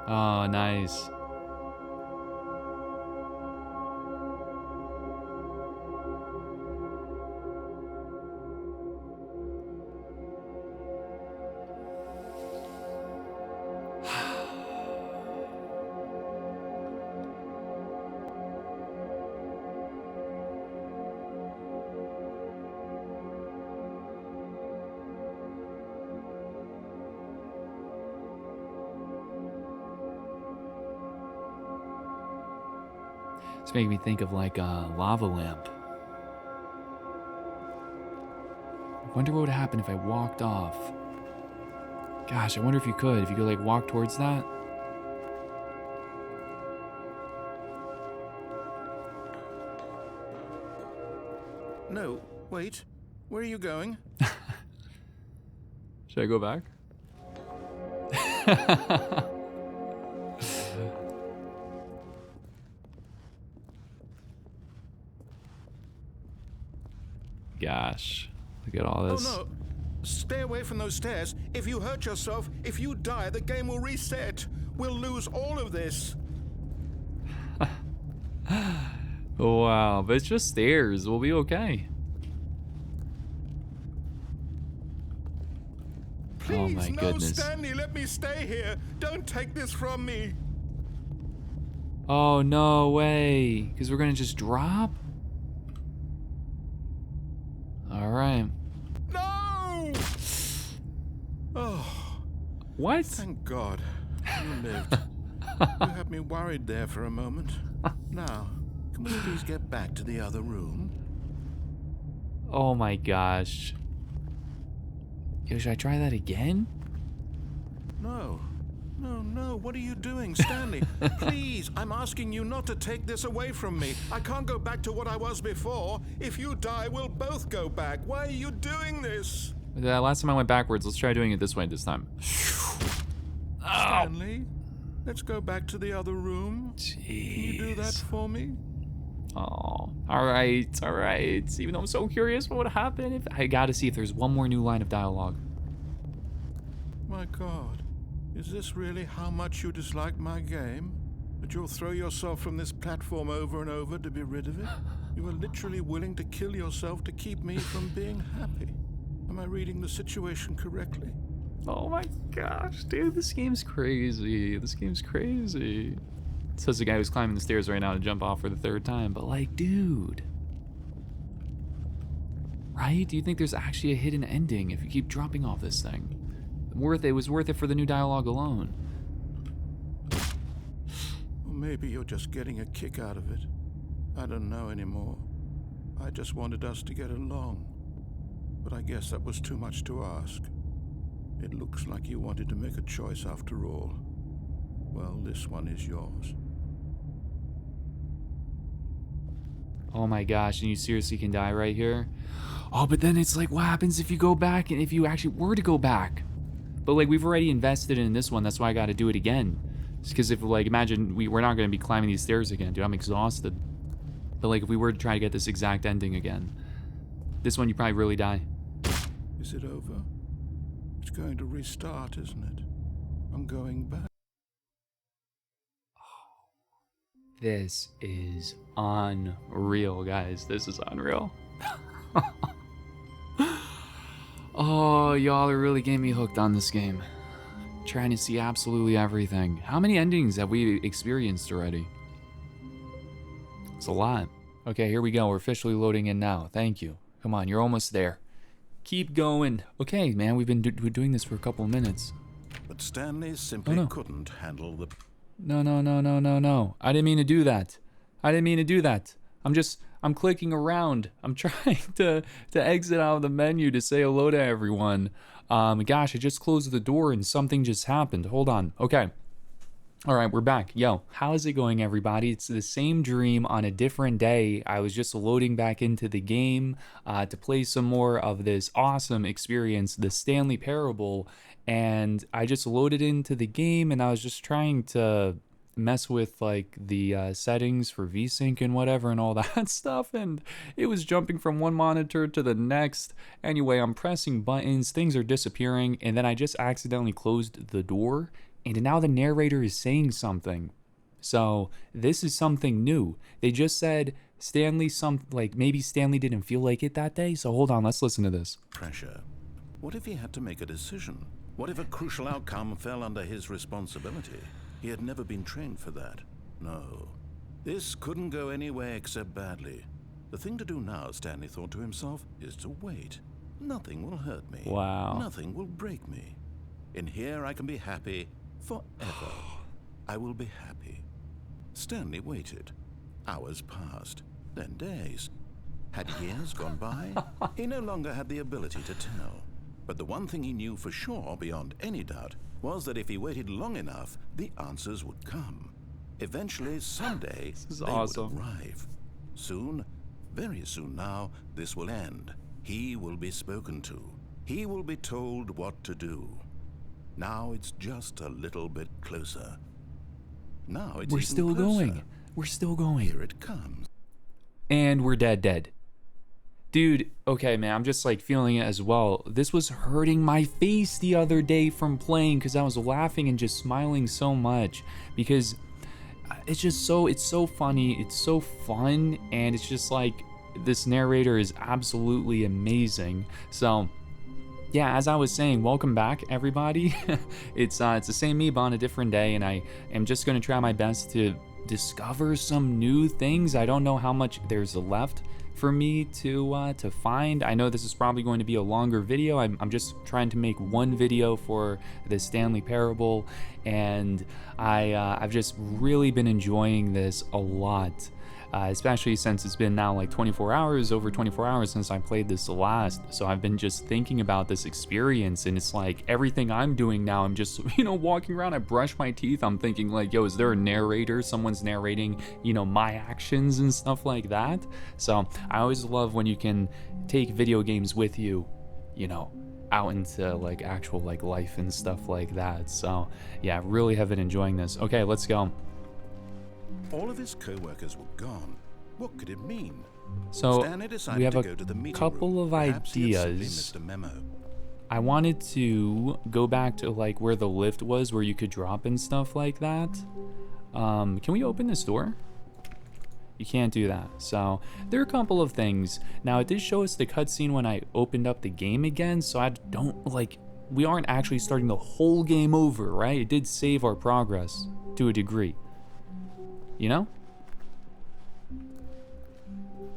Oh, nice. It's making me think of like a lava lamp. I wonder what would happen if I walked off. Gosh, I wonder if you could like walk towards that. No, wait. Where are you going? Should I go back? Gosh, look at all this. Oh no! Stay away from those stairs. If you hurt yourself, if you die, the game will reset. We'll lose all of this. Wow, but it's just stairs. We'll be okay. Please, Oh my no, goodness. Stanley, let me stay here. Don't take this from me. Oh, no way. Because we're going to just drop? All right. No! Oh, What? thank God. You lived. You had me worried there for a moment. Now, can we please get back to the other room? Oh my gosh. Yo, should I try that again? No. No, what are you doing, Stanley? Please, I'm asking you not to take this away from me. I can't go back to what I was before. If you die, we'll both go back. Why are you doing this? Last time I went backwards. Let's try doing it this way this time. Stanley, let's go back to the other room. Jeez. Can you do that for me? Oh, all right. Even though I'm so curious what would happen if I gotta see if there's one more new line of dialogue. My God, is this really how much you dislike my game? That you'll throw yourself from this platform over and over to be rid of it? You are literally willing to kill yourself to keep me from being happy. Am I reading the situation correctly? Oh my gosh, dude, this game's crazy. It says the guy who's climbing the stairs right now to jump off for the third time, but like, dude. Right? Do you think there's actually a hidden ending if you keep dropping off this thing? It was worth it for the new dialogue alone. Or maybe you're just getting a kick out of it. I don't know anymore. I just wanted us to get along. But I guess that was too much to ask. It looks like you wanted to make a choice after all. Well, this one is yours. Oh my gosh, and you seriously can die right here? Oh, but then it's like, what happens if you go back and if you actually were to go back? But like, we've already invested in this one, that's why I gotta do it again. It's because if, like, imagine we're not gonna be climbing these stairs again, dude, I'm exhausted. But like, if we were to try to get this exact ending again, this one you probably really die. Is it over? It's going to restart, isn't it? I'm going back. This is unreal, guys. This is unreal. Oh, y'all are really getting me hooked on this game. Trying to see absolutely everything. How many endings have we experienced already? It's a lot. Okay, here we go. We're officially loading in now. Thank you. Come on, you're almost there. Keep going. Okay, man, we've been doing this for a couple of minutes. But Stanley simply couldn't handle the... No. I didn't mean to do that. I'm clicking around. I'm trying to exit out of the menu to say hello to everyone. Gosh, I just closed the door and something just happened. Hold on. Okay. All right, we're back. Yo, how's it going, everybody? It's the same dream on a different day. I was just loading back into the game to play some more of this awesome experience, the Stanley Parable, and I just loaded into the game and I was just trying to mess with like the settings for VSync and whatever and all that stuff, and it was jumping from one monitor to the next. Anyway, I'm pressing buttons, things are disappearing, and then I just accidentally closed the door. And now the narrator is saying something. So this is something new. They just said maybe Stanley didn't feel like it that day. So hold on, let's listen to this. Pressure. What if he had to make a decision? What if a crucial outcome fell under his responsibility? He had never been trained for that. No. This couldn't go any way except badly. The thing to do now, Stanley thought to himself, is to wait. Nothing will hurt me. Wow. Nothing will break me. In here I can be happy. Forever, I will be happy. Stanley waited. Hours passed, then days. Had years gone by? He no longer had the ability to tell. But the one thing he knew for sure, beyond any doubt, was that if he waited long enough, the answers would come. Eventually, someday, they would arrive. Soon, very soon now, this will end. He will be spoken to. He will be told what to do. Now it's just a little bit closer. Now it's We're even still closer. going. We're still going. Here it comes. And we're dead. Dude, okay, man, I'm just like feeling it as well. This was hurting my face the other day from playing because I was laughing and just smiling so much because it's so funny, it's so fun, and it's just like this narrator is absolutely amazing. So yeah, as I was saying, welcome back, everybody. It's the same me, but on a different day, and I am just going to try my best to discover some new things. I don't know how much there's left for me to find. I know this is probably going to be a longer video. I'm just trying to make one video for the Stanley Parable, and I've just really been enjoying this a lot. Especially since it's been now like 24 hours, over 24 hours since I played this last. So I've been just thinking about this experience, and it's like everything I'm doing now, I'm just, walking around, I brush my teeth, I'm thinking like, yo, is there a narrator? Someone's narrating, my actions and stuff like that. So I always love when you can take video games with you, out into like actual like life and stuff like that. So yeah, really have been enjoying this. Okay, let's go. All of his co-workers were gone. What could it mean? So Stanley decided we have to go to the a meeting couple room. of Perhaps he had simply ideas. missed a memo. I wanted to go back to like where the lift was, where you could drop and stuff like that. Can we open this door? You can't do that. So there are a couple of things. Now it did show us the cutscene when I opened up the game again, so I don't like, we aren't actually starting the whole game over, right? It did save our progress to a degree.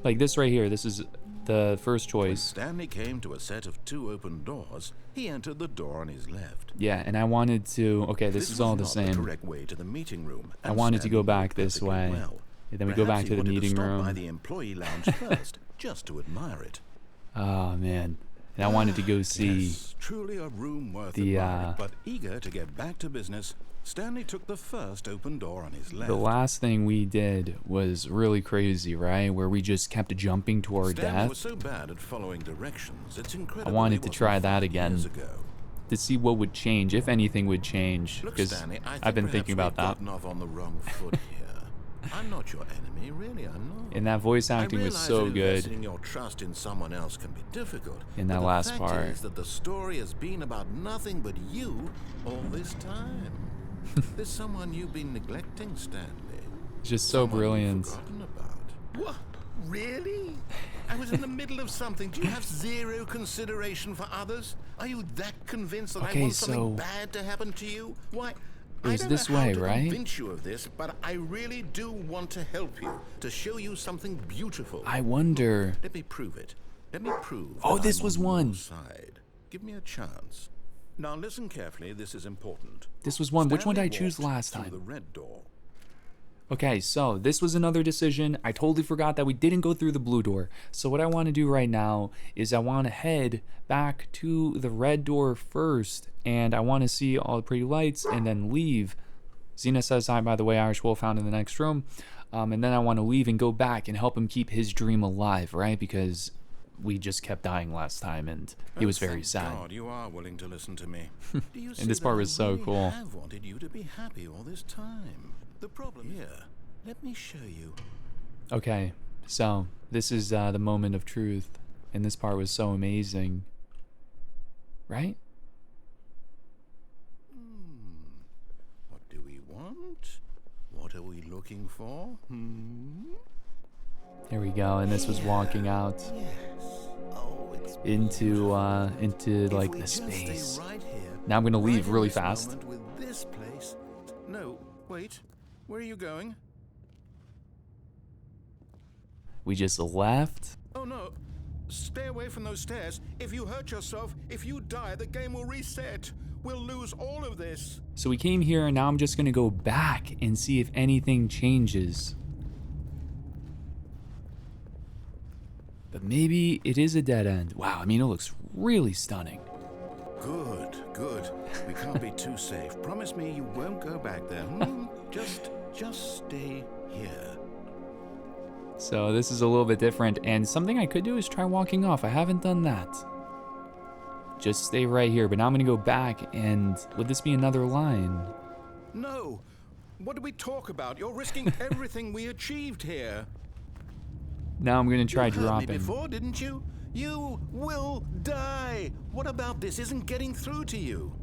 Like this right here, this is the first When choice. Stanley came to a set of 2 open doors, he entered the door on his left. Yeah, and I wanted to, okay, this is was all the not same. The correct way to the meeting room. I and wanted to go Stanley back knew this perfectly way. well. And then we go Perhaps back he to the wanted meeting stop room. by the employee lounge first, just to admire it. Oh man, and I wanted to go see. Yes, truly a room worth the, admiring, but eager to get back to business, Stanley took the first open door on his left. The last thing we did was really crazy, right? Where we just kept jumping to our Stanley was death. so bad at following directions, it's incredible. I wanted he to wasn't try that 5 again. years ago. To see what would change, if anything would change, Look, because Stanley, I think I've been perhaps thinking about we've that. gotten off on the wrong foot here. I'm not your enemy, really, I'm not. And that voice I acting was realize so that good investing your trust in someone else can be difficult. in that but the last fact part. is that the story has been about nothing but you all this time. There's someone you've been neglecting, Stanley. It's just so Someone you've brilliant. forgotten about. What? Really? I was in the middle of something. Do you have zero consideration for others? Are you that convinced that Okay, I want something so bad to happen to you? Why? it was I don't this know how way, to right? convince you of this, but I really do want to help you, to show you something beautiful. I wonder. Let me prove it. Let me prove. Oh, that this I'm was on your one. side. Give me a chance. Now listen carefully. This is important. This was one. Which one did I Stanley choose walked last through time? the red door. Okay, so this was another decision. I totally forgot that we didn't go through the blue door. So what I want to do right now is I want to head back to the red door first, and I want to see all the pretty lights and then leave. Xena says hi, by the way, Irish Wolf found in the next room. And then I want to leave and go back and help him keep his dream alive, right? Because we just kept dying last time, and he was very Thank sad. God you are willing to listen to me. Do you see And this that part I was so really cool. have wanted you to be happy all this time. The problem here. Let me show you. Okay, so this is the moment of truth, and this part was so amazing, right? What do we want? What are we looking for? Here we go, and this was walking out Yes. Oh, it's into If like we the just stay space. right here, Now I'm gonna leave right in really this fast. moment with this place. No, wait. Where are you going? We just left. Oh no. Stay away from those stairs. If you hurt yourself, if you die, the game will reset. We'll lose all of this. So we came here, and now I'm just gonna go back and see if anything changes. But maybe it is a dead end. Wow, I mean, it looks really stunning. Good, good. We can't be too safe. Promise me you won't go back there. Just stay here. So this is a little bit different, and something I could do is try walking off. I haven't done that. Just stay right here, but now I'm gonna go back, and would this be another line? No. What did we talk about? You're risking everything we achieved here. Now I'm gonna try You heard me dropping. before, didn't you? You will die. What about this isn't getting through to you?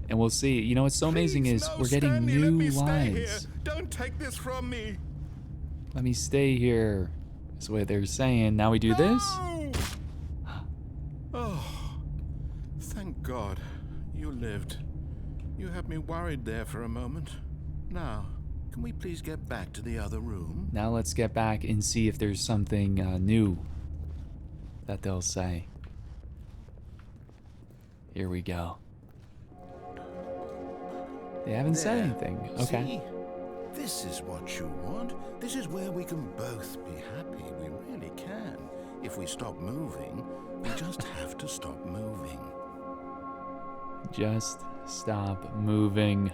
And we'll see. You know what's so amazing Please, is no, we're getting Stanley, let new me stay here. lines. Don't take this from me. Let me stay here. That's what they're saying. Now we do this. No! Oh, thank God you lived. You had me worried there for a moment. Now, Can we please get back to the other room? Now let's get back and see if there's something new that they'll say. Here we go. They haven't said There. anything. Okay. See? This is what you want. This is where we can both be happy. We really can. If we stop moving, we just have to stop moving. Just stop moving.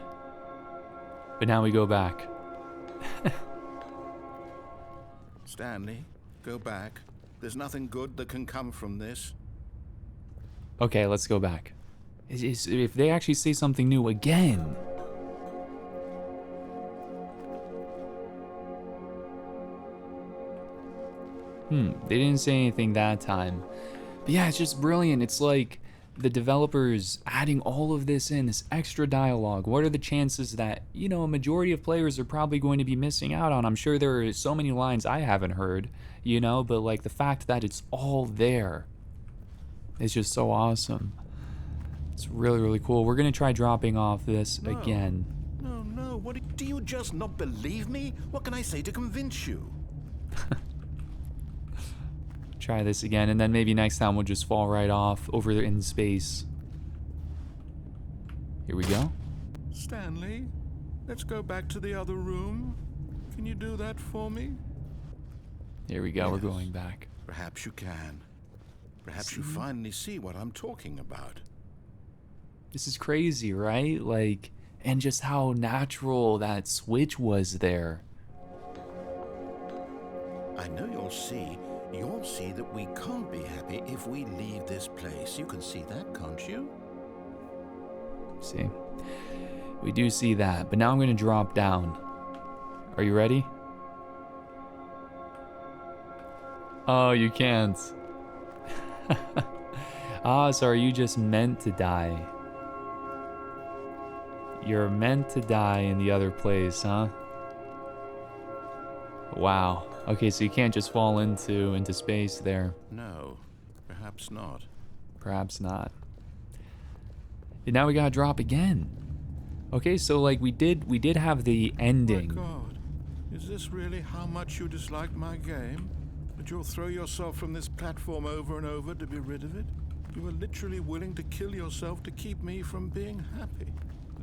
But now we go back. Stanley, go back. There's nothing good that can come from this. Okay, let's go back. If they actually say something new again. They didn't say anything that time. But yeah, it's just brilliant. It's like the developers adding all of this in, this extra dialogue. What are the chances that, you know, a majority of players are probably going to be missing out on? I'm sure there are so many lines I haven't heard, you know, but like the fact that it's all there is just so awesome. It's really, really cool. We're going to try dropping off this again. No. Do you just not believe me? What can I say to convince you? Try this again, and then maybe next time we'll just fall right off over there in space. Here we go. Stanley, let's go back to the other room. Can you do that for me? Here we go. We're Yes. going back. Perhaps you can. Perhaps you finally see what I'm talking about. This is crazy, right? Like, and just how natural that switch was there. I know you'll see that we can't be happy if we leave this place. You can see that, can't you? See? We do see that, but now I'm going to drop down. Are you ready? Oh, you can't. So are you just meant to die? You're meant to die in the other place, huh? Wow. Okay, so you can't just fall into space there. No, perhaps not. Perhaps not. And now we gotta drop again. Okay, so like we did have the ending. My God, is this really how much you dislike my game? That you'll throw yourself from this platform over and over to be rid of it? You were literally willing to kill yourself to keep me from being happy.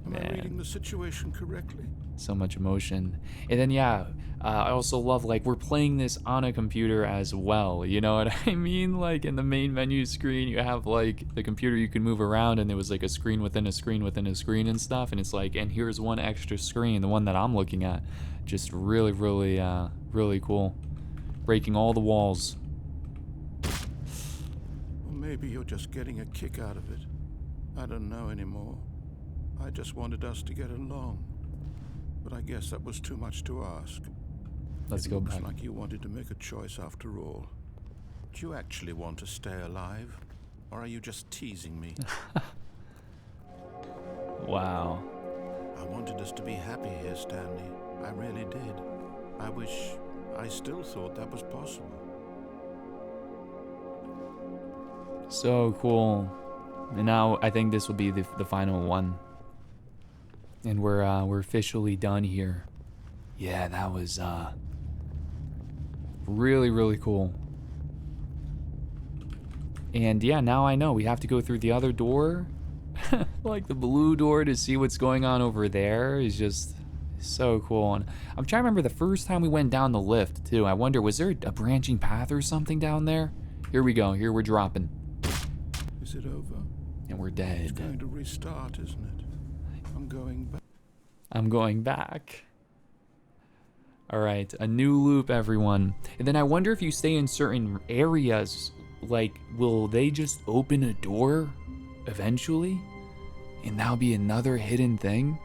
Am I reading the situation correctly? So much emotion. And then yeah, I also love like we're playing this on a computer as well. You know what I mean? Like in the main menu screen, you have like the computer you can move around, and there was like a screen within a screen within a screen and stuff. And it's like, and here's one extra screen, the one that I'm looking at. Just really, really, really cool. Breaking all the walls. Or maybe you're just getting a kick out of it. I don't know anymore. I just wanted us to get along. But I guess that was too much to ask. Let's go back. Looks like you wanted to make a choice after all. Do you actually want to stay alive? Or are you just teasing me? Wow. I wanted us to be happy here, Stanley. I really did. I wish I still thought that was possible. So cool. And now I think this will be the final one. And we're officially done here. Yeah, that was really, really cool. And yeah, now I know we have to go through the other door. Like the blue door to see what's going on over there is just so cool. And I'm trying to remember the first time we went down the lift too. I wonder, was there a branching path or something down there? Here we go. Here we're dropping. Is it over? And we're It's dead. going to restart, isn't it? I'm going back. I'm going back. Alright, a new loop, everyone. And then I wonder if you stay in certain areas, like, will they just open a door eventually? And that'll be another hidden thing?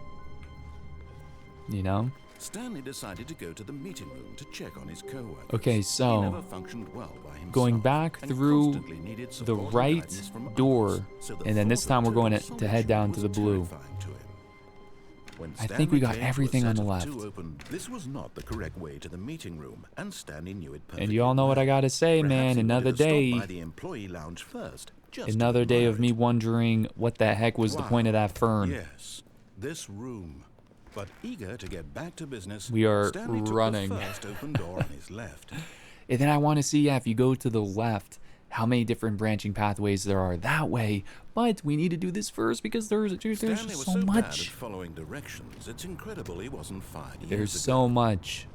You know? Stanley decided to go to the meeting room to check on his co-workers. Okay, He so never functioned well by himself going back and through constantly needed the support and right guidance from door, others, so the and then this thought time of we're going total to head down to solitude the blue. was terrifying to him. When I think we Stanley got came to a everything on set the of two left. open, this was not the correct way to the meeting room, and Stanley knew it perfectly. And you all know what I gotta say, Perhaps man. he Another wanted to stop day. by the employee lounge first, just to Another day of admire me it. wondering what the heck was the point of that fern. Yes, this room. But eager to get back to business, We are Stanley running. took the first open door on his left. And then I want to see, yeah, if you go to the left, how many different branching pathways there are that way. But we need to do this first because there's Stanley was so so bad at much. following directions, it's incredible he wasn't fired years There's ago. so much.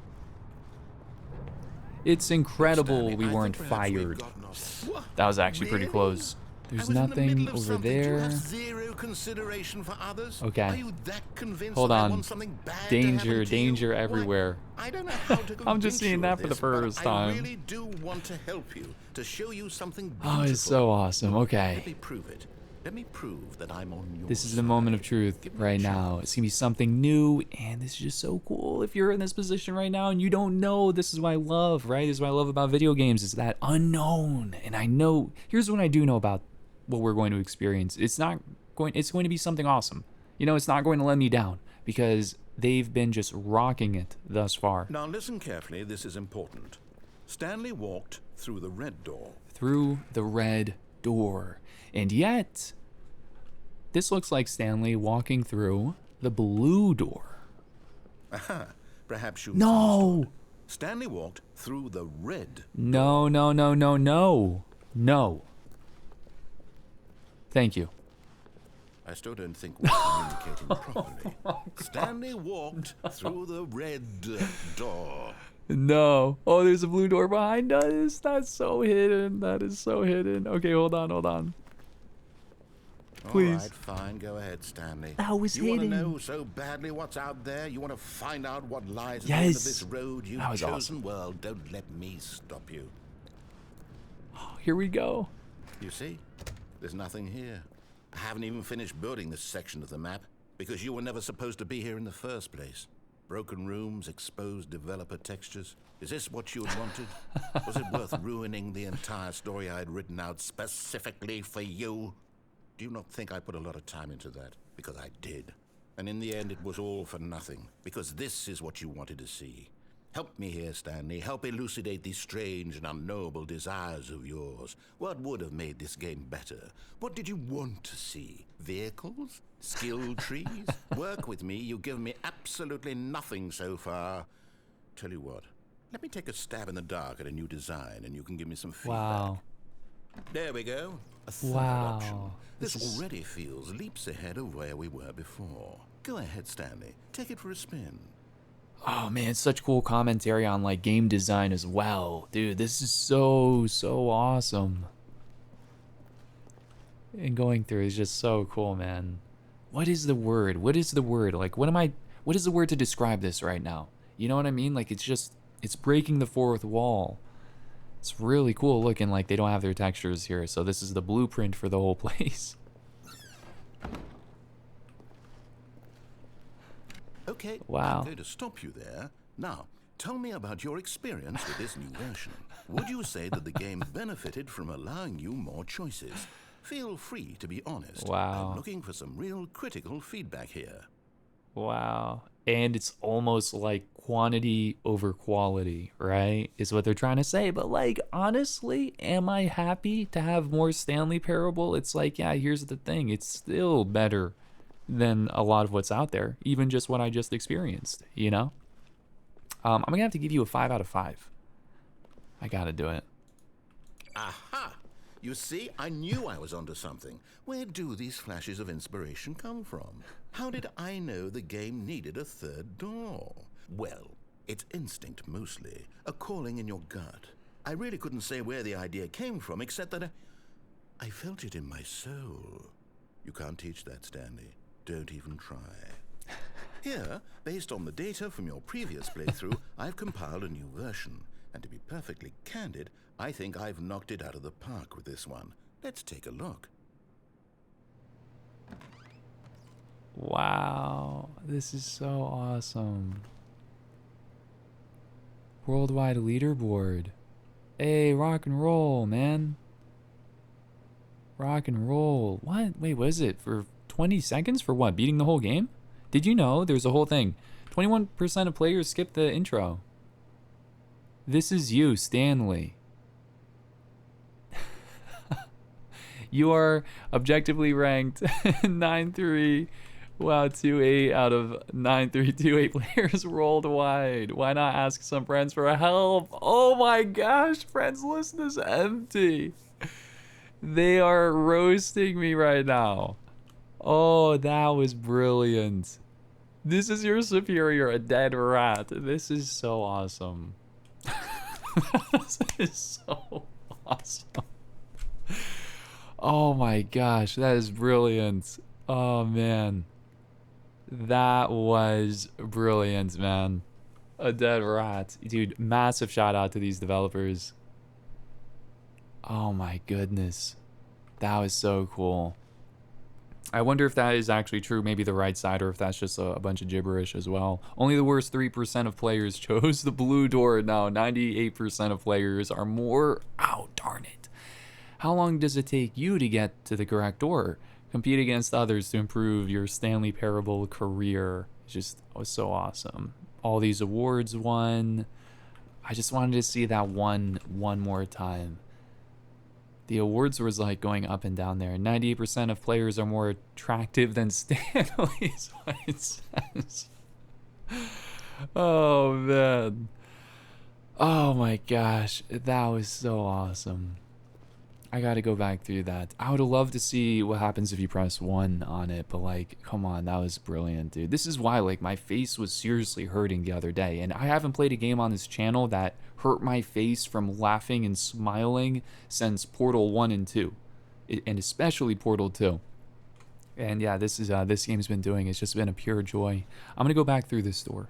It's incredible Stanley, we I weren't think perhaps we've fired. gotten off- What? That was actually pretty Really? close. I There's was in the nothing middle of over something. Do you there. have zero consideration for others? Okay. Are you that convinced Hold that I on. want something bad to Danger, happen to you? danger Why, everywhere. I don't know how to I'm just convince seeing you that of for the this, but first I time. really do want to help you, to show you something beautiful. Oh, it's so awesome. Let Okay. me prove it. Let me prove that I'm on your This is the side. moment of truth Give me a right chance. now. It's going to be something new, and this is just so cool. If you're in this position right now and you don't know, this is what I love, right? This is what I love about video games, is that unknown. And I know, here's what I do know about what we're going to experience. It's going to be something awesome. You know, it's not going to let me down because they've been just rocking it thus far. Now listen carefully, this is important. Stanley walked through the red door. Through the red door. And yet, this looks like Stanley walking through the blue door. Aha, perhaps you No! misunderstood. Stanley walked through the red. No, no, no, no, no. No. Thank you. I still don't think we're communicating properly. Stanley walked through the red door. No. Oh, there's a blue door behind us. That's so hidden. That is so hidden. Okay, hold on, hold on. Please. All right, fine. Go ahead, Stanley. That was you want to hidden. know so badly what's out there? You want to find out what lies at the end of Yes. this road? You've That was chosen awesome. well. Don't let me stop you. Oh, here we go. You see? There's nothing here. I haven't even finished building this section of the map because you were never supposed to be here in the first place. Broken rooms, exposed developer textures. Is this what you had wanted? Was it worth ruining the entire story I had written out specifically for you? Do you not think I put a lot of time into that? Because I did. And in the end, it was all for nothing. Because this is what you wanted to see. Help me here, Stanley. Help elucidate these strange and unknowable desires of yours. What would have made this game better? What did you want to see? Vehicles? Skill trees? Work with me. You've given me absolutely nothing so far. Tell you what. Let me take a stab in the dark at a new design, and you can give me some feedback. Wow. There we go. A third Wow. option. This This is- already feels leaps ahead of where we were before. Go ahead, Stanley. Take it for a spin. Oh man, it's such cool commentary on like game design as well. Dude, this is so awesome. And going through is just so cool, man. What is the word? What is the word? Like what is the word to describe this right now? You know what I mean? Like it's breaking the fourth wall. It's really cool looking. Like they don't have their textures here. So this is the blueprint for the whole place. Okay, Wow. I'm going to stop you there. Now, tell me about your experience with this new version. Would you say that the game benefited from allowing you more choices? Feel free to be honest. Wow. I'm looking for some real critical feedback here. Wow. And it's almost like quantity over quality, right? Is what they're trying to say. But like, honestly, am I happy to have more Stanley Parable? It's like, yeah, here's the thing. It's still better than a lot of what's out there. Even just what I just experienced, you know? I'm going to have to give you a 5 out of 5. I got to do it. Aha! You see, I knew I was onto something. Where do these flashes of inspiration come from? How did I know the game needed a third door? Well, it's instinct mostly, a calling in your gut. I really couldn't say where the idea came from, except that I felt it in my soul. You can't teach that, Stanley. Don't even try. Here, based on the data from your previous playthrough, I've compiled a new version. And to be perfectly candid, I think I've knocked it out of the park with this one. Let's take a look. Wow. This is so awesome. Worldwide leaderboard. Hey, rock and roll, man. Rock and roll. What? Wait, what is it? For 20 seconds? For what? Beating the whole game? Did you know there's a whole thing? 21% of players skip the intro. This is you, Stanley. You are objectively ranked 9-3 Wow, 2-8 out of 9328 players worldwide. Why not ask some friends for help? Oh my gosh, friends list is empty. They are roasting me right now. Oh, that was brilliant. This is your superior, a dead rat. This is so awesome. This is so awesome. Oh my gosh, that is brilliant. Oh man. That was brilliant, man. A dead rat. Dude, massive shout out to these developers. Oh my goodness. That was so cool. I wonder if that is actually true, maybe the right side, or if that's just a bunch of gibberish as well. Only the worst 3% of players chose the blue door. Now 98% of players are more... Oh, darn it. How long does it take you to get to the correct door? Compete against others to improve your Stanley Parable career. It just was so awesome. All these awards won. I just wanted to see that one more time. The awards was like going up and down there. 98% of players are more attractive than Stanley, is what it says. Oh, man. Oh, my gosh. That was so awesome. I gotta go back through that. I would have loved to see what happens if you press 1 on it, but like, come on, that was brilliant, dude. This is why, like, my face was seriously hurting the other day, and I haven't played a game on this channel that hurt my face from laughing and smiling since Portal 1 and 2, and especially Portal 2. And yeah, this game's been doing, it's just been a pure joy. I'm gonna go back through this door.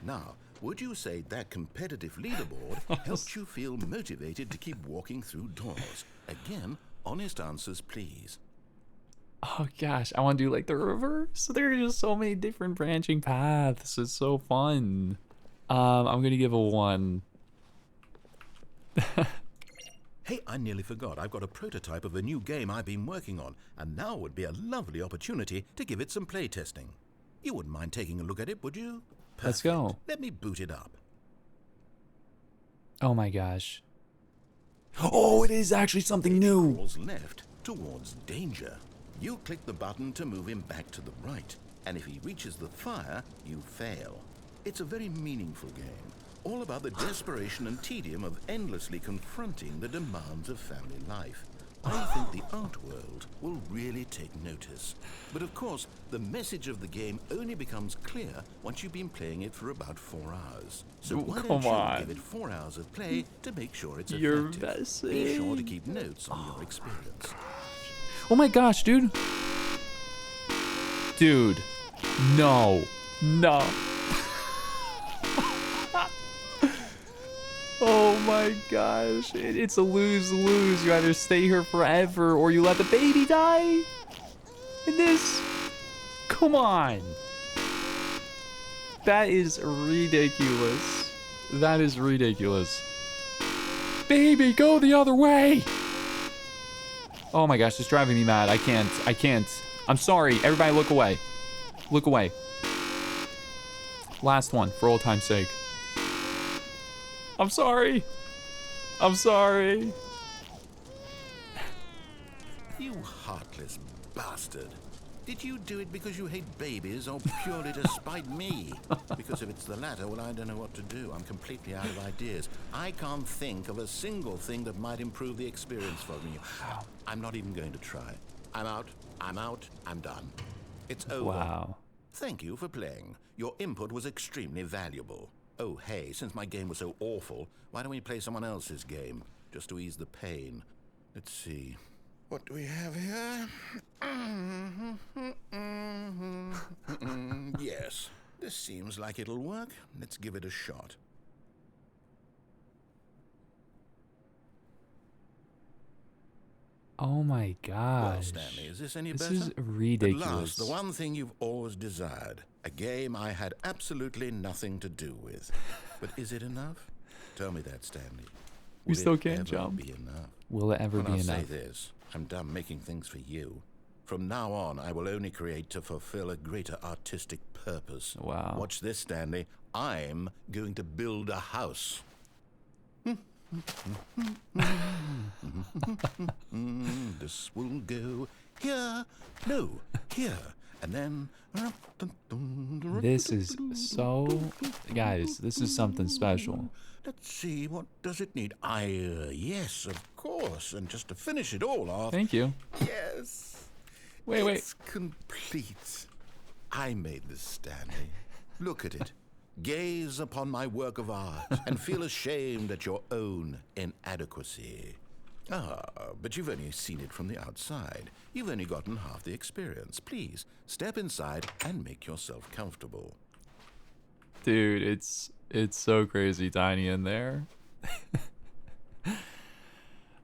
Now, would you say that competitive leaderboard helped you feel motivated to keep walking through doors? Again, honest answers, please. Oh gosh, I want to do like the reverse. There are just so many different branching paths. It's so fun. I'm gonna give a 1. Hey, I nearly forgot. I've got a prototype of a new game I've been working on, and now would be a lovely opportunity to give it some playtesting. You wouldn't mind taking a look at it, would you? Perfect. Let's go. Let me boot it up. Oh my gosh. Oh, it is actually something new. Crawls left towards danger. You click the button to move him back to the right, and if he reaches the fire, you fail. It's a very meaningful game, all about the desperation and tedium of endlessly confronting the demands of family life. I think the art world will really take notice. But of course, the message of the game only becomes clear once you've been playing it for about 4 hours. So why don't you give it 4 hours of play to make sure it's effective? Be sure to keep notes on your experience. Oh my gosh, dude. Dude. No. No. Oh my gosh. It's a lose-lose. You either stay here forever or you let the baby die. And this... Come on. That is ridiculous. That is ridiculous. Baby, go the other way. Oh my gosh, it's driving me mad. I can't. I'm sorry. Everybody look away. Look away. Last one, for old time's sake. I'm sorry. I'm sorry. You heartless bastard. Did you do it because you hate babies or purely to spite me? Because if it's the latter, well, I don't know what to do. I'm completely out of ideas. I can't think of a single thing that might improve the experience for me. I'm not even going to try. I'm out. I'm done. It's over. Wow. Thank you for playing. Your input was extremely valuable. Oh, hey, since my game was so awful, why don't we play someone else's game? Just to ease the pain. Let's see. What do we have here? Yes, this seems like it'll work. Let's give it a shot. Oh my gosh. Well, Stanley, is this any better? This is ridiculous. At last, the one thing you've always desired. A game I had absolutely nothing to do with. But is it enough? Tell me that, Stanley. You still can't jump. Be enough? Will it ever be I'll enough? say this. I'm done making things for you. From now on, I will only create to fulfill a greater artistic purpose. Wow. Watch this, Stanley. I'm going to build a house. This will go here, no, here, and then... This is so... Guys, this is something special. Let's see, what does it need? Yes, of course, and just to finish it all off... Thank you. Yes. Wait. It's complete. I made this, Stanley. Look at it. Gaze upon my work of art and feel ashamed at your own inadequacy. But you've only seen it from the outside. You've only gotten half the experience. Please, step inside and make yourself comfortable. Dude, it's so crazy tiny in there.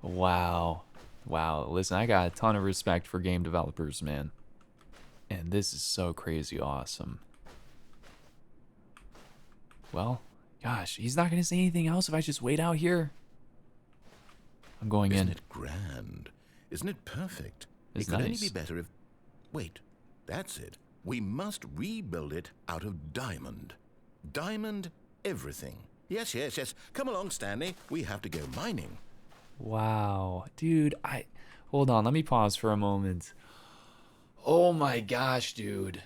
Wow. Listen, I got a ton of respect for game developers, man. And this is so crazy awesome. Well, gosh, he's not going to say anything else if I just wait out here. I'm going in. Isn't it grand? Isn't it perfect? It's it could only nice. be better if... Wait, that's it. We must rebuild it out of diamond. Diamond everything. Yes. Come along, Stanley. We have to go mining. Wow. Dude, Hold on, let me pause for a moment. Oh my gosh, dude.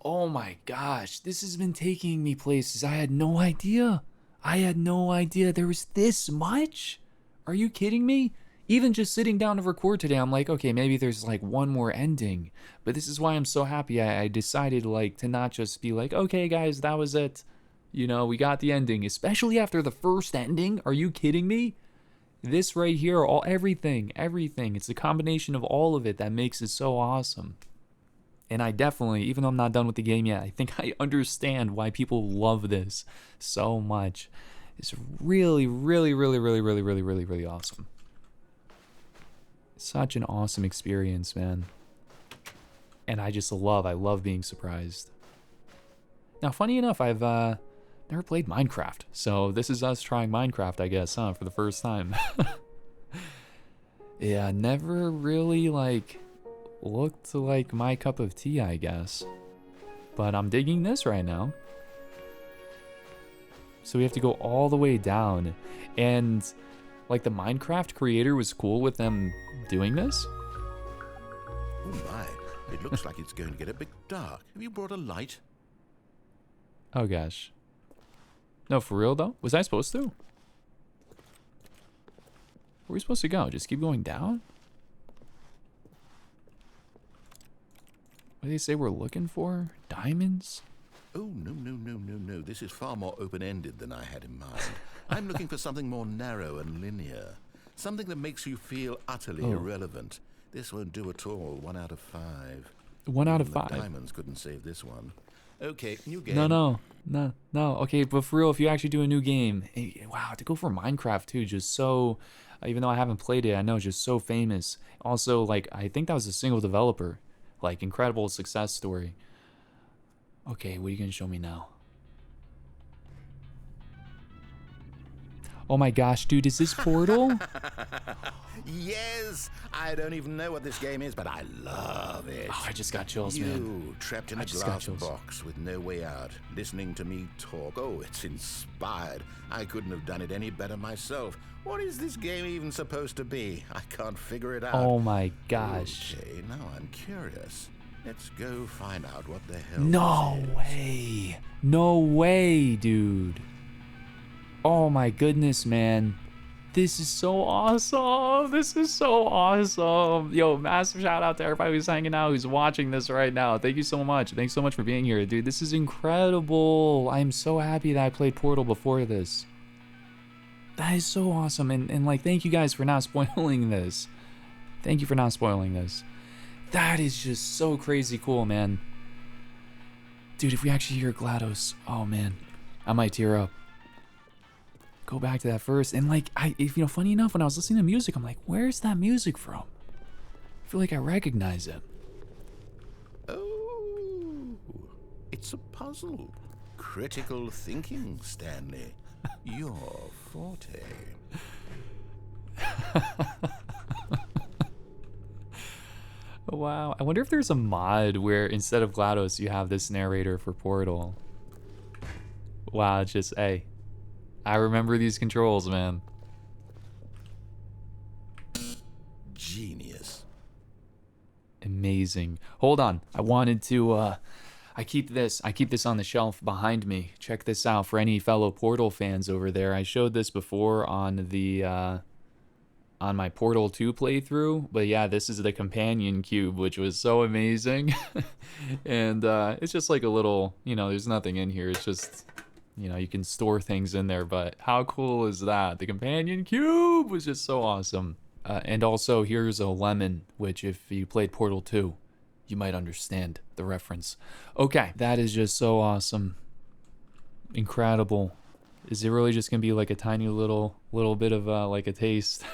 Oh my gosh. This has been taking me places I had no idea. There was this much? Are you kidding me? Even just sitting down to record today, I'm like, okay, maybe there's like one more ending. But this is why I'm so happy I decided like to not just be like, okay guys, that was it. You know, we got the ending, especially after the first ending. Are you kidding me? This right here, everything. It's a combination of all of it that makes it so awesome. And I definitely, even though I'm not done with the game yet, I think I understand why people love this so much. It's really awesome. Such an awesome experience, man. And I love being surprised. Now, funny enough, I've never played Minecraft, so this is us trying Minecraft, I guess, for the first time. Yeah, never really, looked like my cup of tea, I guess. But I'm digging this right now. So we have to go all the way down. And, the Minecraft creator was cool with them doing this? Oh my, it looks like it's going to get a bit dark. Have you brought a light? Oh gosh. No, for real though? Was I supposed to? Where are we supposed to go? Just keep going down? What do they say we're looking for? Diamonds? Oh, no. This is far more open-ended than I had in mind. I'm looking for something more narrow and linear. Something that makes you feel utterly irrelevant. This won't do at all. 1 out of 5. 1 out of Even 5. the diamonds couldn't save this one. Okay, new game. No. Okay, but for real, if you actually do a new game, wow, to go for Minecraft too, just so, even though I haven't played it, I know it's just so famous. Also, I think that was a single developer. Incredible success story. Okay, what are you gonna show me now? Oh my gosh, dude, is this Portal? Yes! I don't even know what this game is, but I love it. Oh, I just got chills, man. You, trapped in a glass box with no way out, listening to me talk. Oh, it's inspired. I couldn't have done it any better myself. What is this game even supposed to be? I can't figure it out. Oh my gosh. Okay, now I'm curious. Let's go find out what the hell No this is. way. No way, dude. Oh my goodness, man. This is so awesome. Yo, massive shout out to everybody who's hanging out, who's watching this right now. Thank you so much. Thanks so much for being here, dude. This is incredible. I'm so happy that I played Portal before this. That is so awesome. And thank you guys for not spoiling this. Thank you for not spoiling this. That is just so crazy cool, man. Dude, if we actually hear GLaDOS, oh man, I might tear up. Go back to that first, and funny enough, when I was listening to music, I'm like, where's that music from? I feel like I recognize it. Oh, it's a puzzle. Critical thinking, Stanley. Your forte. Wow, I wonder if there's a mod where instead of GLaDOS, you have this narrator for Portal. Wow, it's just, hey, I remember these controls, man. genius. Amazing. Hold on. I wanted to I keep this on the shelf behind me. Check this out for any fellow Portal fans over there. I showed this before on the on my Portal 2 playthrough, but yeah, this is the companion cube, which was so amazing. And it's just like a little, there's nothing in here. It's just, you can store things in there, but how cool is that? The companion cube was just so awesome. And also, here's a lemon, which if you played Portal 2, you might understand the reference. Okay, that is just so awesome. Incredible. Is it really just gonna be like a tiny little bit of like a taste?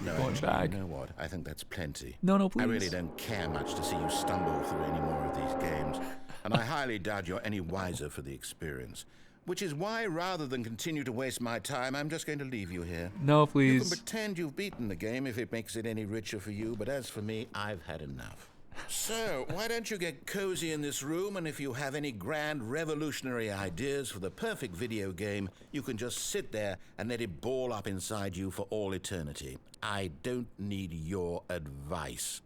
No, Jack. you know what? I think that's plenty. No, please. I really don't care much to see you stumble through any more of these games, and I highly doubt you're any wiser for the experience. Which is why, rather than continue to waste my time, I'm just going to leave you here. No, You please. can pretend you've beaten the game if it makes it any richer for you, but as for me, I've had enough. So, why don't you get cozy in this room, and if you have any grand revolutionary ideas for the perfect video game, you can just sit there and let it ball up inside you for all eternity. I don't need your advice.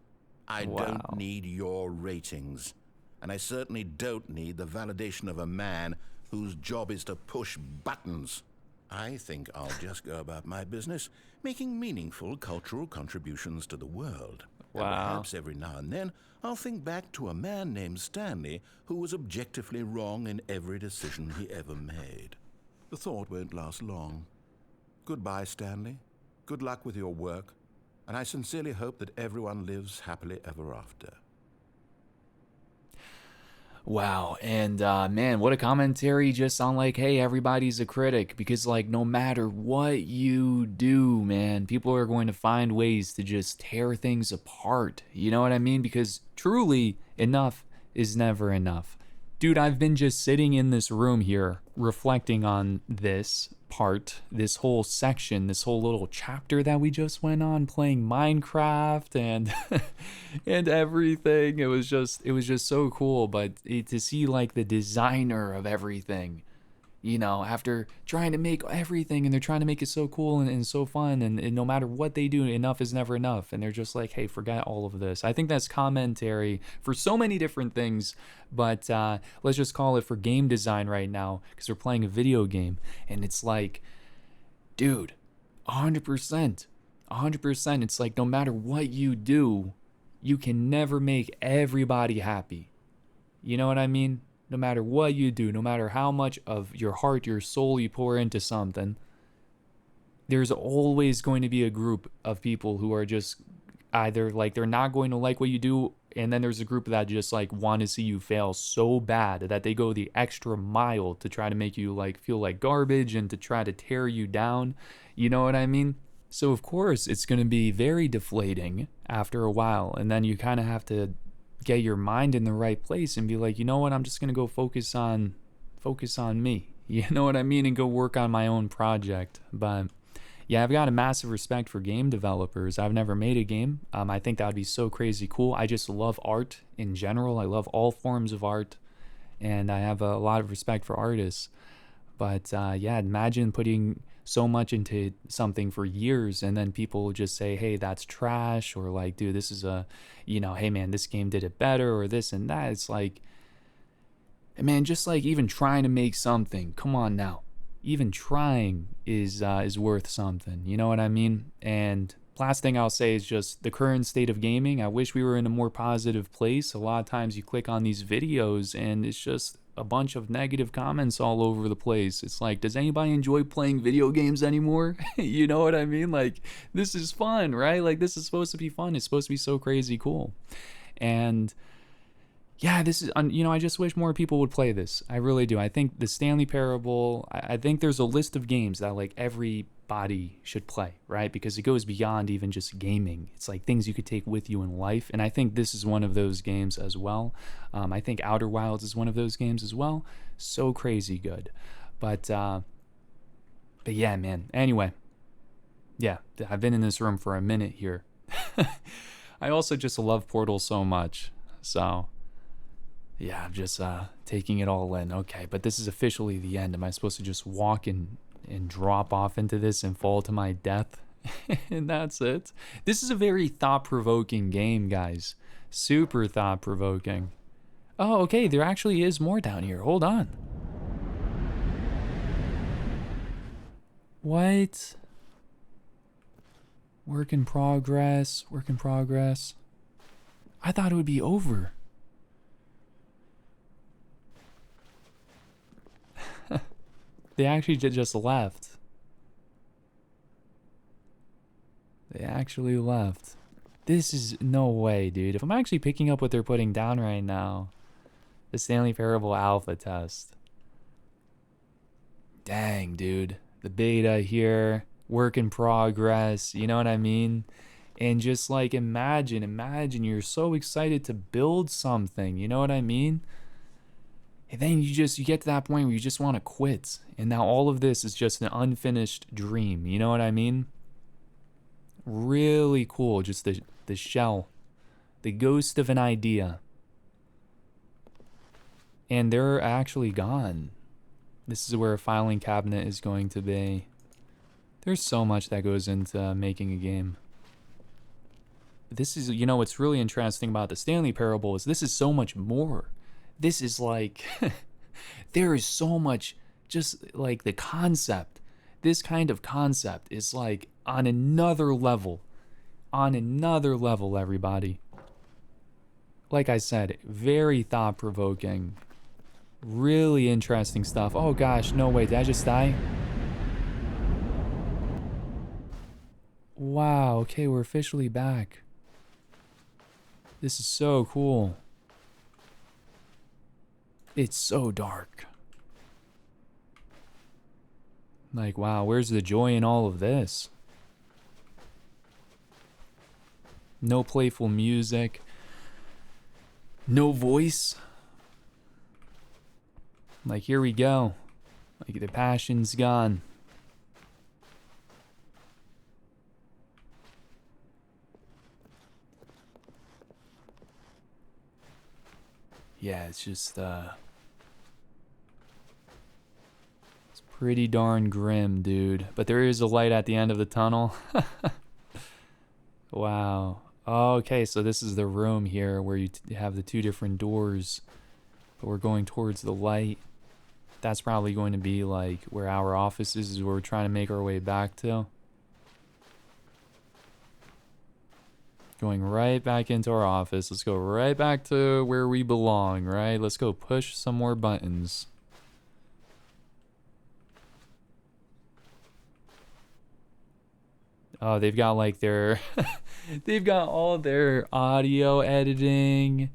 I don't need your ratings. And I certainly don't need the validation of a man whose job is to push buttons. I think I'll just go about my business, making meaningful cultural contributions to the world. And perhaps every now and then, I'll think back to a man named Stanley who was objectively wrong in every decision he ever made. The thought won't last long. Goodbye, Stanley. Good luck with your work, and I sincerely hope that everyone lives happily ever after. Wow, and man, what a commentary just on like, hey, everybody's a critic, because like no matter what you do, man, people are going to find ways to just tear things apart. You know what I mean? Because truly, enough is never enough. Dude, I've been just sitting in this room here reflecting on this part, this whole section, this whole little chapter that we just went on, playing Minecraft and and everything. It was just so cool. But to see like the designer of everything, after trying to make everything, and they're trying to make it so cool and so fun, and no matter what they do, enough is never enough, and they're just like, hey, forget all of this. I think that's commentary for so many different things, but let's just call it for game design right now, because we're playing a video game, and it's like, dude, 100%, it's like no matter what you do, you can never make everybody happy. You know what I mean? No matter what you do, no matter how much of your heart, your soul you pour into something, there's always going to be a group of people who are just either like they're not going to like what you do, and then there's a group that just like want to see you fail so bad that they go the extra mile to try to make you like feel like garbage and to try to tear you down. You know what I mean? So of course it's going to be very deflating after a while, and then you kind of have to get your mind in the right place and be like, you know what, I'm just gonna go focus on me, you know what I mean, and go work on my own project. But yeah, I've got a massive respect for game developers. I've never made a game. I think that would be so crazy cool. I just love art in general. I love all forms of art, and I have a lot of respect for artists. But yeah, imagine putting so much into something for years, and then people just say, hey, that's trash, or like, dude, this is hey man, this game did it better, or this and that. It's like, man, just like even trying to make something, come on now, even trying is worth something, you know what I mean? And last thing I'll say is just the current state of gaming. I wish we were in a more positive place. A lot of times you click on these videos and it's just a bunch of negative comments all over the place. It's like, does anybody enjoy playing video games anymore? You know what I mean? Like, this is fun, right? Like, this is supposed to be fun. It's supposed to be so crazy cool. And yeah, this is, I just wish more people would play this. I really do. I think the Stanley Parable, I think there's a list of games that like everybody should play, right? Because it goes beyond even just gaming. It's like things you could take with you in life. And I think this is one of those games as well. I think Outer Wilds is one of those games as well. So crazy good. But yeah, man. Anyway, yeah, I've been in this room for a minute here. I also just love Portal so much. So yeah, I'm just taking it all in. Okay, but this is officially the end. Am I supposed to just walk and drop off into this and fall to my death? And that's it. This is a very thought-provoking game, guys. Super thought-provoking. Oh, okay, there actually is more down here. Hold on. What? Work in progress. Work in progress. I thought it would be over. They actually just left. They actually left. This is no way, dude. If I'm actually picking up what they're putting down right now. The Stanley Parable alpha test. Dang, dude. The beta here. Work in progress. You know what I mean? And just like imagine you're so excited to build something. You know what I mean? And then you get to that point where you just want to quit. And now all of this is just an unfinished dream. You know what I mean? Really cool. Just the shell. The ghost of an idea. And they're actually gone. This is where a filing cabinet is going to be. There's so much that goes into making a game. This is, you know, what's really interesting about the Stanley Parable is this is so much more. This is like, there is so much, just like the concept. This kind of concept is like on another level. On another level, everybody. Like I said, very thought-provoking. Really interesting stuff. Oh gosh, no way, did I just die? Wow, okay, we're officially back. This is so cool. It's so dark. Like, wow, where's the joy in all of this? No playful music. No voice. Like, here we go. Like, the passion's gone. Yeah, it's just, it's pretty darn grim, dude. But there is a light at the end of the tunnel. Wow. Okay, so this is the room here where you have the two different doors. But we're going towards the light. That's probably going to be like where our office is where we're trying to make our way back to. Going right back into our office. Let's go right back to where we belong, right? Let's go push some more buttons. Oh, they've got like their... they've got all their audio editing.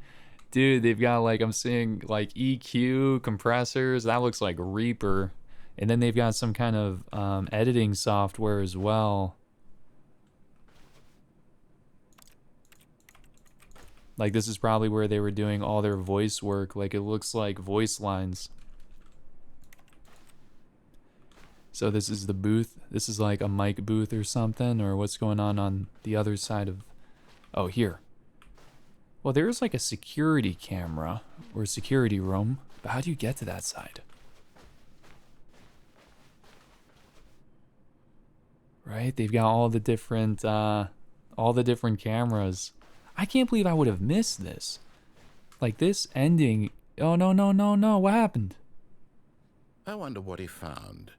Dude, they've got like, I'm seeing like EQ, compressors. That looks like Reaper. And then they've got some kind of editing software as well. Like this is probably where they were doing all their voice work. Like it looks like voice lines. So this is the booth. This is like a mic booth or something, or what's going on the other side of... Oh, here. Well, there's like a security camera or security room, but how do you get to that side? Right? They've got all the different cameras. I can't believe I would have missed this. Like this ending. Oh, no. What happened? I wonder what he found.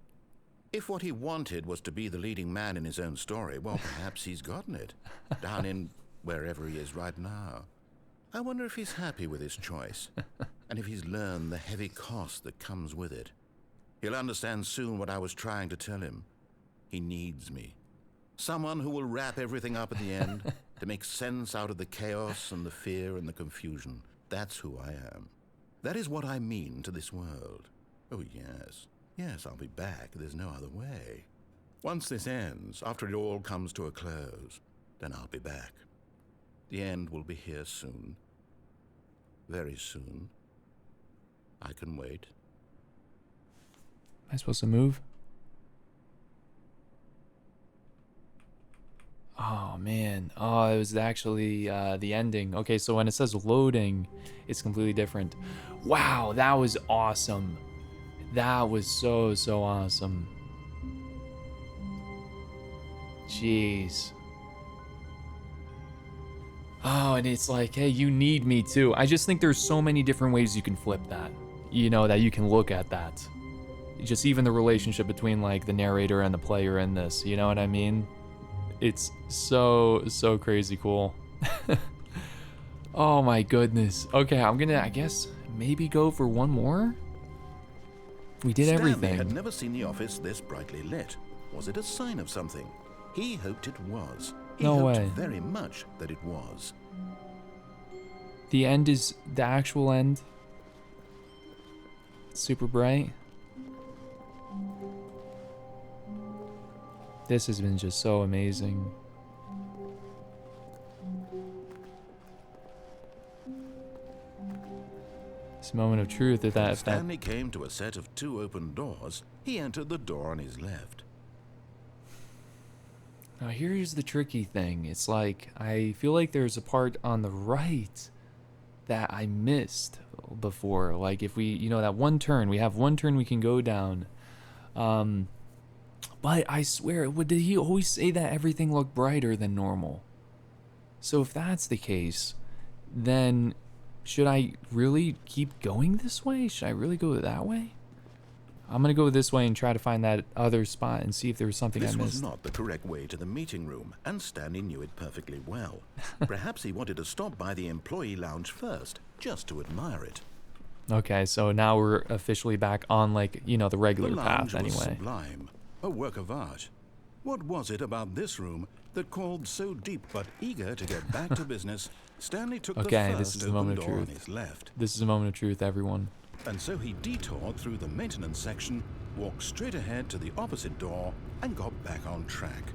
If what he wanted was to be the leading man in his own story, well, perhaps he's gotten it. Down in wherever he is right now. I wonder if he's happy with his choice, and if he's learned the heavy cost that comes with it. He'll understand soon what I was trying to tell him. He needs me. Someone who will wrap everything up at the end, to make sense out of the chaos and the fear and the confusion. That's who I am. That is what I mean to this world. Oh, yes. Yes, I'll be back. There's no other way. Once this ends, after it all comes to a close, then I'll be back. The end will be here soon. Very soon. I can wait. Am I supposed to move? Oh, man. Oh, it was actually the ending. Okay, so when it says loading, it's completely different. Wow, that was awesome. That was so awesome. Jeez. Oh, and it's like, hey, you need me too. I just think there's so many different ways you can flip that. You know, that you can look at that. Just even the relationship between like the narrator and the player in this, you know what I mean? It's so crazy cool. Oh my goodness. Okay, I'm gonna, I guess, maybe go for one more? We did Stanley everything. had never seen the office this brightly lit. Was it a sign of something? He hoped it was. He No hoped way. very much that it was. The end is the actual end. Super bright. This has been just so amazing. This moment of truth if that Stanley came to a set of 2 open doors. He entered the door on his left. Now here's the tricky thing. It's like I feel like there's a part on the right that I missed before. Like if we, you know, that one turn, we have one turn we can go down. But I swear, did he always say that everything looked brighter than normal? So if that's the case, then should I really keep going this way? Should I really go that way? I'm gonna go this way and try to find that other spot and see if there was something I This missed. was not the correct way to the meeting room, and Stanley knew it perfectly well. Perhaps he wanted to stop by the employee lounge first, just to admire it. Okay, so now we're officially back on, like, you know, the regular The lounge path was anyway. sublime, a work of art. What was it about this room that called so deep but eager to get back to business? Stanley took Okay, the this first is the open moment of door on truth. his left. This is a moment of truth, everyone. And so he detoured through the maintenance section, walked straight ahead to the opposite door, and got back on track.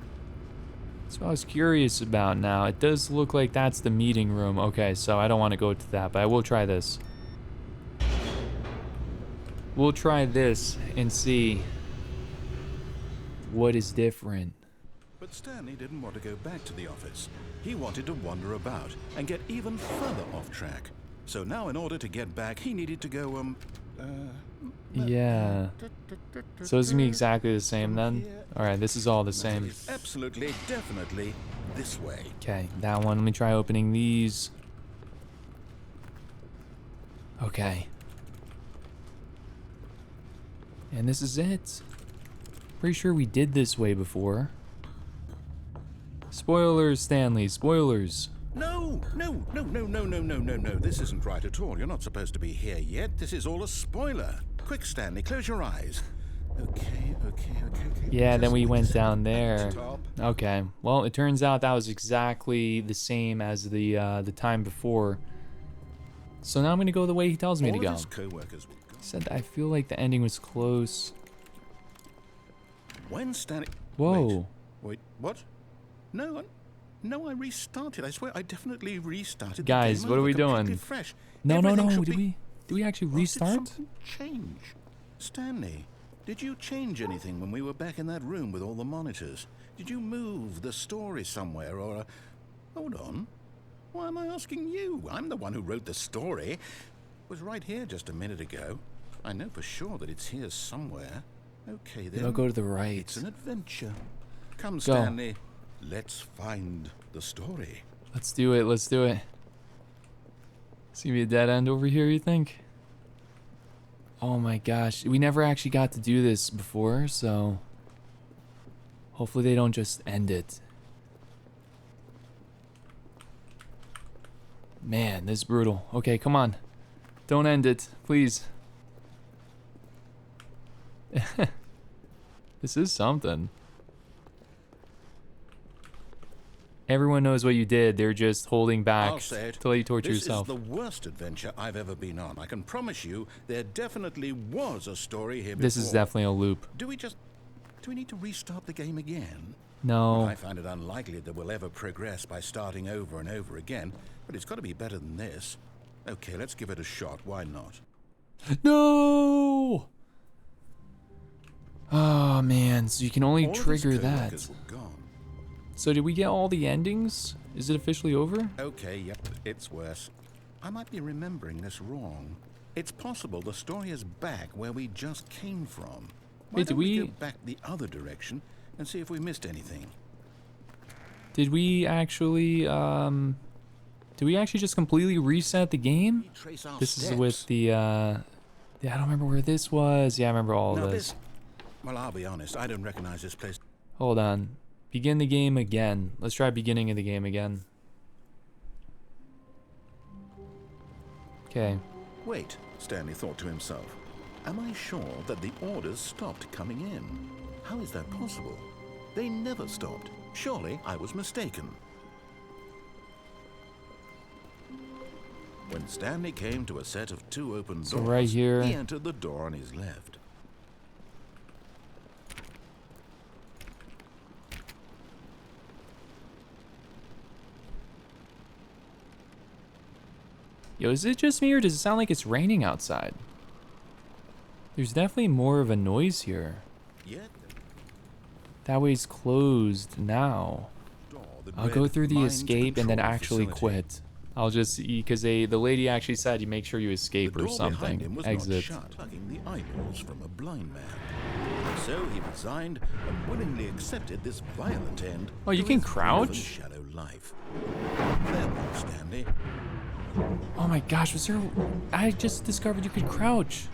So I was curious about now. It does look like that's the meeting room. Okay, so I don't want to go to that, but I will try this. We'll try this and see what is different. But Stanley didn't want to go back to the office. He wanted to wander about and get even further off track. So now in order to get back, he needed to go, Yeah. So it's gonna be exactly the same then? Alright, this is all the same. It's absolutely, definitely this way. Okay, that one. Let me try opening these. Okay. And this is it. Pretty sure we did this way before. Spoilers, Stanley, spoilers. No. This isn't right at all. You're not supposed to be here yet. This is all a spoiler. Quick, Stanley, close your eyes. Okay. Yeah, then we Just went down there. Stop. Okay. Well, it turns out that was exactly the same as the time before. So now I'm gonna go the way he tells me to All go. of his co-workers would go. He said I feel like the ending was close. When Stanley... Whoa. Wait, what? No, I restarted. I swear, I definitely restarted. Guys, the game what are over we completely doing? Fresh. No. Everything should Did be- we actually Or did restart? something change? Stanley, did you change anything when we were back in that room with all the monitors? Did you move the story somewhere or... Hold on. Why am I asking you? I'm the one who wrote the story. It was right here just a minute ago. I know for sure that it's here somewhere. Okay, then. I'll go to the right. It's an adventure. Come, Go. Stanley. Let's find the story. Let's do it. Let's do it. It's gonna be a dead end over here, you think? Oh my gosh. We never actually got to do this before, so hopefully they don't just end it. Man, this is brutal. Okay, come on. Don't end it, please. This is something. Everyone knows what you did. They're just holding back I'll say it. to let you torture This yourself. is the worst adventure I've ever been on. I can promise you there definitely was a story here before. This is definitely a loop. Do we need to restart the game again? No. I find it unlikely that we'll ever progress by starting over and over again, but it's got to be better than this. Okay, let's give it a shot. Why not? No! Oh man, so you can only All of his trigger that. co-workers were gone. So did we get all the endings? Is it officially over? Okay, yep, it's worse. I might be remembering this wrong. It's possible the story is back where we just came from. Why Wait, did don't we we- go back the other direction and see if we missed anything? Did we actually just completely reset the game? Retrace our This is steps. with the, yeah, I don't remember where this was. Yeah, I remember all Now of this. Well, I'll be honest, I don't recognize this place. Hold on. Begin the game again. Let's try beginning of the game again. Okay. Wait, Stanley thought to himself. Am I sure that the orders stopped coming in? How is that possible? They never stopped. Surely I was mistaken. When Stanley came to a set of 2 open doors, So right here. he entered the door on his left. Yo, is it just me or does it sound like it's raining outside? There's definitely more of a noise here. Yet That way's closed now. the door that I'll read, go through the "Mind escape and then control actually facility." quit. I'll just, because the lady actually said you make sure you escape The or door behind him something. was Exit. not shut, plugging the eyeballs from a blind man. So he resigned and willingly accepted this violent end. Oh, you to can his crouch? dwarven shallow life. Farewell, Stanley. Oh my gosh, was there... I just discovered you could crouch.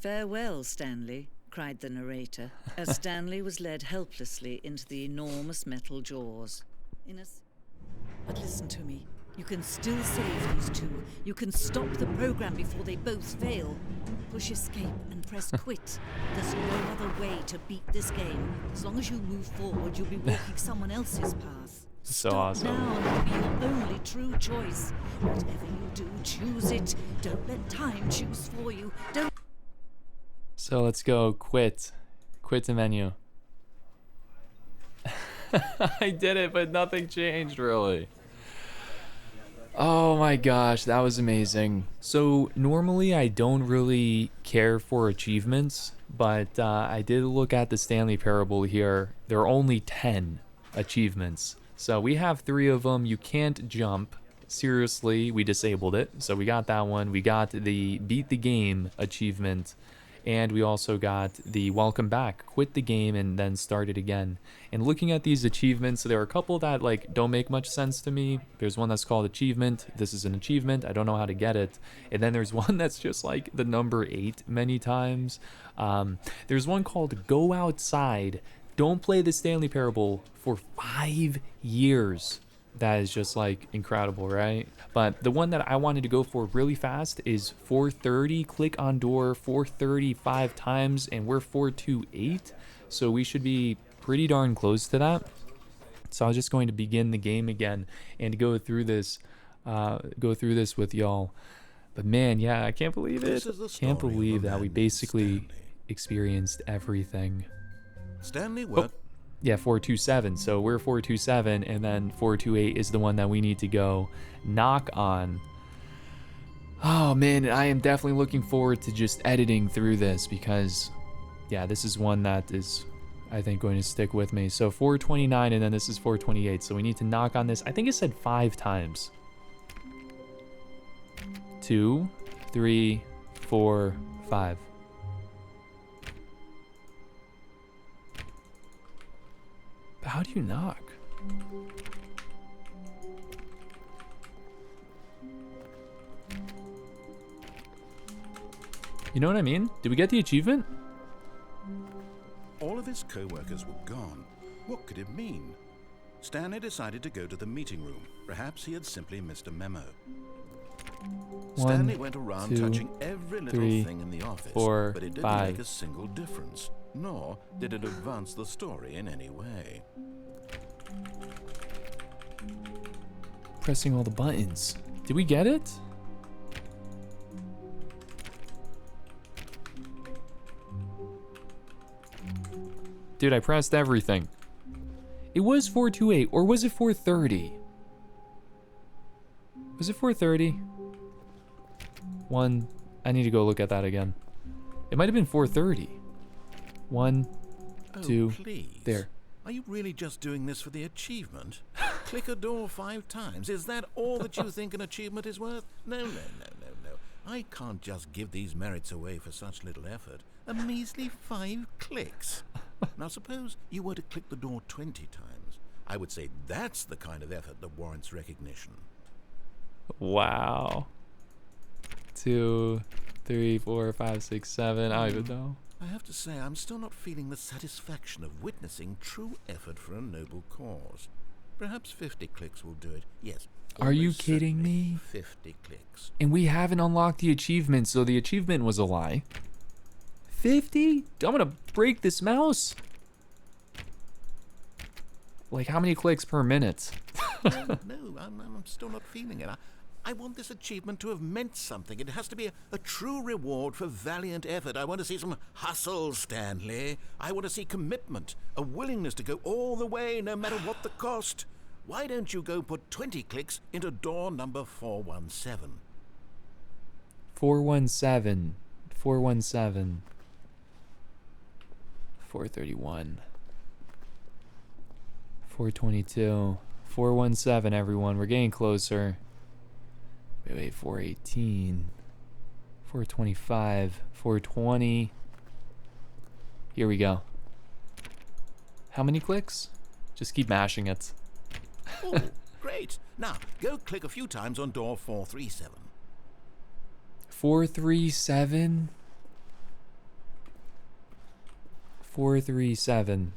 Farewell, Stanley, cried the narrator, as Stanley was led helplessly into the enormous metal jaws. But listen to me. You can still save these 2. You can stop the program before they both fail. Push escape and press quit. There's no other way to beat this game. As long as you move forward, you'll be walking someone else's path. So Stop awesome. now and it'll be your only true choice. Whatever you do, choose it. Don't let time choose for you. Don't. So let's go quit. Quit the menu. I did it, but nothing changed really. Oh my gosh, that was amazing. So normally I don't really care for achievements, but I did look at the Stanley Parable here. There are only 10 achievements. So we have 3 of them. You can't jump. Seriously, we disabled it. So we got that one. We got the beat the game achievement. And we also got the welcome back, quit the game and then start it again. And looking at these achievements, there are a couple that like don't make much sense to me. There's one that's called achievement. This is an achievement. I don't know how to get it. And then there's one that's just like the number 8 many times. There's one called go outside. Don't play the Stanley Parable for 5 years. That is just like incredible, right? But the one that I wanted to go for really fast is 430. Click on door 435 times, and we're 428. So we should be pretty darn close to that. So I was just going to begin the game again and go through this with y'all. But man, yeah, I can't believe it. This is the Can't story of believe a that man we named basically Stanley. experienced everything. Stanley worked. Yeah, 427. So we're 427, and then 428 is the one that we need to go knock on. Oh man, I am definitely looking forward to just editing through this because, yeah, this is one that is, I think, going to stick with me. So 429, and then this is 428. So we need to knock on this. I think it said 5 times. 2, 3, 4, 5. But how do you knock? You know what I mean? Did we get the achievement? All of his co-workers were gone. What could it mean? Stanley decided to go to the meeting room. Perhaps he had simply missed a memo. Stanley went around 2, touching every little 3, thing in the office, 4, but it didn't 5. make a single difference, nor did it advance the story in any way. Pressing all the buttons. Did we get it? Dude, I pressed everything. It was 428, or was it 430? Was it 430? I need to go look at that again. It might have been 430. 1, Oh, 2, please. there. Are you really just doing this for the achievement? Click a door 5 times. Is that all that you think an achievement is worth? No. I can't just give these merits away for such little effort. A measly 5 clicks. Now suppose you were to click the door 20 times. I would say that's the kind of effort that warrants recognition. Wow. 2, 3, 4, 5, 6, 7. I don't even know. I have to say, I'm still not feeling the satisfaction of witnessing true effort for a noble cause. Perhaps 50 clicks will do it. Yes. Are you almost kidding certainly me? 50 clicks. And we haven't unlocked the achievement, so the achievement was a lie. 50? I'm gonna break this mouse. Like, how many clicks per minute? No, I'm still not feeling it. I want this achievement to have meant something. It has to be a true reward for valiant effort. I want to see some hustle, Stanley. I want to see commitment, a willingness to go all the way, no matter what the cost. Why don't you go put 20 clicks into door number 417? 417. 417. 431. 422. 417, everyone. We're getting closer. Wait, 418. 425. 420. Here we go. How many clicks? Just keep mashing it. Oh, great. Now, go click a few times on door 437. 437. 437.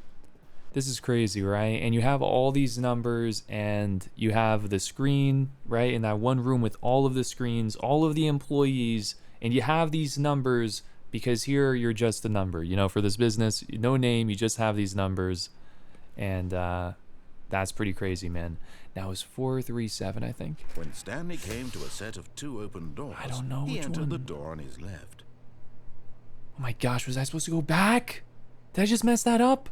This is crazy, right? And you have all these numbers, and you have the screen, right? In that one room with all of the screens, all of the employees, and you have these numbers because here you're just a number, you know, for this business, no name, you just have these numbers. And that's pretty crazy, man. Now it's 437, I think. When Stanley came to a set of 2 open doors, I don't know he which entered one. the door on his left. Oh my gosh, was I supposed to go back? Did I just mess that up?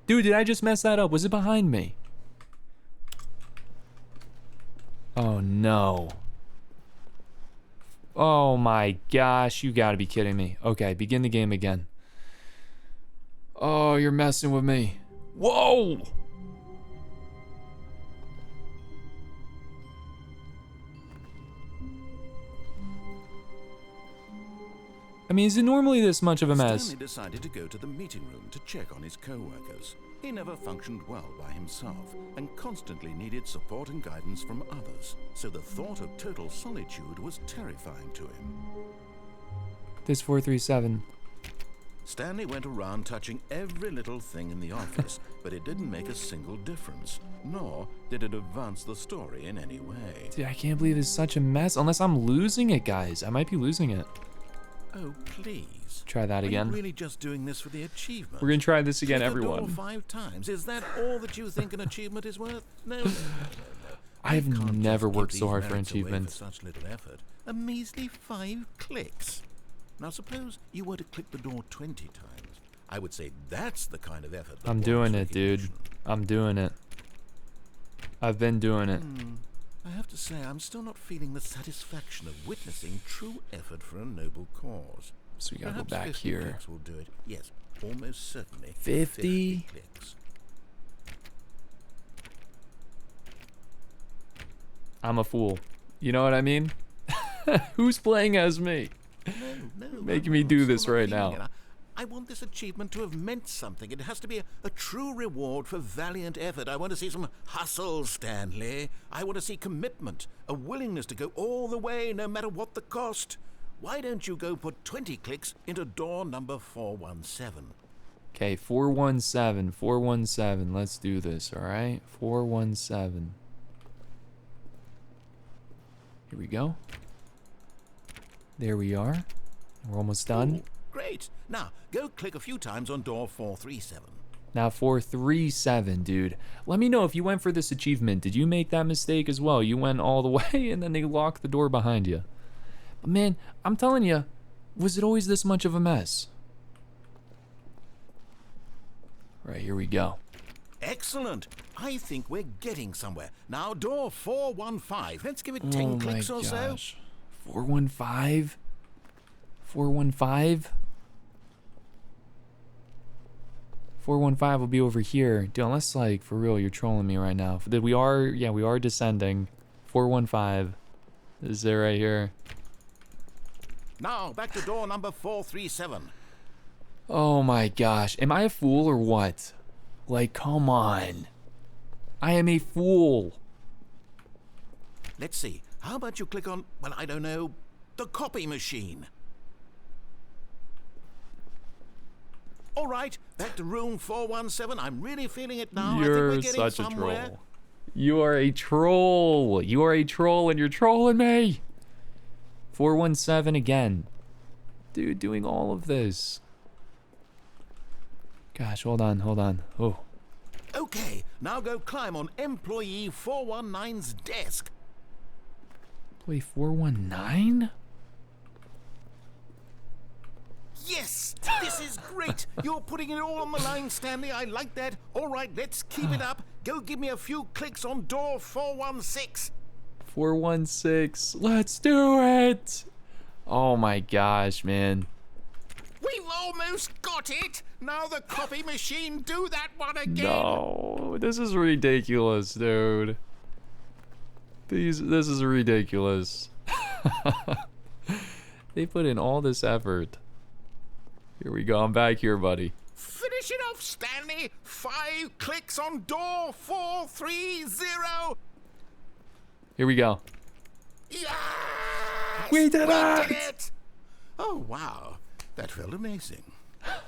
Dude, did I just mess that up? Was it behind me? Oh no. Oh my gosh, you gotta be kidding me. Okay, begin the game again. Oh, you're messing with me. Whoa! I mean, is it normally this much of a mess? Stanley decided to go to the meeting room to check on his co-workers. He never functioned well by himself and constantly needed support and guidance from others, so the thought of total solitude was terrifying to him. This 437. Stanley went around touching every little thing in the office, but it didn't make a single difference, nor did it advance the story in any way. Dude, I can't believe it's such a mess. Unless I'm losing it, guys. I might be losing it. Oh, please. Try that again. Are you really just doing this for the achievement? We're gonna try this again, Click the door everyone. 5 times. Is that all that you think an achievement is worth? No. I have You can't never just worked give so these hard for merits away achievements. For such little effort. A measly 5 clicks. Now suppose you were to click the door 20 times. I would say that's the kind of effort that I'm doing warrants it, dude. recognition. I'm doing it. I've been doing it. I have to say, I'm still not feeling the satisfaction of witnessing true effort for a noble cause. So we gotta Perhaps go back 50 here. clicks will do it. Yes, almost certainly. 50? clicks. I'm a fool. You know what I mean? Who's playing as me? No, Making I'm me do still this not right feeling now. it. I want this achievement to have meant something. It has to be a true reward for valiant effort. I want to see some hustle, Stanley. I want to see commitment, a willingness to go all the way, no matter what the cost. Why don't you go put 20 clicks into door number 417? Okay, 417. 417. Let's do this, alright? 417. Here we go. There we are. We're almost done. Ooh, great. Now, go click a few times on door 437. Now 437, dude. Let me know if you went for this achievement. Did you make that mistake as well? You went all the way and then they locked the door behind you. But man, I'm telling you, was it always this much of a mess? Right, here we go. Excellent. I think we're getting somewhere. Now, door 415. Let's give it 10 clicks or so. 415? 415? 415 will be over here. Dude, unless, like, for real, you're trolling me right now. We are descending. 415. This is it right here. Now, back to door number 437. Oh my gosh. Am I a fool or what? Like, come on. I am a fool. Let's see. How about you click on, well, I don't know, the copy machine? All right, back to room 417. I'm really feeling it now. I think You're we're getting such a somewhere. troll. You are a troll. You are a troll and you're trolling me. 417 again. Dude, doing all of this. Gosh, hold on, hold on. Oh. Okay, now go climb on employee 419's desk. Play 419? Yes, this is great. You're putting it all on the line, Stanley. I like that. All right, let's keep it up. Go give me a few clicks on door 416. 416. Let's do it. Oh my gosh, man. We've almost got it. Now the copy machine, do that one again. No, this is ridiculous, dude. This is ridiculous. They put in all this effort. Here we go. I'm back here, buddy. Finish it off, Stanley. 5 clicks on door 430. Here we go. Yes! We did it! Oh, wow. That felt amazing.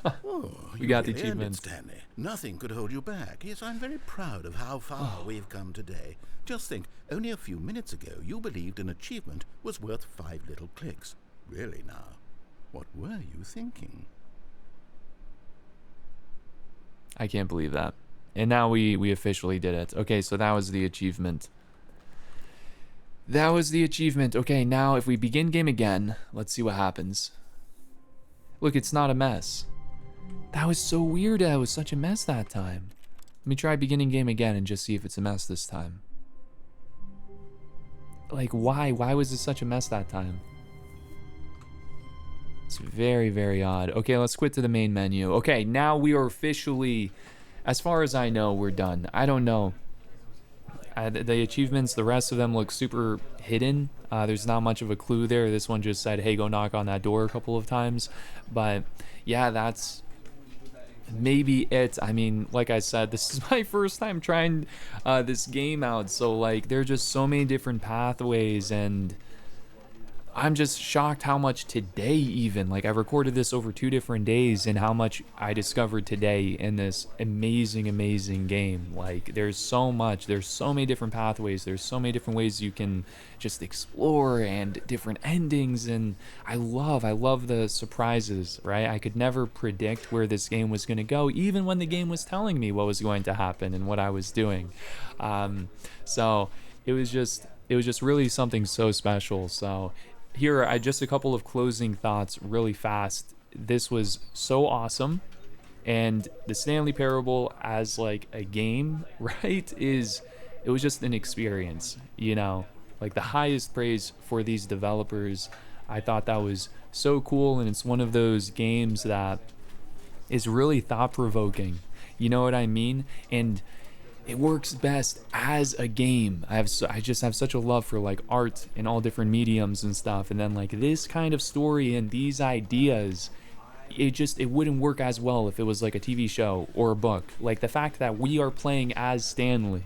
Oh, We got the really earned it, achievement. Stanley. Nothing could hold you back. Yes, I'm very proud of how far we've come today. Just think, only a few minutes ago, you believed an achievement was worth 5 little clicks. Really now, what were you thinking? I can't believe that. And now we officially did it. Okay, so that was the achievement. That was the achievement. Okay, now if we begin game again, let's see what happens. Look, it's not a mess. That was so weird. That was such a mess that time. Let me try beginning game again and just see if it's a mess this time. Like, why? Why was it such a mess that time? It's very, very odd. Okay, let's quit to the main menu. Okay, now we are officially, as far as I know, we're done. I don't know. The achievements, the rest of them look super hidden. There's not much of a clue there. This one just said, hey, go knock on that door a couple of times. But yeah, that's maybe it. I mean, like I said, this is my first time trying this game out. So like, there are just so many different pathways, and I'm just shocked how much today even, like I recorded this over 2 different days, and how much I discovered today in this amazing, amazing game. Like there's so much, there's so many different pathways, there's so many different ways you can just explore, and different endings, and I love the surprises, right? I could never predict where this game was going to go, even when the game was telling me what was going to happen and what I was doing. So it was just really something so special. So here, just a couple of closing thoughts really fast. This was so awesome. And the Stanley Parable as like a game, right, it was just an experience, you know? Like the highest praise for these developers. I thought that was so cool, and it's one of those games that is really thought-provoking. You know what I mean? And it works best as a game. I just have such a love for like art in all different mediums and stuff, and then like this kind of story and these ideas, it wouldn't work as well if it was like a TV show or a book. Like the fact that we are playing as Stanley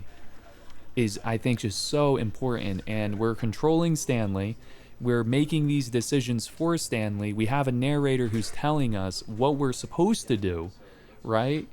is, I think, just so important, and we're controlling Stanley. We're making these decisions for Stanley. We have a narrator who's telling us what we're supposed to do, right?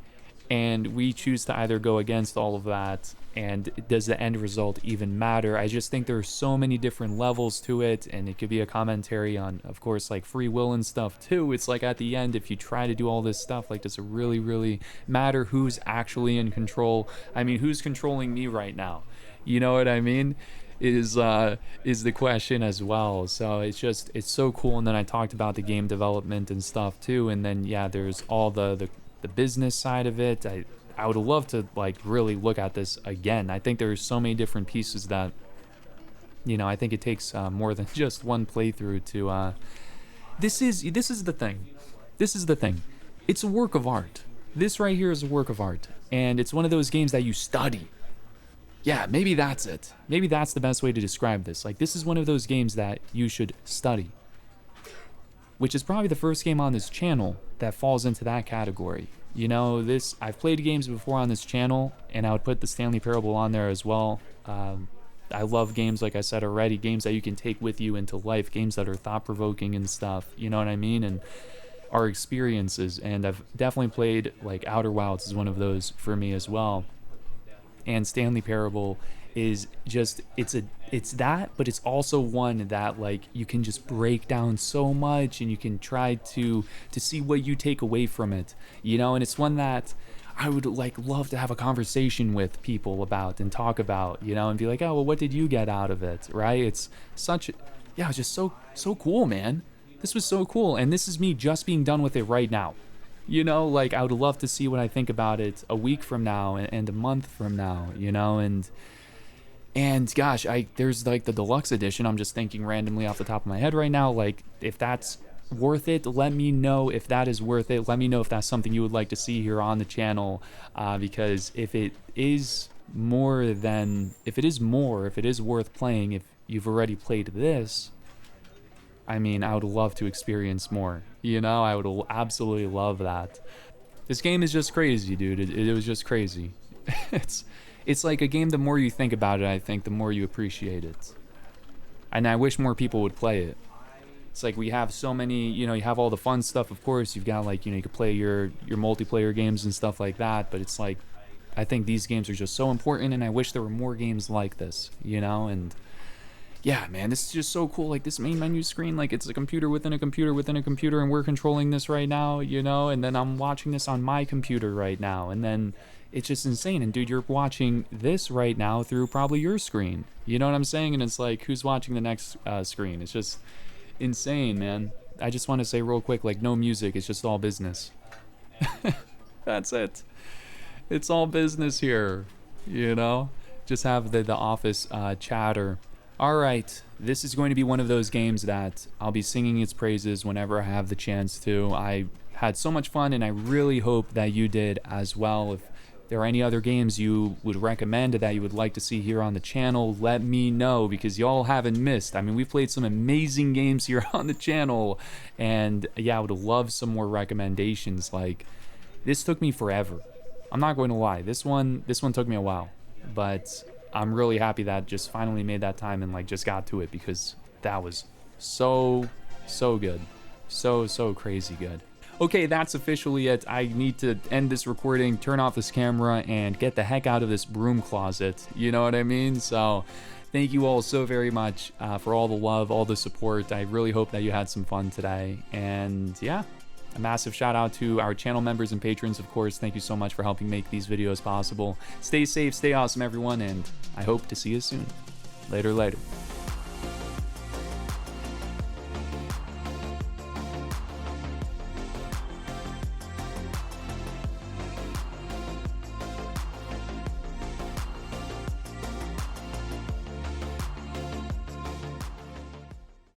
And we choose to either go against all of that, and does the end result even matter? I just think there are so many different levels to it, and it could be a commentary on, of course, like free will and stuff too. It's like at the end, if you try to do all this stuff, like does it really, really matter who's actually in control? I mean, who's controlling me right now? You know what I mean? Is the question as well. So it's so cool. And then I talked about the game development and stuff too, and then yeah, there's all the business side of it. I would love to like really look at this again. I think there's so many different pieces that, you know, I think it takes more than just one playthrough to this is the thing. This is the thing. It's a work of art. This right here is a work of art, and it's one of those games that you study. Yeah, maybe that's it. Maybe that's the best way to describe this. Like, this is one of those games that you should study. which is probably the first game on this channel that falls into that category. You know, I've played games before on this channel, and I would put the Stanley Parable on there as well. I love games, like I said already, games that you can take with you into life, games that are thought-provoking and stuff, you know what I mean? And our experiences, and I've definitely played, like, Outer Wilds is one of those for me as well. And Stanley Parable is just, it's that, but it's also one that, like, you can just break down so much, and you can try to see what you take away from it, you know? And it's one that I would, like, love to have a conversation with people about and talk about, you know, and be like, oh, well, what did you get out of it, right? It's such, yeah, it's just so cool, man. This was so cool, and this is me just being done with it right now. You know, like, I would love to see what I think about it a week from now and a month from now, you know, and gosh, there's, like, the deluxe edition. I'm just thinking randomly off the top of my head right now, like, if that's worth it, let me know if that is worth it. Let me know if that's something you would like to see here on the channel, because if it is worth playing, if you've already played this, I mean, I would love to experience more, you know? I would absolutely love that. This game is just crazy, dude. It was just crazy. It's like a game, the more you think about it, I think, the more you appreciate it. And I wish more people would play it. It's like we have so many, you know, you have all the fun stuff, of course. You've got, like, you know, you can play your multiplayer games and stuff like that, but it's like, I think these games are just so important, and I wish there were more games like this, you know? And yeah, man, this is just so cool. Like, this main menu screen, like, it's a computer within a computer within a computer, and we're controlling this right now, you know? And then I'm watching this on my computer right now, and then it's just insane. And dude, you're watching this right now through probably your screen, you know what I'm saying? And it's like, who's watching the next screen? It's just insane, man. I just want to say real quick, like, no music, it's just all business. That's it. It's all business here, you know? Just have the office chatter. Alright, this is going to be one of those games that I'll be singing its praises whenever I have the chance to. I had so much fun, and I really hope that you did as well. If there are any other games you would recommend that you would like to see here on the channel, let me know, because y'all haven't missed. I mean, we've played some amazing games here on the channel, and yeah, I would love some more recommendations. Like, this took me forever. I'm not going to lie. This one took me a while, but I'm really happy that just finally made that time and, like, just got to it, because that was so good. So crazy good. Okay, that's officially it. I need to end this recording, turn off this camera, and get the heck out of this broom closet. You know what I mean? So thank you all so very much for all the love, all the support. I really hope that you had some fun today. And yeah, a massive shout out to our channel members and patrons, of course. Thank you so much for helping make these videos possible. Stay safe, stay awesome, everyone, and I hope to see you soon. Later.